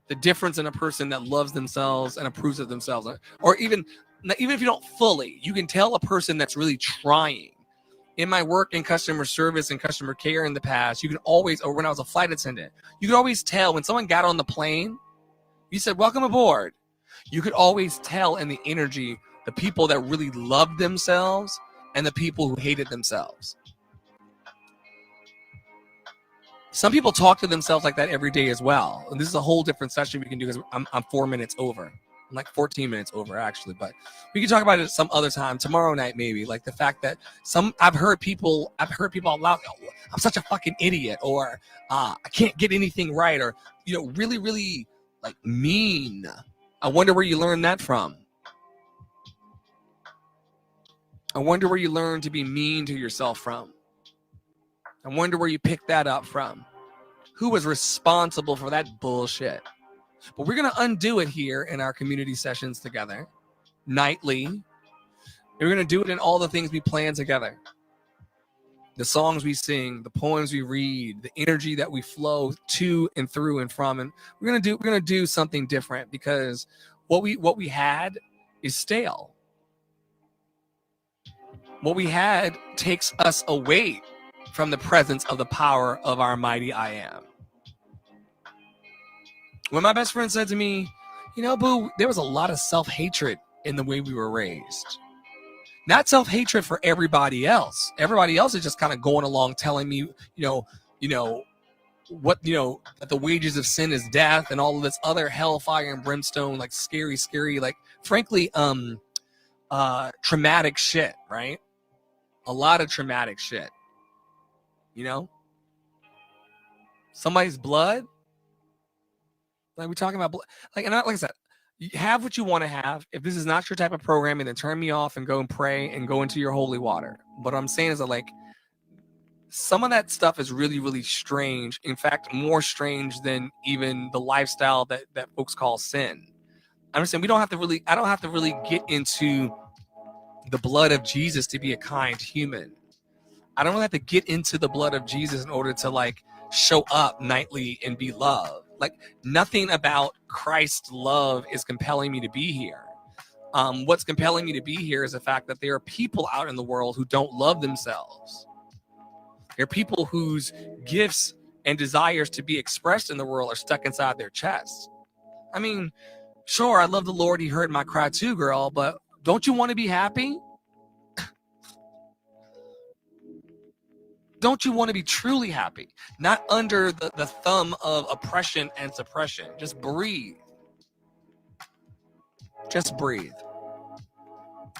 The difference in a person that loves themselves and approves of themselves, or even if you don't fully, you can tell a person that's really trying. In my work in customer service and customer care in the past, you can always, or when I was a flight attendant, you could always tell when someone got on the plane, you said, welcome aboard. You could always tell in the energy, the people that really loved themselves and the people who hated themselves. Some people talk to themselves like that every day as well. And this is a whole different session we can do because I'm 4 minutes over. I'm like 14 minutes over actually, but we can talk about it some other time, tomorrow night maybe. Like the fact that I've heard people out loud, oh, I'm such a fucking idiot, or I can't get anything right, or really, really like mean. I wonder where you learned that from. I wonder where you learned to be mean to yourself from. I wonder where you picked that up from. Who was responsible for that bullshit? But we're going to undo it here in our community sessions together, nightly. And we're going to do it in all the things we plan together. The songs we sing, the poems we read, the energy that we flow to and through and from. And we're going to do something different because what we had is stale. What we had takes us away from the presence of the power of our mighty I am. When my best friend said to me, boo, there was a lot of self-hatred in the way we were raised. Not self-hatred for everybody else. Everybody else is just kind of going along telling me, that the wages of sin is death and all of this other hellfire and brimstone, like scary, like frankly, traumatic shit, right? A lot of traumatic shit. Somebody's blood. Like we're talking about, like I said, you have what you want to have. If this is not your type of programming, then turn me off and go and pray and go into your holy water. But what I'm saying is that like some of that stuff is really, really strange. In fact, more strange than even the lifestyle that folks call sin. I'm saying I don't have to really get into the blood of Jesus to be a kind human. I don't really have to get into the blood of Jesus in order to like show up nightly and be loved. Like nothing about Christ's love is compelling me to be here. What's compelling me to be here is the fact that there are people out in the world who don't love themselves. There are people whose gifts and desires to be expressed in the world are stuck inside their chests. I mean, sure, I love the Lord. He heard my cry too, girl, but don't you want to be happy? Don't you want to be truly happy? Not under the thumb of oppression and suppression. Just breathe. Just breathe.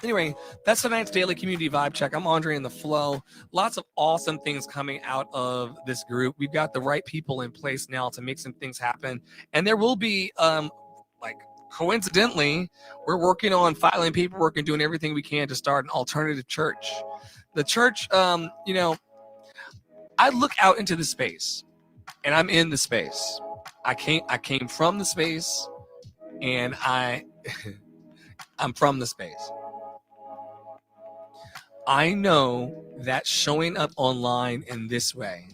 Anyway, that's tonight's daily community vibe check. I'm Andre in the flow. Lots of awesome things coming out of this group. We've got the right people in place now to make some things happen. And there will be, coincidentally, we're working on filing paperwork and doing everything we can to start an alternative church. The church, I look out into the space, and I'm in the space. I came from the space, and I'm from the space. I know that showing up online in this way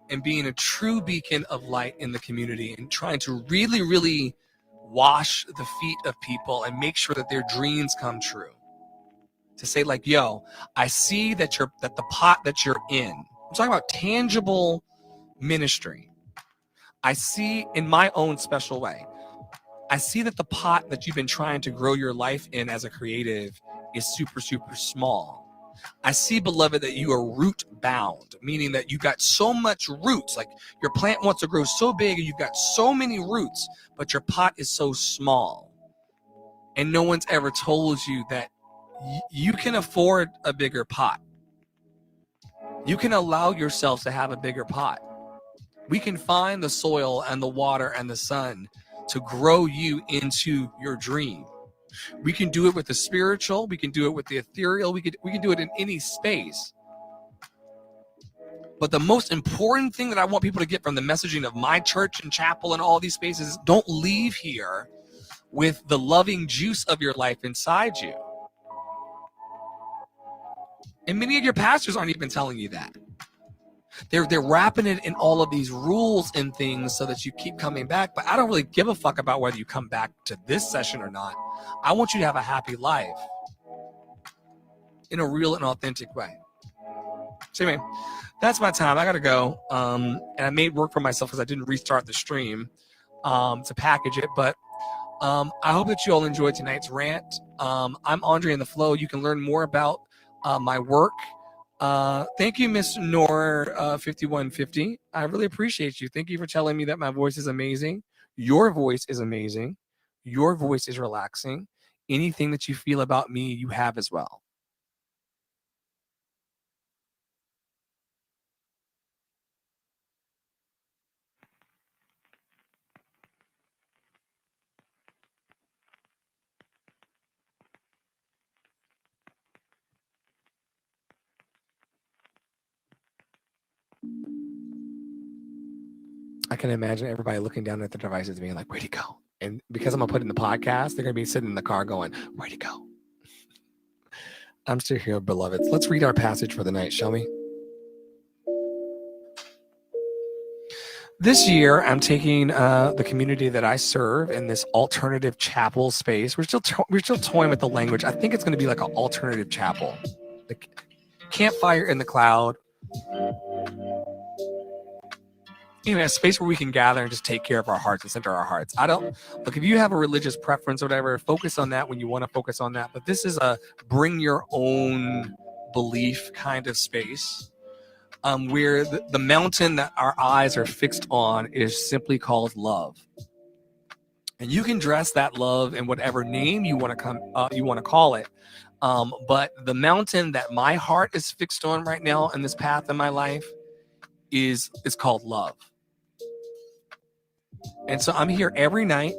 and being a true beacon of light in the community and trying to really, really wash the feet of people and make sure that their dreams come true. To say like, yo, I see that the pot that you're in, I'm talking about tangible ministry. I see in my own special way, I see that the pot that you've been trying to grow your life in as a creative is super, super small. I see, beloved, that you are root bound, meaning that you got so much roots. Like your plant wants to grow so big and you've got so many roots, but your pot is so small. And no one's ever told you that you can afford a bigger pot. You can allow yourself to have a bigger pot. We can find the soil and the water and the sun to grow you into your dream. We can do it with the spiritual. We can do it with the ethereal. We can do it in any space. But the most important thing that I want people to get from the messaging of my church and chapel and all these spaces is don't leave here with the loving juice of your life inside you. And many of your pastors aren't even telling you that. They're wrapping it in all of these rules and things so that you keep coming back. But I don't really give a fuck about whether you come back to this session or not. I want you to have a happy life in a real and authentic way. So anyway, that's my time. I got to go. And I made work for myself because I didn't restart the stream to package it. But I hope that you all enjoyed tonight's rant. I'm Andre in the Flow. You can learn more about my work. Thank you, Miss Nor 5150. I really appreciate you. Thank you for telling me that my voice is amazing. Your voice is amazing. Your voice is relaxing. Anything that you feel about me, you have as well. I can imagine everybody looking down at their devices being like, where'd he go? And because I'm going to put it in the podcast, they're going to be sitting in the car going, where'd he go? I'm still here, beloveds. Let's read our passage for the night, shall we? This year, I'm taking the community that I serve in this alternative chapel space. We're still toying with the language. I think it's going to be like an alternative chapel. The campfire in the cloud. A space where we can gather and just take care of our hearts and center our hearts. Look, if you have a religious preference or whatever, focus on that when you want to focus on that. But this is a bring your own belief kind of space where the mountain that our eyes are fixed on is simply called love. And you can dress that love in whatever name you want to call it. But the mountain that my heart is fixed on right now in this path in my life is called love. And so I'm here every night.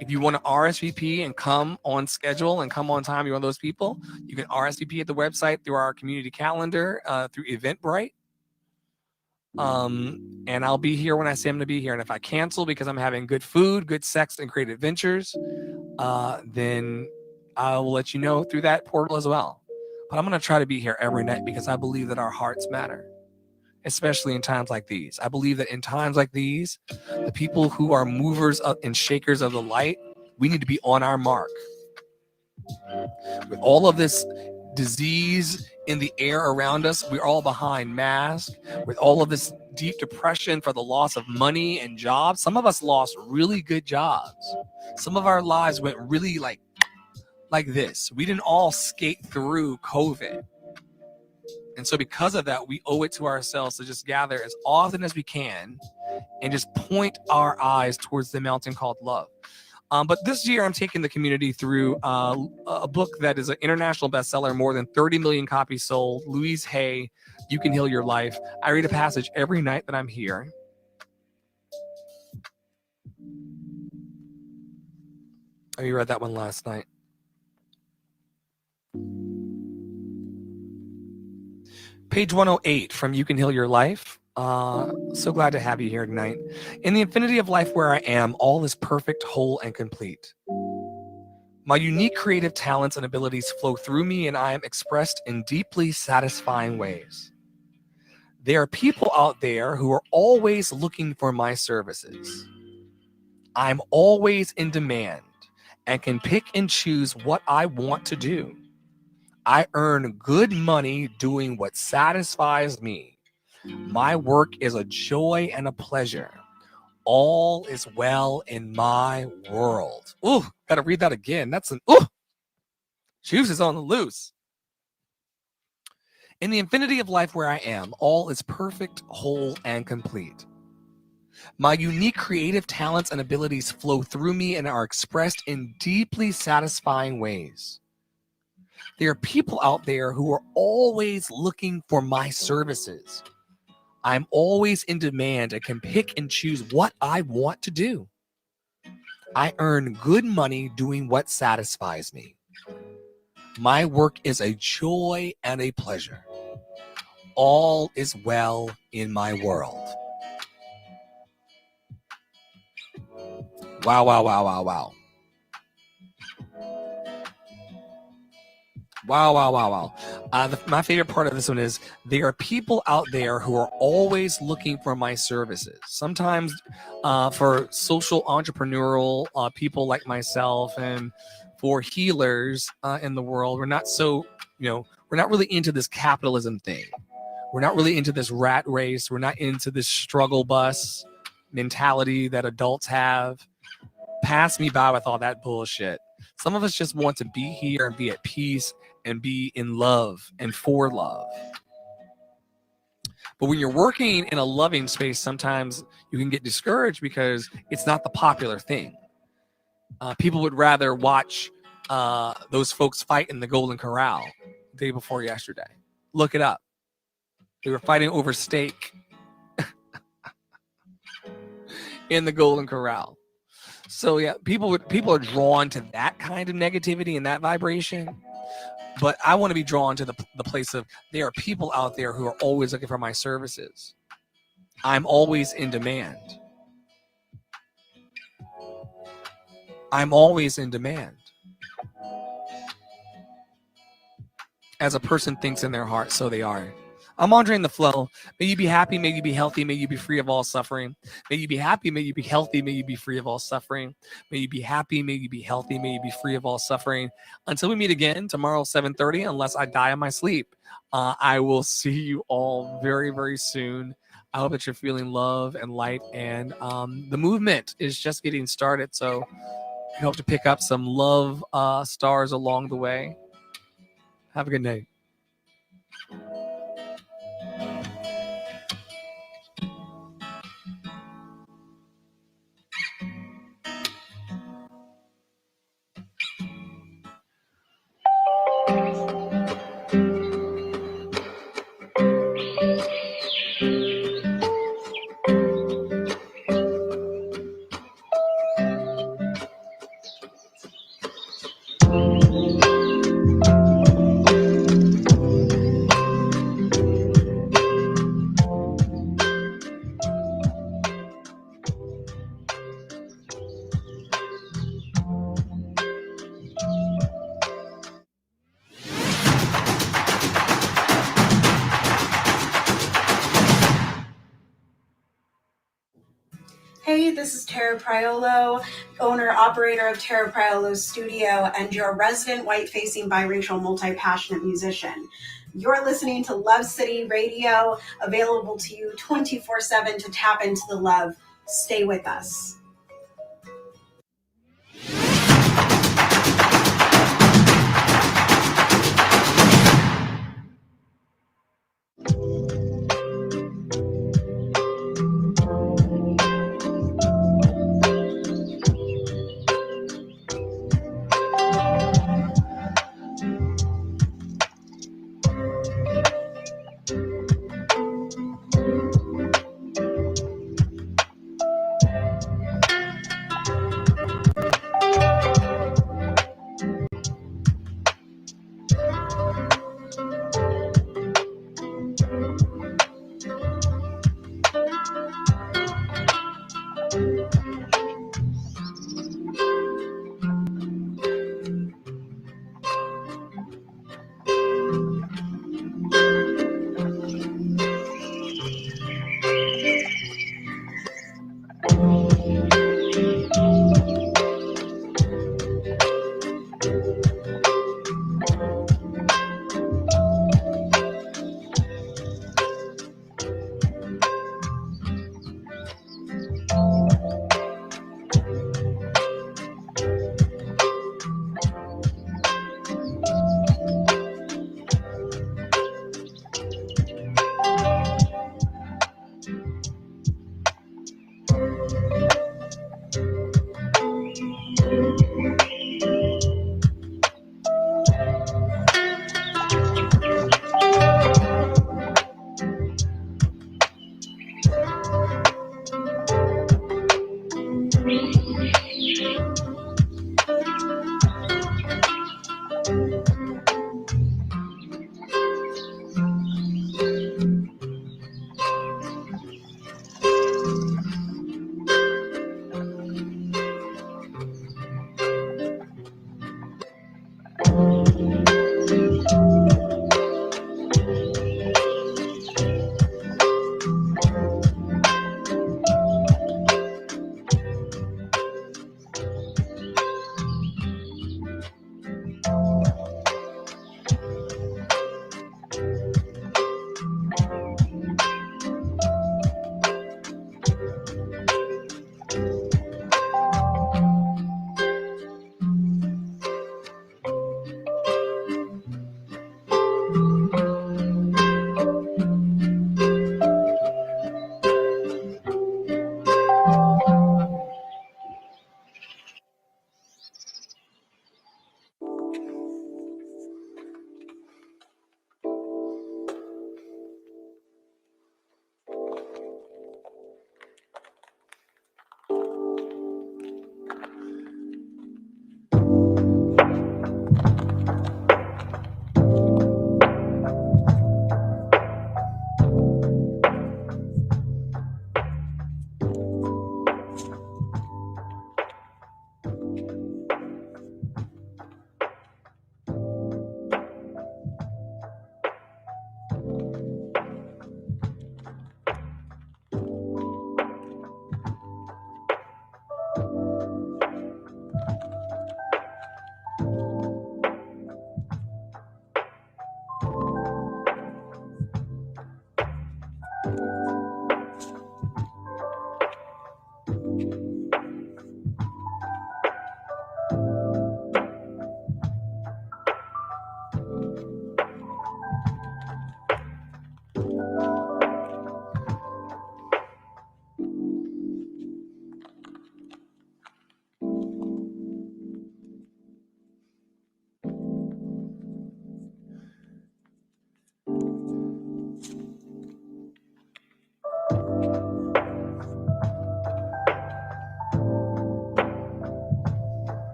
If you want to RSVP and come on schedule and come on time, you're one of those people, you can RSVP at the website through our community calendar, through Eventbrite. And I'll be here when I say I'm going to be here. And if I cancel because I'm having good food, good sex, and great adventures, then I will let you know through that portal as well. But I'm going to try to be here every night because I believe that our hearts matter. Especially in times like these. I believe that in times like these, the people who are movers and shakers of the light, we need to be on our mark. With all of this disease in the air around us, we're all behind masks. With all of this deep depression for the loss of money and jobs, some of us lost really good jobs. Some of our lives went really like this. We didn't all skate through COVID. And so because of that, we owe it to ourselves to just gather as often as we can and just point our eyes towards the mountain called love. But this year, I'm taking the community through a book that is an international bestseller, more than 30 million copies sold. Louise Hay, You Can Heal Your Life. I read a passage every night that I'm here. Oh, you read that one last night. Page 108 from You Can Heal Your Life. So glad to have you here tonight. In the infinity of life where I am, all is perfect, whole, and complete. My unique creative talents and abilities flow through me, and I am expressed in deeply satisfying ways. There are people out there who are always looking for my services. I'm always in demand and can pick and choose what I want to do. I earn good money doing what satisfies me. My work is a joy and a pleasure. All is well in my world. Ooh, gotta read that again. That's an juice is on the loose. In the infinity of life where I am, all is perfect, whole, and complete. My unique creative talents and abilities flow through me and are expressed in deeply satisfying ways. There are people out there who are always looking for my services. I'm always in demand and can pick and choose what I want to do. I earn good money doing what satisfies me. My work is a joy and a pleasure. All is well in my world. Wow, wow, wow, wow, wow. Wow, wow, wow, wow. My favorite part of this one is there are people out there who are always looking for my services. Sometimes for social entrepreneurial people like myself and for healers in the world, we're not so, we're not really into this capitalism thing. We're not really into this rat race. We're not into this struggle bus mentality that adults have. Pass me by with all that bullshit. Some of us just want to be here and be at peace and be in love and for love. But when you're working in a loving space, sometimes you can get discouraged because it's not the popular thing. People would rather watch those folks fight in the Golden Corral the day before yesterday. Look it up. They were fighting over steak in the Golden Corral. So yeah, people are drawn to that kind of negativity and that vibration. But I want to be drawn to the place of there are people out there who are always looking for my services. I'm always in demand. I'm always in demand. As a person thinks in their heart, so they are. I'm Andre in the flow. May you be happy. May you be healthy. May you be free of all suffering. May you be happy. May you be healthy. May you be free of all suffering. May you be happy. May you be healthy. May you be free of all suffering. Until we meet again tomorrow, 7:30, unless I die in my sleep. I will see you all very, very soon. I hope that you're feeling love and light. And the movement is just getting started. So I hope to pick up some love stars along the way. Have a good night. Hey, this is Tara Priolo, owner, operator of Tara Priolo Studio, and your resident white-facing biracial multi-passionate musician. You're listening to Love City Radio, available to you 24/7 to tap into the love. Stay with us.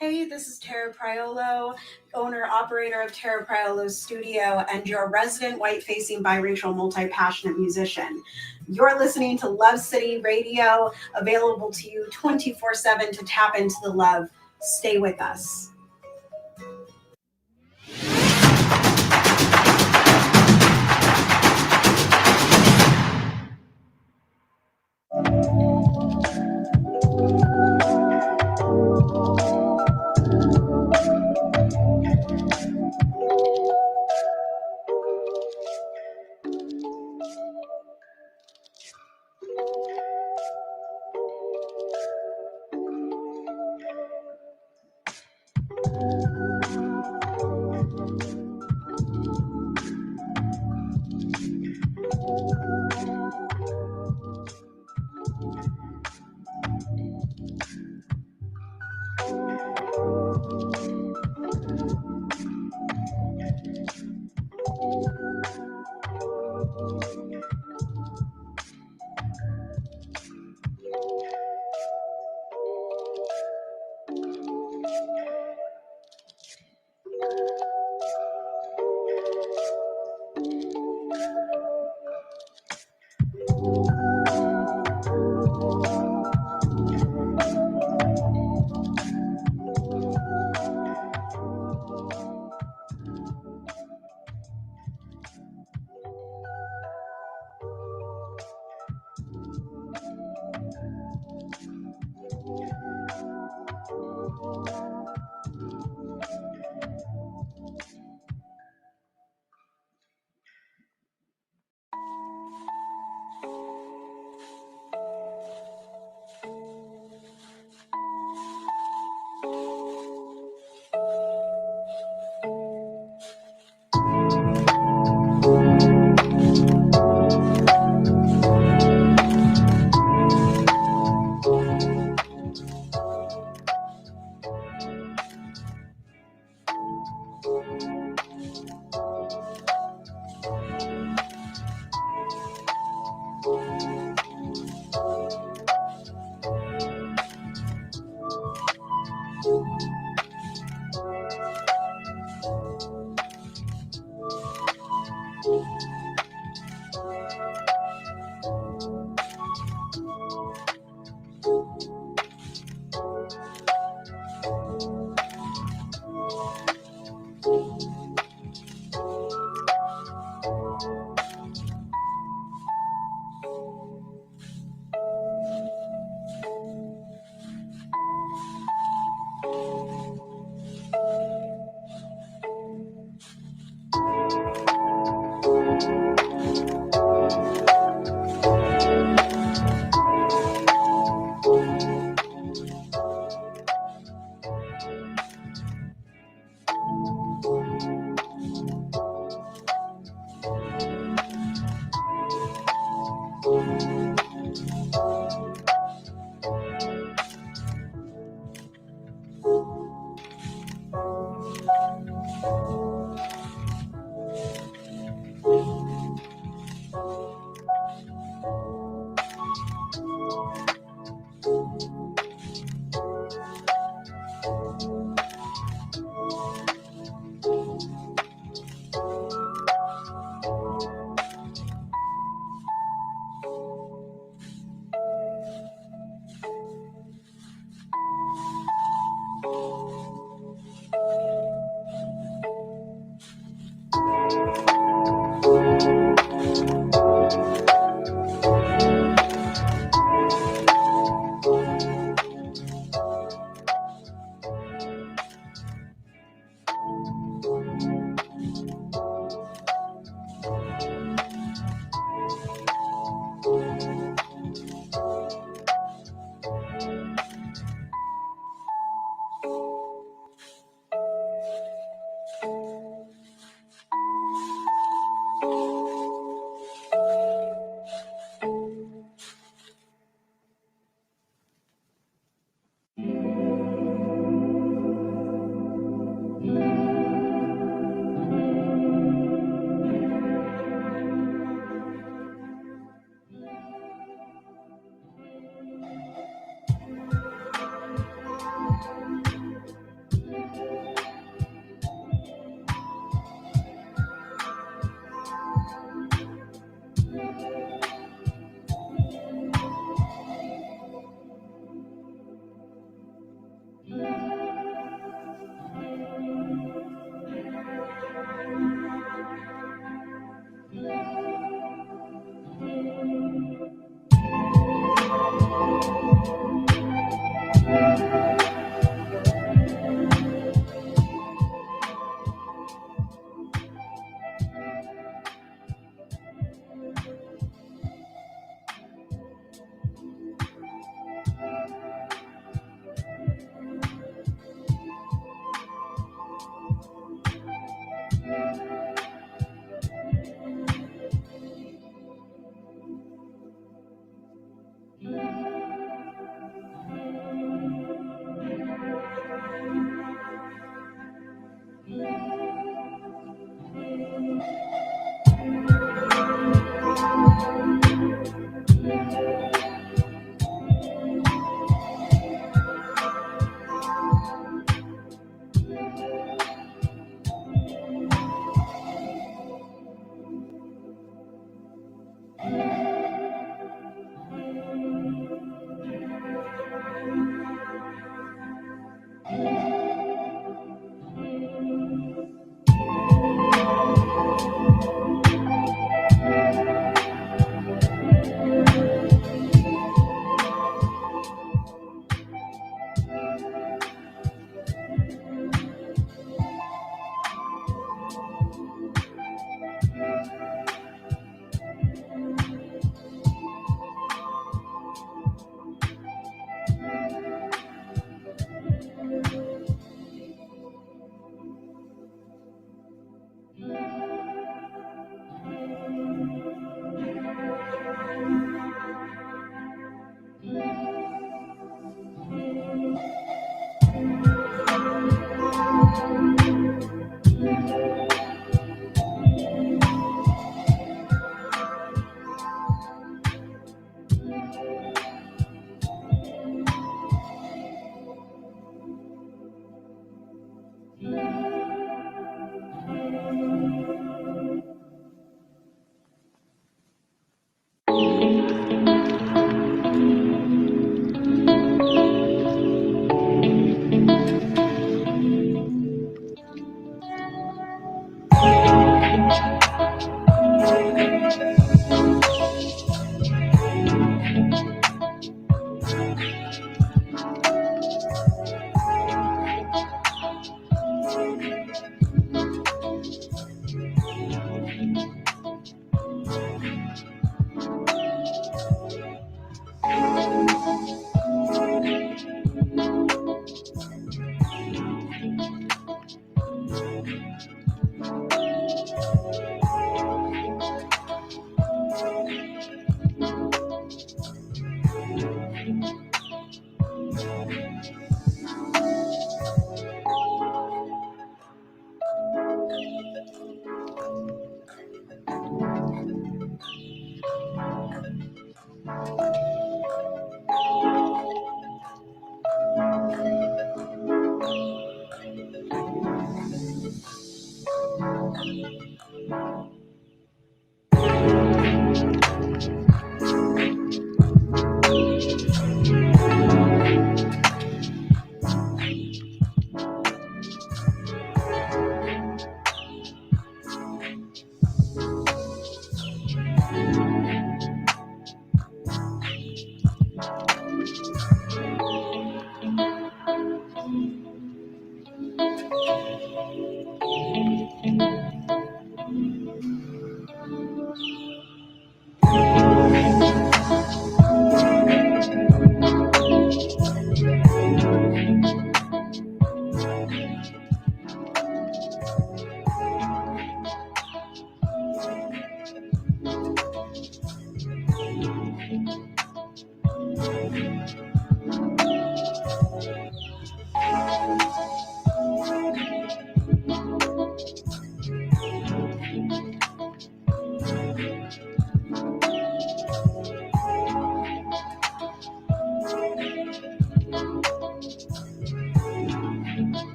Hey, this is Tara Priolo, owner operator of Tara Priolo Studio and your resident white-facing biracial multi-passionate musician. You're listening to Love City Radio, available to you 24/7 to tap into the love. Stay with us.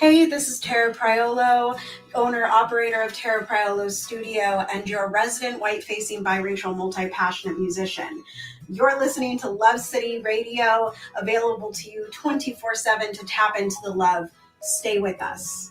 Hey, this is Tara Priolo, owner operator of Tara Priolo's studio and your resident white-facing biracial multi-passionate musician. You're listening to Love City Radio, available to you 24/7 to tap into the love. Stay with us.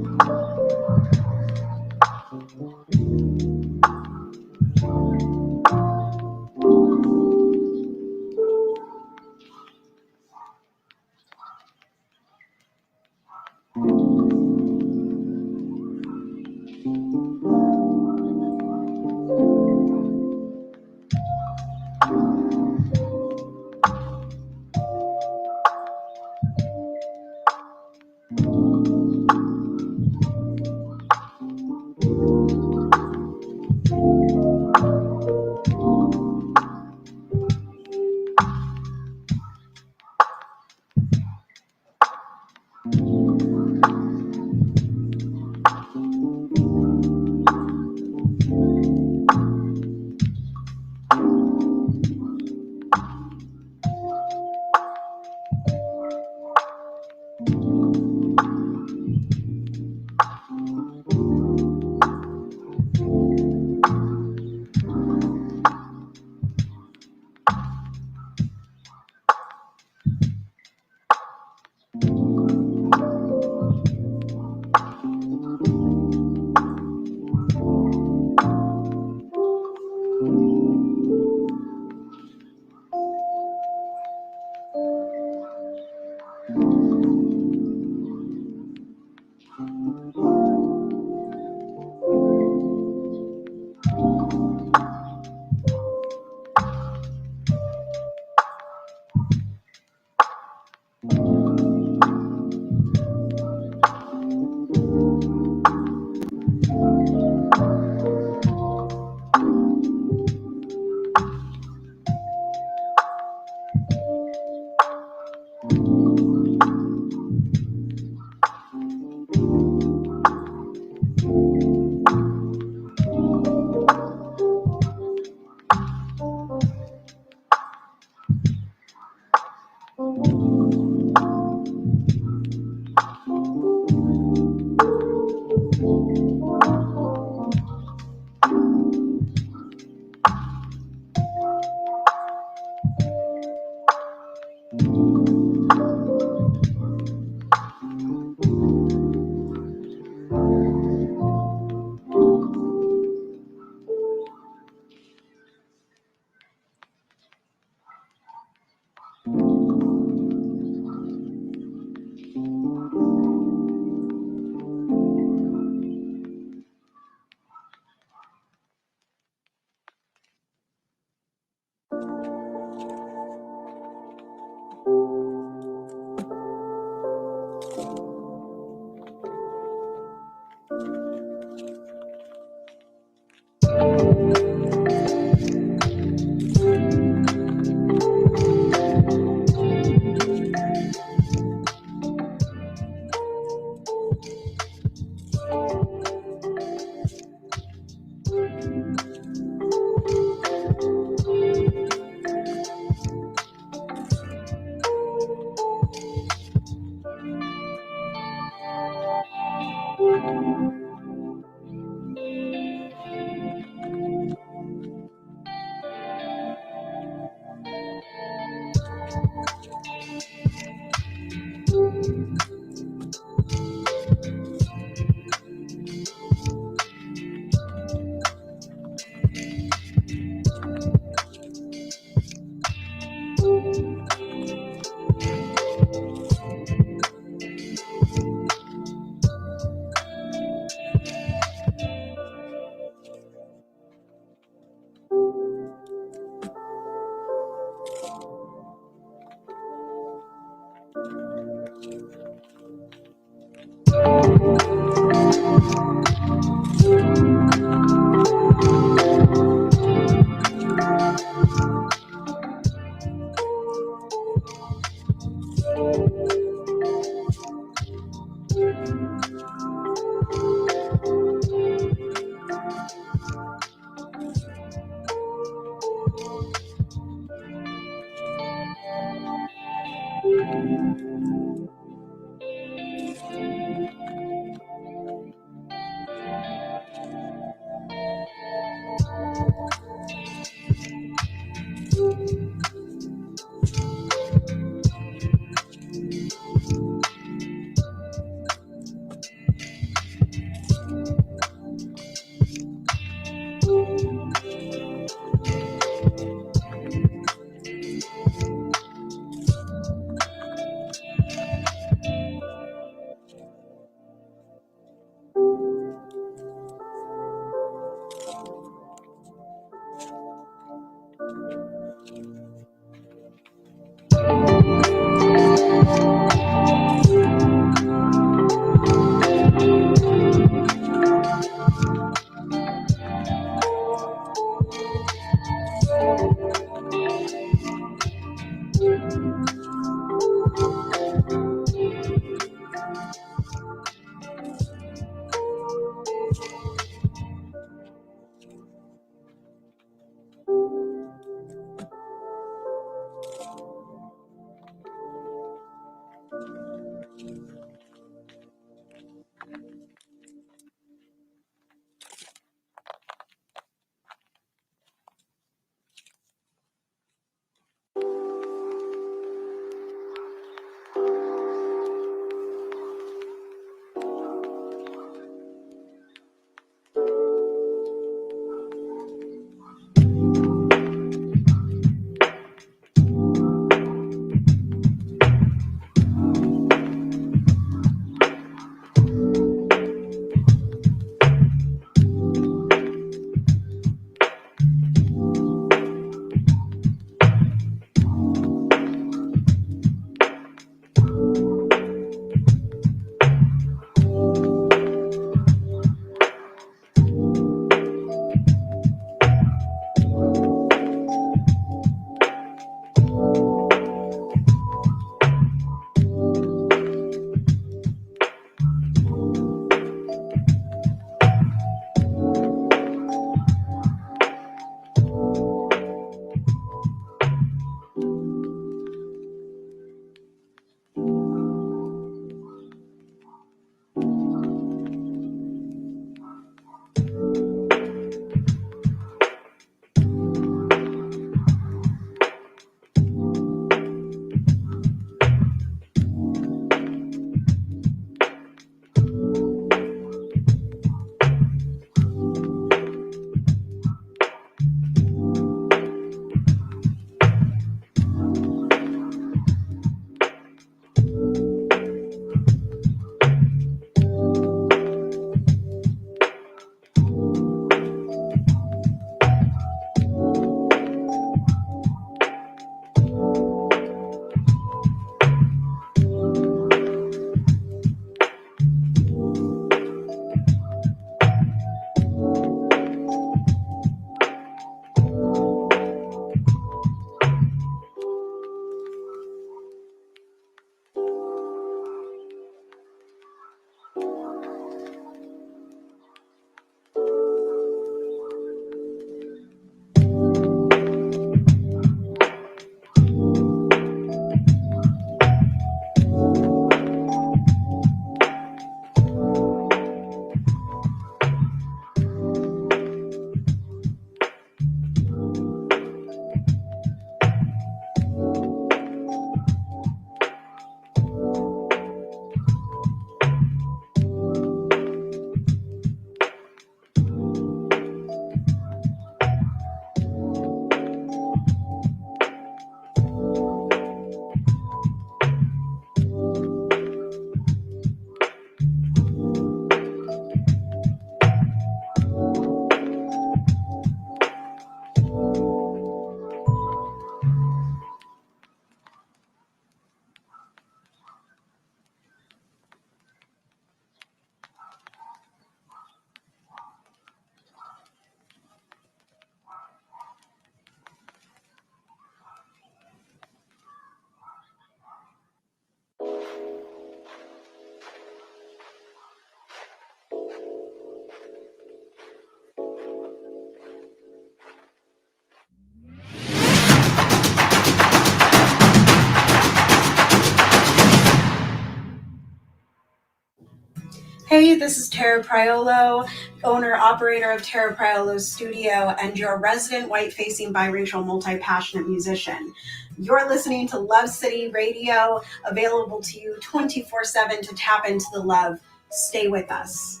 Hey, this is Tara Priolo, owner operator of Tara Priolo Studio, and your resident white-facing biracial multi-passionate musician. You're listening to Love City Radio, available to you 24/7 to tap into the love. Stay with us.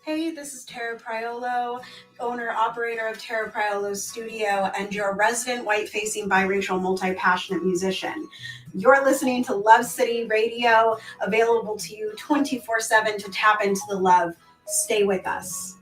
Hey, this is Tara Priolo, owner operator of Tara Priolo Studio and your resident white-facing biracial multi-passionate musician. You're listening to Love City Radio, available to you 24/7 to tap into the love. Stay with us.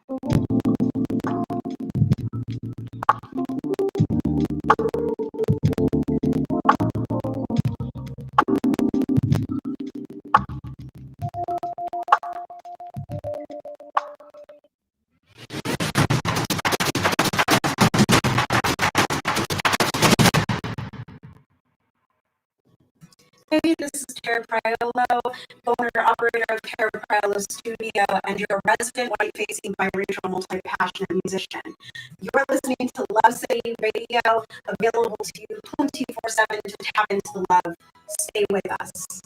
Hey, this is Tara Priolo, owner operator of Tara Priolo Studio, and your resident white-facing biracial multi-passionate musician. You're listening to Love City Radio, available to you 24/7 to tap into love. Stay with us.